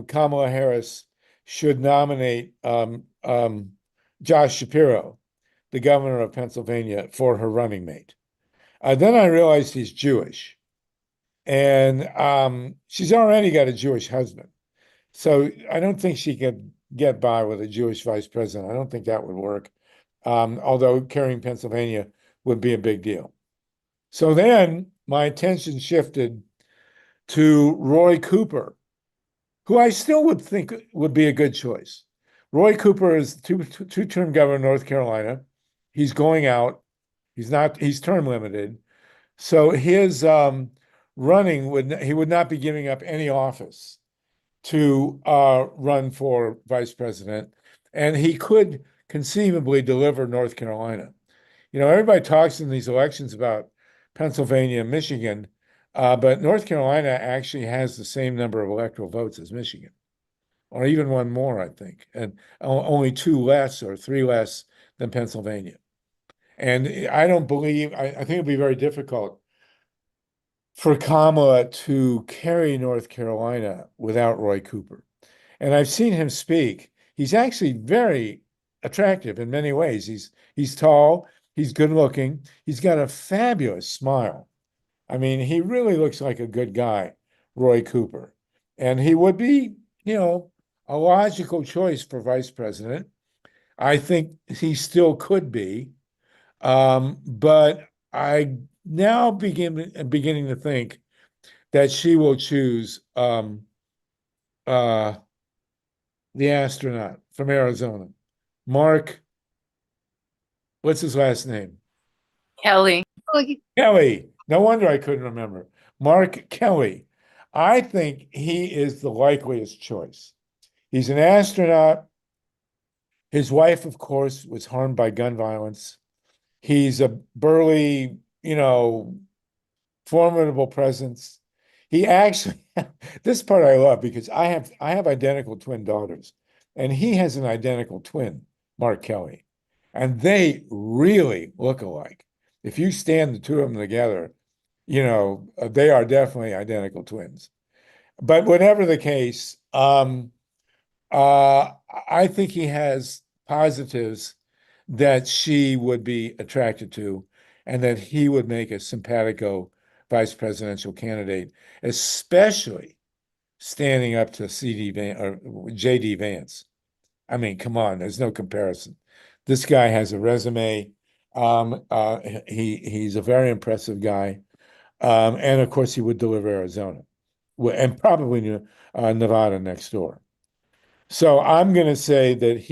Kamala Harris should nominate Josh Shapiro, the governor of Pennsylvania, for her running mate. Then I realized he's Jewish. And she's already got a Jewish husband. So I don't think she could get by with a Jewish vice president. I don't think that would work. Although carrying Pennsylvania would be a big deal. So then my attention shifted to Roy Cooper, who I still would think would be a good choice. Roy Cooper is two-term governor of North Carolina. He's going out. He's term limited. So his running he would not be giving up any office to run for vice president, and he could conceivably deliver North Carolina. You know, everybody talks in these elections about Pennsylvania and Michigan, but North Carolina actually has the same number of electoral votes as Michigan, or even one more, I think, and only 2 less or 3 less than Pennsylvania. And I think it'd be very difficult for Kamala to carry North Carolina without Roy Cooper. And I've seen him speak. he's actually very attractive in many ways. He's tall, he's good looking, he's got a fabulous smile. I mean, he really looks like a good guy, Roy Cooper. And he would be, a logical choice for vice president. I think he still could be. But I now beginning to think that she will choose the astronaut from Arizona, Mark. What's his last name? Kelly. Kelly. No wonder I couldn't remember. Mark Kelly. I think he is the likeliest choice. He's an astronaut. His wife, of course, was harmed by gun violence. He's a burly, formidable presence. He actually, this part I love because I have identical twin daughters, and he has an identical twin, Mark Kelly, and they really look alike. If you stand the two of them together, they are definitely identical twins. But whatever the case, I think he has positives that she would be attracted to, and that he would make a simpatico vice presidential candidate, especially standing up to CD Vance or JD Vance. I mean, come on, there's no comparison. This guy has a resume. He's a very impressive guy. And of course, he would deliver Arizona and probably Nevada next door. So I'm going to say that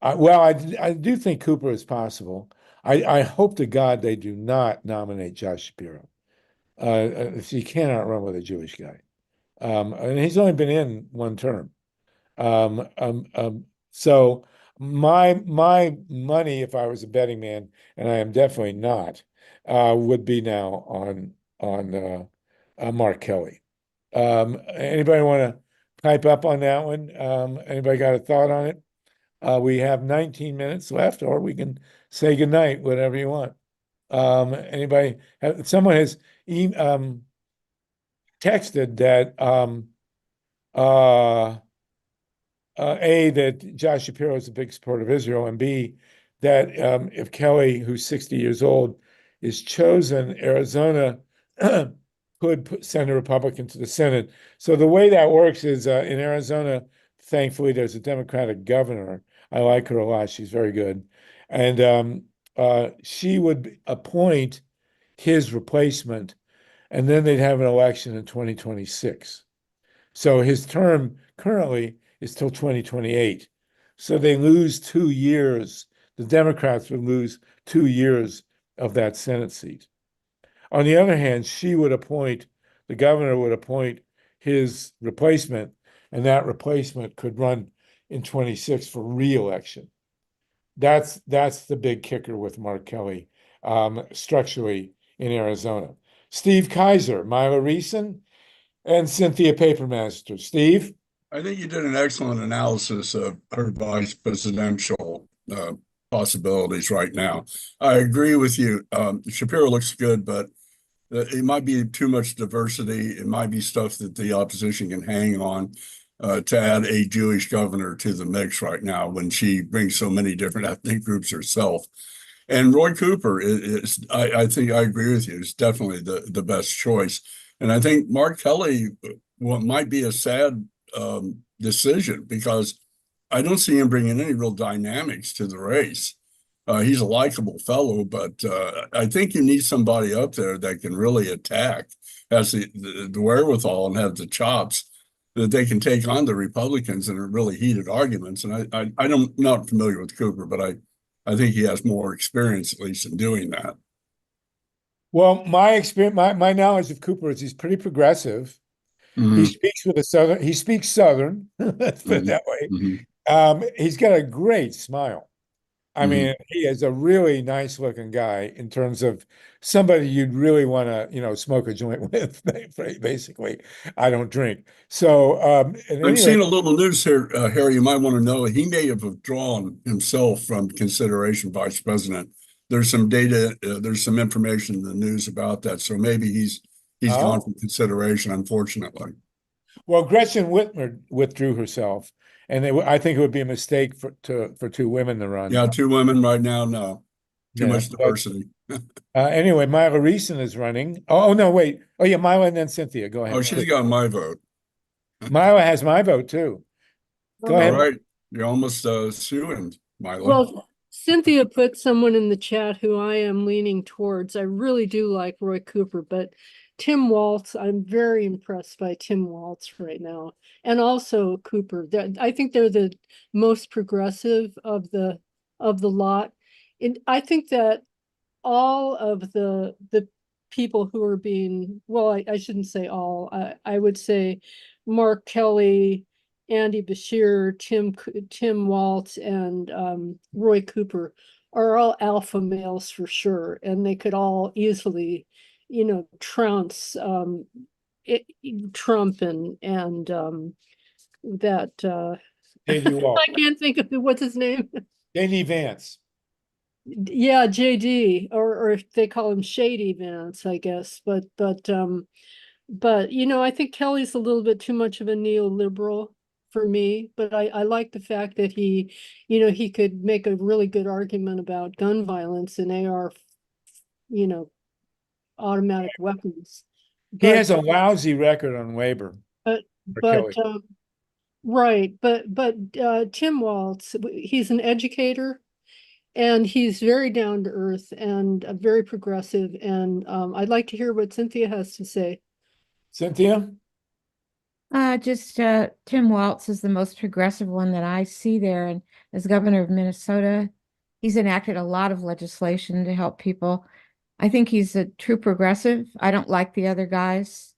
I do think Cooper is possible. I hope to God they do not nominate Josh Shapiro. You cannot run with a Jewish guy. And he's only been in one term. So my money, if I was a betting man, and I am definitely not, would be now on Mark Kelly. Anybody want to pipe up on that one? Anybody got a thought on it? We have 19 minutes left, or we can say goodnight, whatever you want. Anybody? Someone has texted that A, that Josh Shapiro is a big supporter of Israel, and B, that if Kelly, who's 60 years old, is chosen, Arizona could send a Republican to the Senate. So the way that works is in Arizona, thankfully, there's a Democratic governor. I like her a lot. She's very good. And she would appoint his replacement, and then they'd have an election in 2026. So his term currently is till 2028. So they lose 2 years. The Democrats would lose 2 years of that Senate seat. On the other hand, the governor would appoint his replacement, and that replacement could run in 26 for re-election. That's the big kicker with Mark Kelly, structurally in Arizona. Steve Kaiser, Myla Reeson, and Cynthia Papermaster. Steve? I think you did an excellent analysis of her vice presidential possibilities right now. I agree with you. Shapiro looks good, but it might be too much diversity. It might be stuff that the opposition can hang on to add a Jewish governor to the mix right now when she brings so many different ethnic groups herself. And Roy Cooper I think I agree with you, is definitely the best choice. And I think Mark Kelly might be a sad decision because I don't see him bringing any real dynamics to the race. He's a likable fellow, but I think you need somebody up there that can really attack, has the wherewithal and have the chops that they can take on the Republicans in really heated arguments. And I'm not familiar with Cooper, but I think he has more experience, at least, in doing that. Well, my experience, my knowledge of Cooper is he's pretty progressive. Mm-hmm. He speaks Southern, let's put it that way. Mm-hmm. He's got a great smile. I mean, he is a really nice looking guy in terms of somebody you'd really want to, smoke a joint with, basically. I don't drink. So, I've seen a little news here, Harry, you might want to know, he may have withdrawn himself from consideration vice president. There's some data, there's some information in the news about that. So maybe he's gone from consideration, unfortunately. Well, Gretchen Whitmer withdrew herself, And I think it would be a mistake for two women to run. Yeah, two women right now, no. Too Yeah, much diversity. Anyway, Myla Reeson is running. Oh, no, wait. Oh, yeah, Myla and then Cynthia. Go ahead. Oh, she's got my vote. Myla has my vote too. Go All ahead. right. You're almost suing, Myla. Well, Cynthia put someone in the chat who I am leaning towards. I really do like Roy Cooper, but Tim Waltz, I'm very impressed by Tim Waltz right now. And also Cooper. I think they're the most progressive of the lot. And I think that all of the people who are being, well, I shouldn't say all, I would say Mark Kelly, Andy Bashir, Tim Waltz, and Roy Cooper are all alpha males for sure, and they could all easily, trounce Trump and that J.D. Walsh. I can't think of what's his name. J.D. Vance. Yeah, JD, or they call him Shady Vance, I guess. But I think Kelly's a little bit too much of a neoliberal for me. But I like the fact that he could make a really good argument about gun violence and AR, automatic weapons. He has a lousy record on Weber. But right, but Tim Waltz, he's an educator. And he's very down to earth and very progressive. And I'd like to hear what Cynthia has to say. Cynthia? Tim Waltz is the most progressive one that I see there. And as governor of Minnesota, he's enacted a lot of legislation to help people. I think he's a true progressive. I don't like the other guys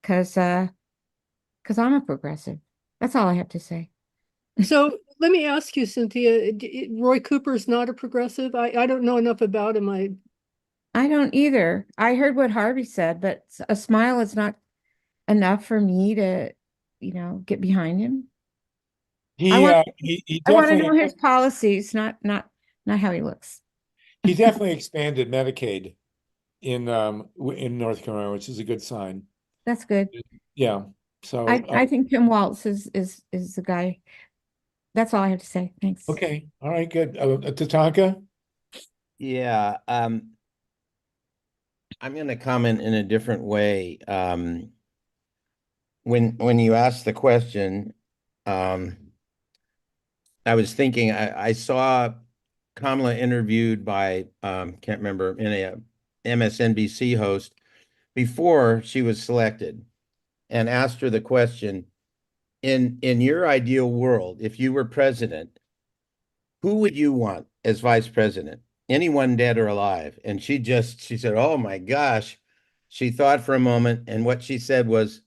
because I'm a progressive. That's all I have to say. So let me ask you, Cynthia, Roy Cooper's not a progressive? I don't know enough about him. I don't either. I heard what Harvey said, but a smile is not enough for me to, get behind him. He I want definitely to know his policies, not how he looks. he definitely expanded Medicaid in North Carolina, which is a good sign. That's good. Yeah. So I think Tim Waltz is the guy. That's all I have to say. Thanks. Okay. All right, good. Tatanka? Yeah. I'm going to comment in a different way. When you asked the question, I was thinking I saw Kamala interviewed by can't remember, in a MSNBC host before she was selected, and asked her the question, in your ideal world, if you were president, who would you want as vice president? Anyone dead or alive? And she said, oh my gosh. She thought for a moment, and what she said was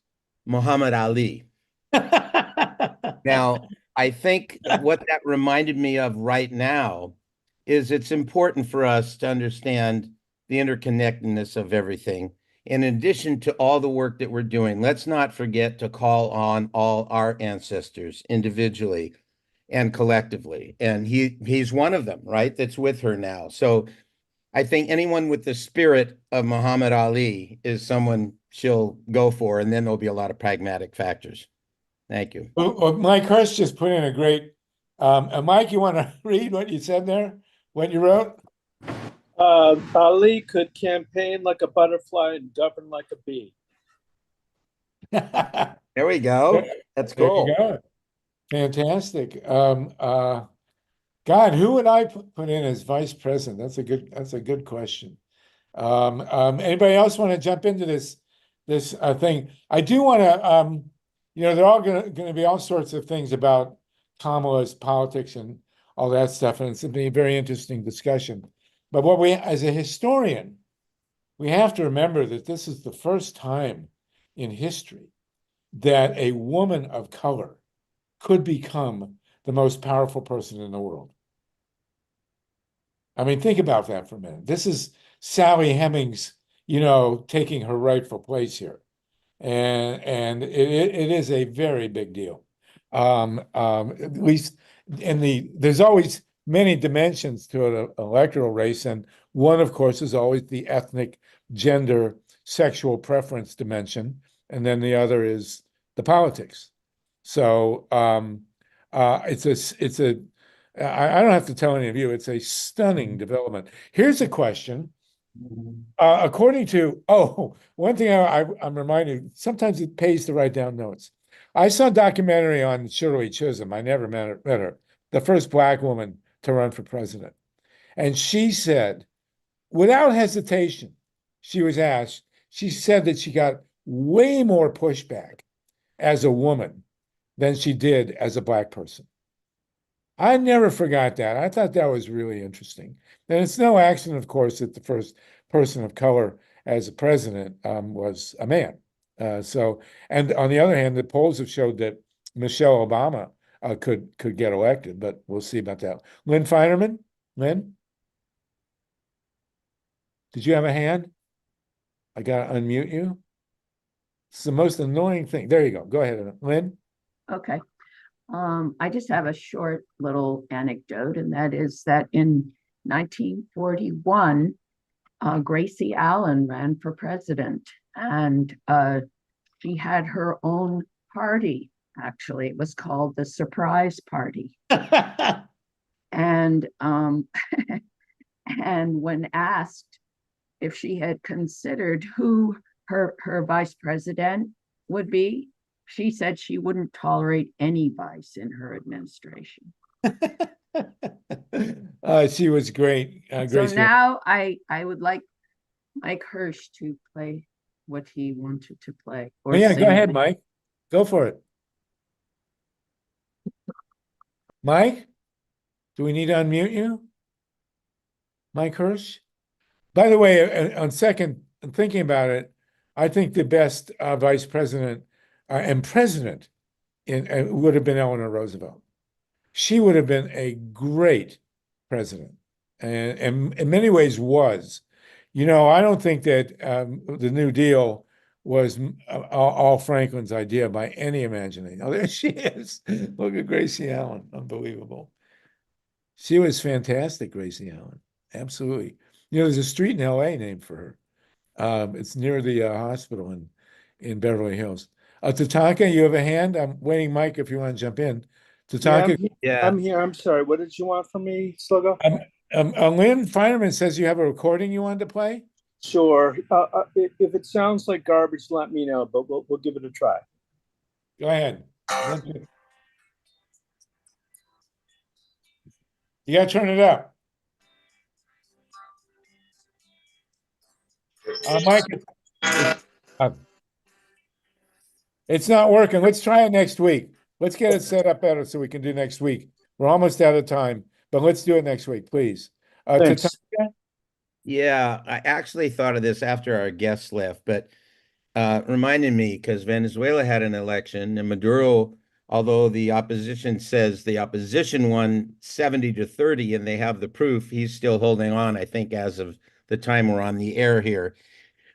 Muhammad Ali. Now, I think what that reminded me of right now is it's important for us to understand the interconnectedness of everything. In addition to all the work that we're doing, let's not forget to call on all our ancestors individually and collectively. And he's one of them, right? That's with her now. So I think anyone with the spirit of Muhammad Ali is someone she'll go for, and then there'll be a lot of pragmatic factors. Thank you. Well, Mike Hirsch just put in a great, Mike, you want to read what you said there? What you wrote? Ali could campaign like a butterfly and govern like a bee. There we go. That's cool. There you go. Fantastic. God, who would I put in as vice president? That's a good question. Anybody else want to jump into this thing? I do want to, there are all going to be all sorts of things about Kamala's politics and all that stuff, and it's going to be a very interesting discussion. But as a historian, we have to remember that this is the first time in history that a woman of color could become the most powerful person in the world. I mean, think about that for a minute. This is Sally Hemings, taking her rightful place here. And it is a very big deal. At least there's always many dimensions to an electoral race, and one, of course, is always the ethnic, gender, sexual preference dimension, and then the other is the politics. So I don't have to tell any of you, it's a stunning development. Here's a question. According to, one thing I'm reminded, sometimes it pays to write down notes. I saw a documentary on Shirley Chisholm. I never met her, the first Black woman to run for president. And she said, without hesitation, she was asked, she said that she got way more pushback as a woman than she did as a Black person. I never forgot that. I thought that was really interesting. And it's no accident, of course, that the first person of color as a president was a man. And on the other hand, the polls have showed that Michelle Obama could get elected, but we'll see about that. LYNN FEINERMAN, Lynn? Did you have a hand? I gotta unmute you. It's the most annoying thing. There you go. Go ahead, Lynn. Okay. I just have a short little anecdote, and that is that in 1941, Gracie Allen ran for president, and she had her own party. Actually, it was called the Surprise Party. And and when asked if she had considered who her vice president would be, she said she wouldn't tolerate any vice in her administration. She was great. So Gracie. now I would like Mike HERSH to play what he wanted to play. Oh, yeah, go ahead, Mike. Go for it. Mike, do we need to unmute you? Mike HERSH? By the way, on second thinking about it, I think the best vice president and president would have been Eleanor Roosevelt. She would have been a great president, and in many ways was. You know, I don't think that the New Deal was all Franklin's idea by any imagination. Oh, there she is. Look at Gracie Allen. Unbelievable. She was fantastic, Gracie Allen. Absolutely. You know, there's a street in LA named for her. It's near the hospital in Beverly Hills. Tatanka, you have a hand? I'm waiting, Mike, if you want to jump in. Tatanka? I'm here. I'm sorry. What did you want from me, Sluggo? LYNN FEINERMAN says you have a recording you wanted to play? Sure. If it sounds like garbage, let me know, but we'll give it a try. Go ahead. You got to turn it up. Mike, it's not working. Let's try it next week. Let's get it set up better so we can do next week. We're almost out of time, but let's do it next week, please. Yeah, I actually thought of this after our guests left, but reminded me because Venezuela had an election and Maduro, although the opposition says the opposition won 70-30 and they have the proof, he's still holding on, I think, as of the time we're on the air here.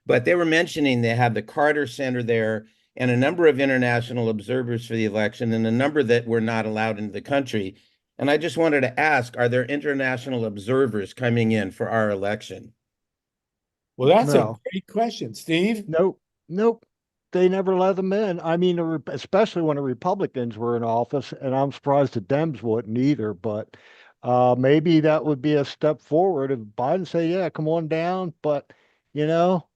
But they were mentioning they had the Carter Center there and a number of international observers for the election and a number that were not allowed into the country. And I just wanted to ask, are there international observers coming in for our election? Well, that's a great question. Steve? Nope. They never let them in. I mean, especially when the Republicans were in office, and I'm surprised the Dems wouldn't either, but maybe that would be a step forward if Biden say, yeah, come on down. But, you know,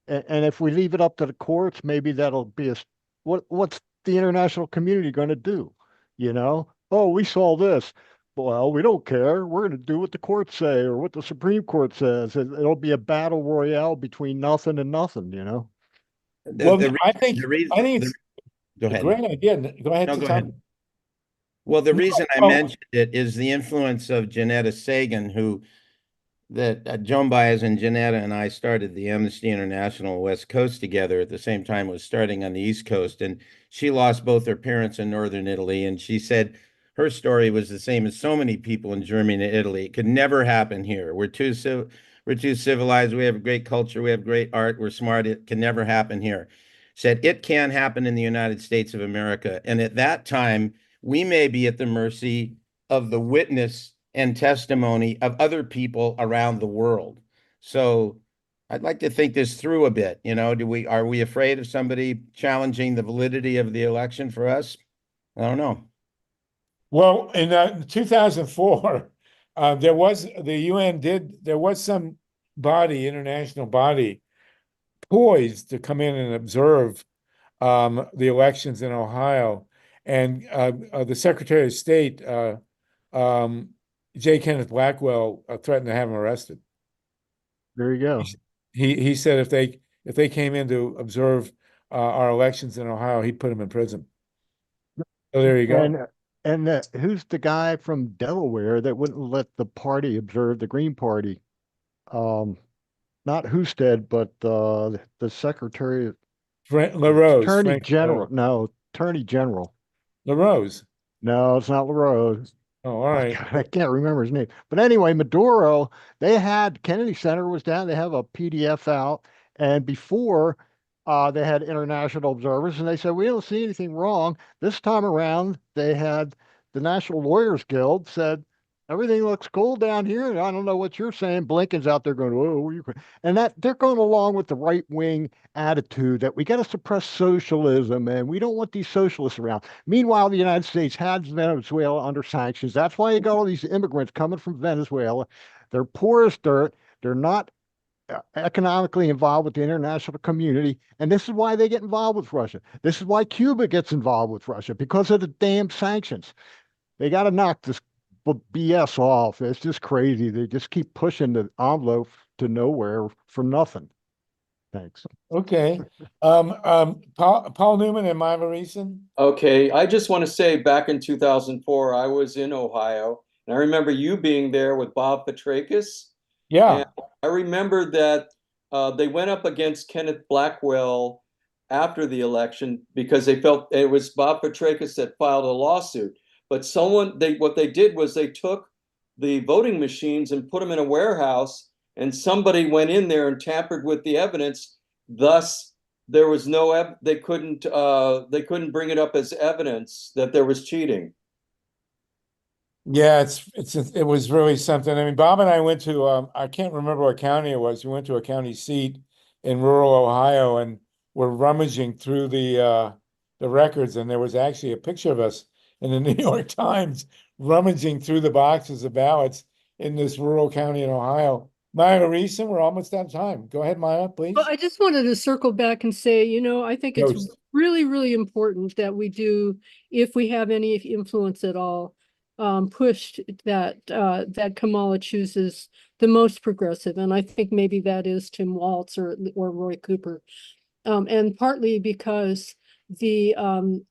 and if we leave it up to the courts, maybe that'll be what's the international community going to do? You know, oh, we saw this. Well, we don't care. We're going to do what the courts say or what the Supreme Court says. It'll be a battle royale between nothing and nothing, you know? I think it's a great idea. Go ahead. No, go ahead. Well, the reason I mentioned it is the influence of Janetta Sagan, Joan Baez and Janetta and I started the Amnesty International West Coast together at the same time it was starting on the East Coast. And she lost both her parents in Northern Italy. And she said her story was the same as so many people in Germany and Italy. It could never happen here. We're too civilized. We have a great culture. We have great art. We're smart. It can never happen here. Said it can happen in the United States of America. And at that time, we may be at the mercy of the witness and testimony of other people around the world. So I'd like to think this through a bit. You know, are we afraid of somebody challenging the validity of the election for us? I don't know. Well, in 2004, there was there was some body, international body, poised to come in and observe the elections in Ohio, and the Secretary of State, um, J. Kenneth Blackwell, threatened to have him arrested. There you go. He said if they came in to observe our elections in Ohio, he'd put them in prison. So there you go. And who's the guy from Delaware that wouldn't let the party observe the Green Party? Not Husted, but the Secretary, LaRose, Attorney Frank General. LaRose. No, Attorney General. LaRose. No, it's not LaRose. Oh, all right. I can't remember his name. But anyway, Maduro, they had Kennedy Center was down. They have a PDF out. And before they had international observers, and they said, we don't see anything wrong. This time around, they had the National Lawyers Guild said, everything looks cool down here. I don't know what you're saying. Blinken's out there going, oh, and that they're going along with the right wing attitude that we got to suppress socialism and we don't want these socialists around. Meanwhile, the United States has Venezuela under sanctions. That's why you got all these immigrants coming from Venezuela. They're poor as dirt. They're not economically involved with the international community. And this is why they get involved with Russia. This is why Cuba gets involved with Russia, because of the damn sanctions. They got to knock this BS off. It's just crazy. They just keep pushing the envelope to nowhere for nothing. Thanks. Okay. Paul Newman and Myra Reason. Okay, I just want to say back in 2004, I was in Ohio, and I remember you being there with Bob Petrakis. Yeah. And I remember that they went up against Kenneth Blackwell after the election because they felt it was Bob Petrakis that filed a lawsuit. But what they did was they took the voting machines and put them in a warehouse, and somebody went in there and tampered with the evidence. Thus, there was they couldn't bring it up as evidence that there was cheating. Yeah, it was really something. I mean, Bob and I went to I can't remember what county it was. We went to a county seat in rural Ohio and were rummaging through the records, and there was actually a picture of us in the New York Times rummaging through the boxes of ballots in this rural county in Ohio. Maya Reason, we're almost out of time. Go ahead, Maya, please. Well, I just wanted to circle back and say, I think it's really, really important that we do, if we have any influence at all, push that Kamala chooses the most progressive. And I think maybe that is Tim Walz or Roy Cooper. And partly because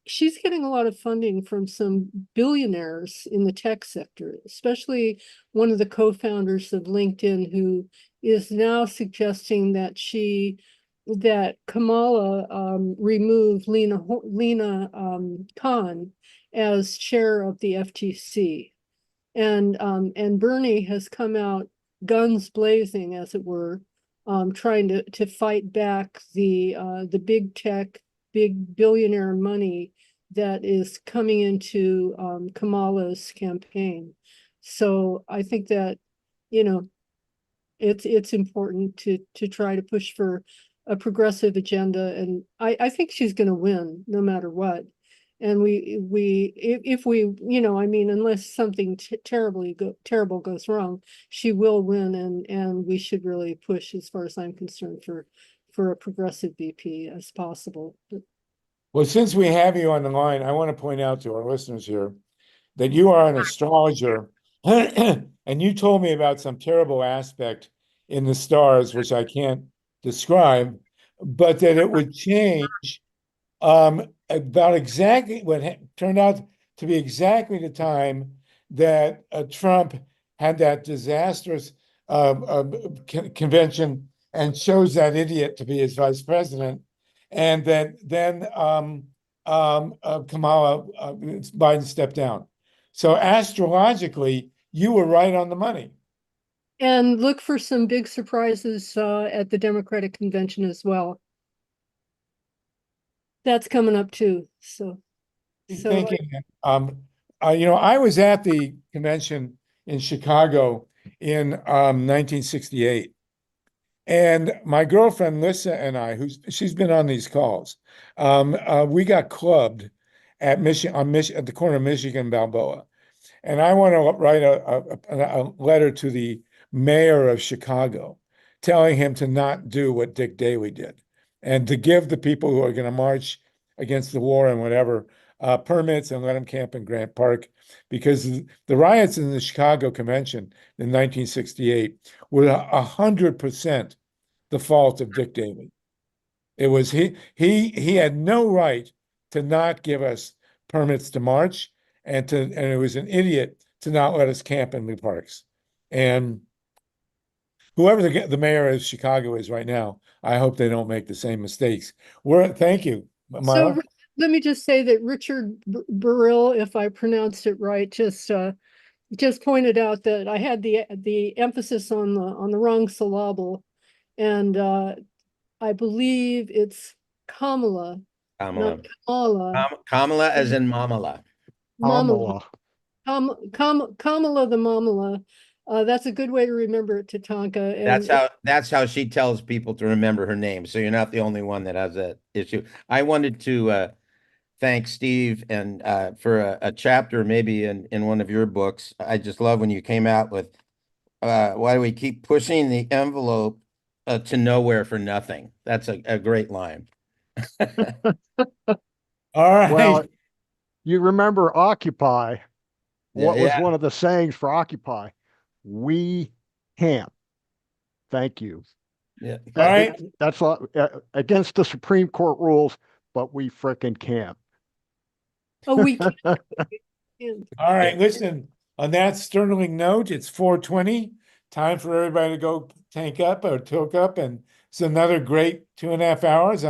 she's getting a lot of funding from some billionaires in the tech sector, especially one of the co-founders of LinkedIn, who is now suggesting that Kamala remove Lena Khan as chair of the FTC. And Bernie has come out guns blazing, as it were, trying to fight back the big tech, big billionaire money that is coming into Kamala's campaign. So I think that, it's important to try to push for a progressive agenda. And I think she's going to win no matter what. And if we, unless something terrible goes wrong, she will win, and we should really push, as far as I'm concerned, for a progressive VP as possible. Well, since we have you on the line, I want to point out to our listeners here that you are an astrologer, and you told me about some terrible aspect in the stars, which I can't describe, but that it would change about exactly what turned out to be exactly the time that Trump had that disastrous convention and chose that idiot to be his vice president, and that then Kamala Biden stepped down. So astrologically, you were right on the money. And look for some big surprises at the Democratic convention as well. That's coming up too. I was at the convention in Chicago in 1968, and my girlfriend Lissa and I, she's been on these calls, we got clubbed at the corner of Michigan and Balboa. And I want to write a letter to the mayor of Chicago, telling him to not do what Dick Daley did, and to give the people who are going to march against the war and whatever permits and let them camp in Grant Park, because the riots in the Chicago Convention in 1968 were 100% the fault of Dick Daley. It was he had no right to not give us permits to march, and it was an idiot to not let us camp in the parks. And whoever the mayor of Chicago is right now, I hope they don't make the same mistakes. Thank you, Myla. So let me just say that Richard Burrill, if I pronounced it right, just pointed out that I had the emphasis on the wrong syllable, and I believe it's Kamala, Kamala. not Kamala. Kamala as in Mamala. Mamala. Kamala the Mamala. That's a good way to remember it, Tatanka. And That's how she tells people to remember her name. So you're not the only one that has that issue. I wanted to thank Steve and for a chapter maybe in one of your books. I just love when you came out with why do we keep pushing the envelope to nowhere for nothing? That's a great line. All right. Well, you remember Occupy. What was Yeah. one of the sayings for Occupy? We camp. Thank you. Yeah. All right. That's against the Supreme Court rules, but we frickin' camp. oh, we can't. All right, listen, on that sterling note, it's 4:20. Time for everybody to go tank up or toke up, and it's another great 2.5 hours.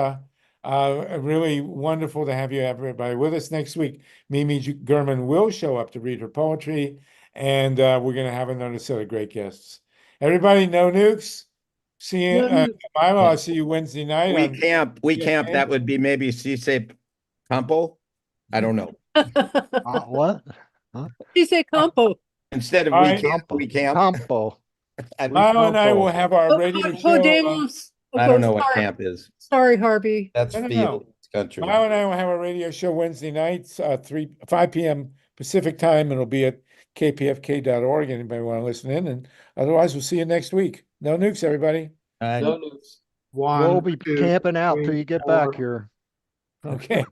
Really wonderful to have you everybody with us next week. Mimi Gurman will show up to read her poetry, and we're going to have another set of great guests. Everybody, no nukes. See you, No nukes. Milo, I'll see you Wednesday night. We camp. That would be maybe she say Campo. I don't know. What? Huh? She say Campo. Instead of All we right. camp, we camp. Campo. Milo and I will have our radio show. Podemos. I don't know what Sorry. camp is. Sorry, Harvey. That's No, no, field. no. It's country. Milo and I will have a radio show Wednesday nights, 5 p.m. Pacific time, and it'll be at kpfk.org. Anybody want to listen in? And otherwise, we'll see you next week. No nukes, everybody. No nukes. We'll be two, camping out till three, you get four. back here. Okay.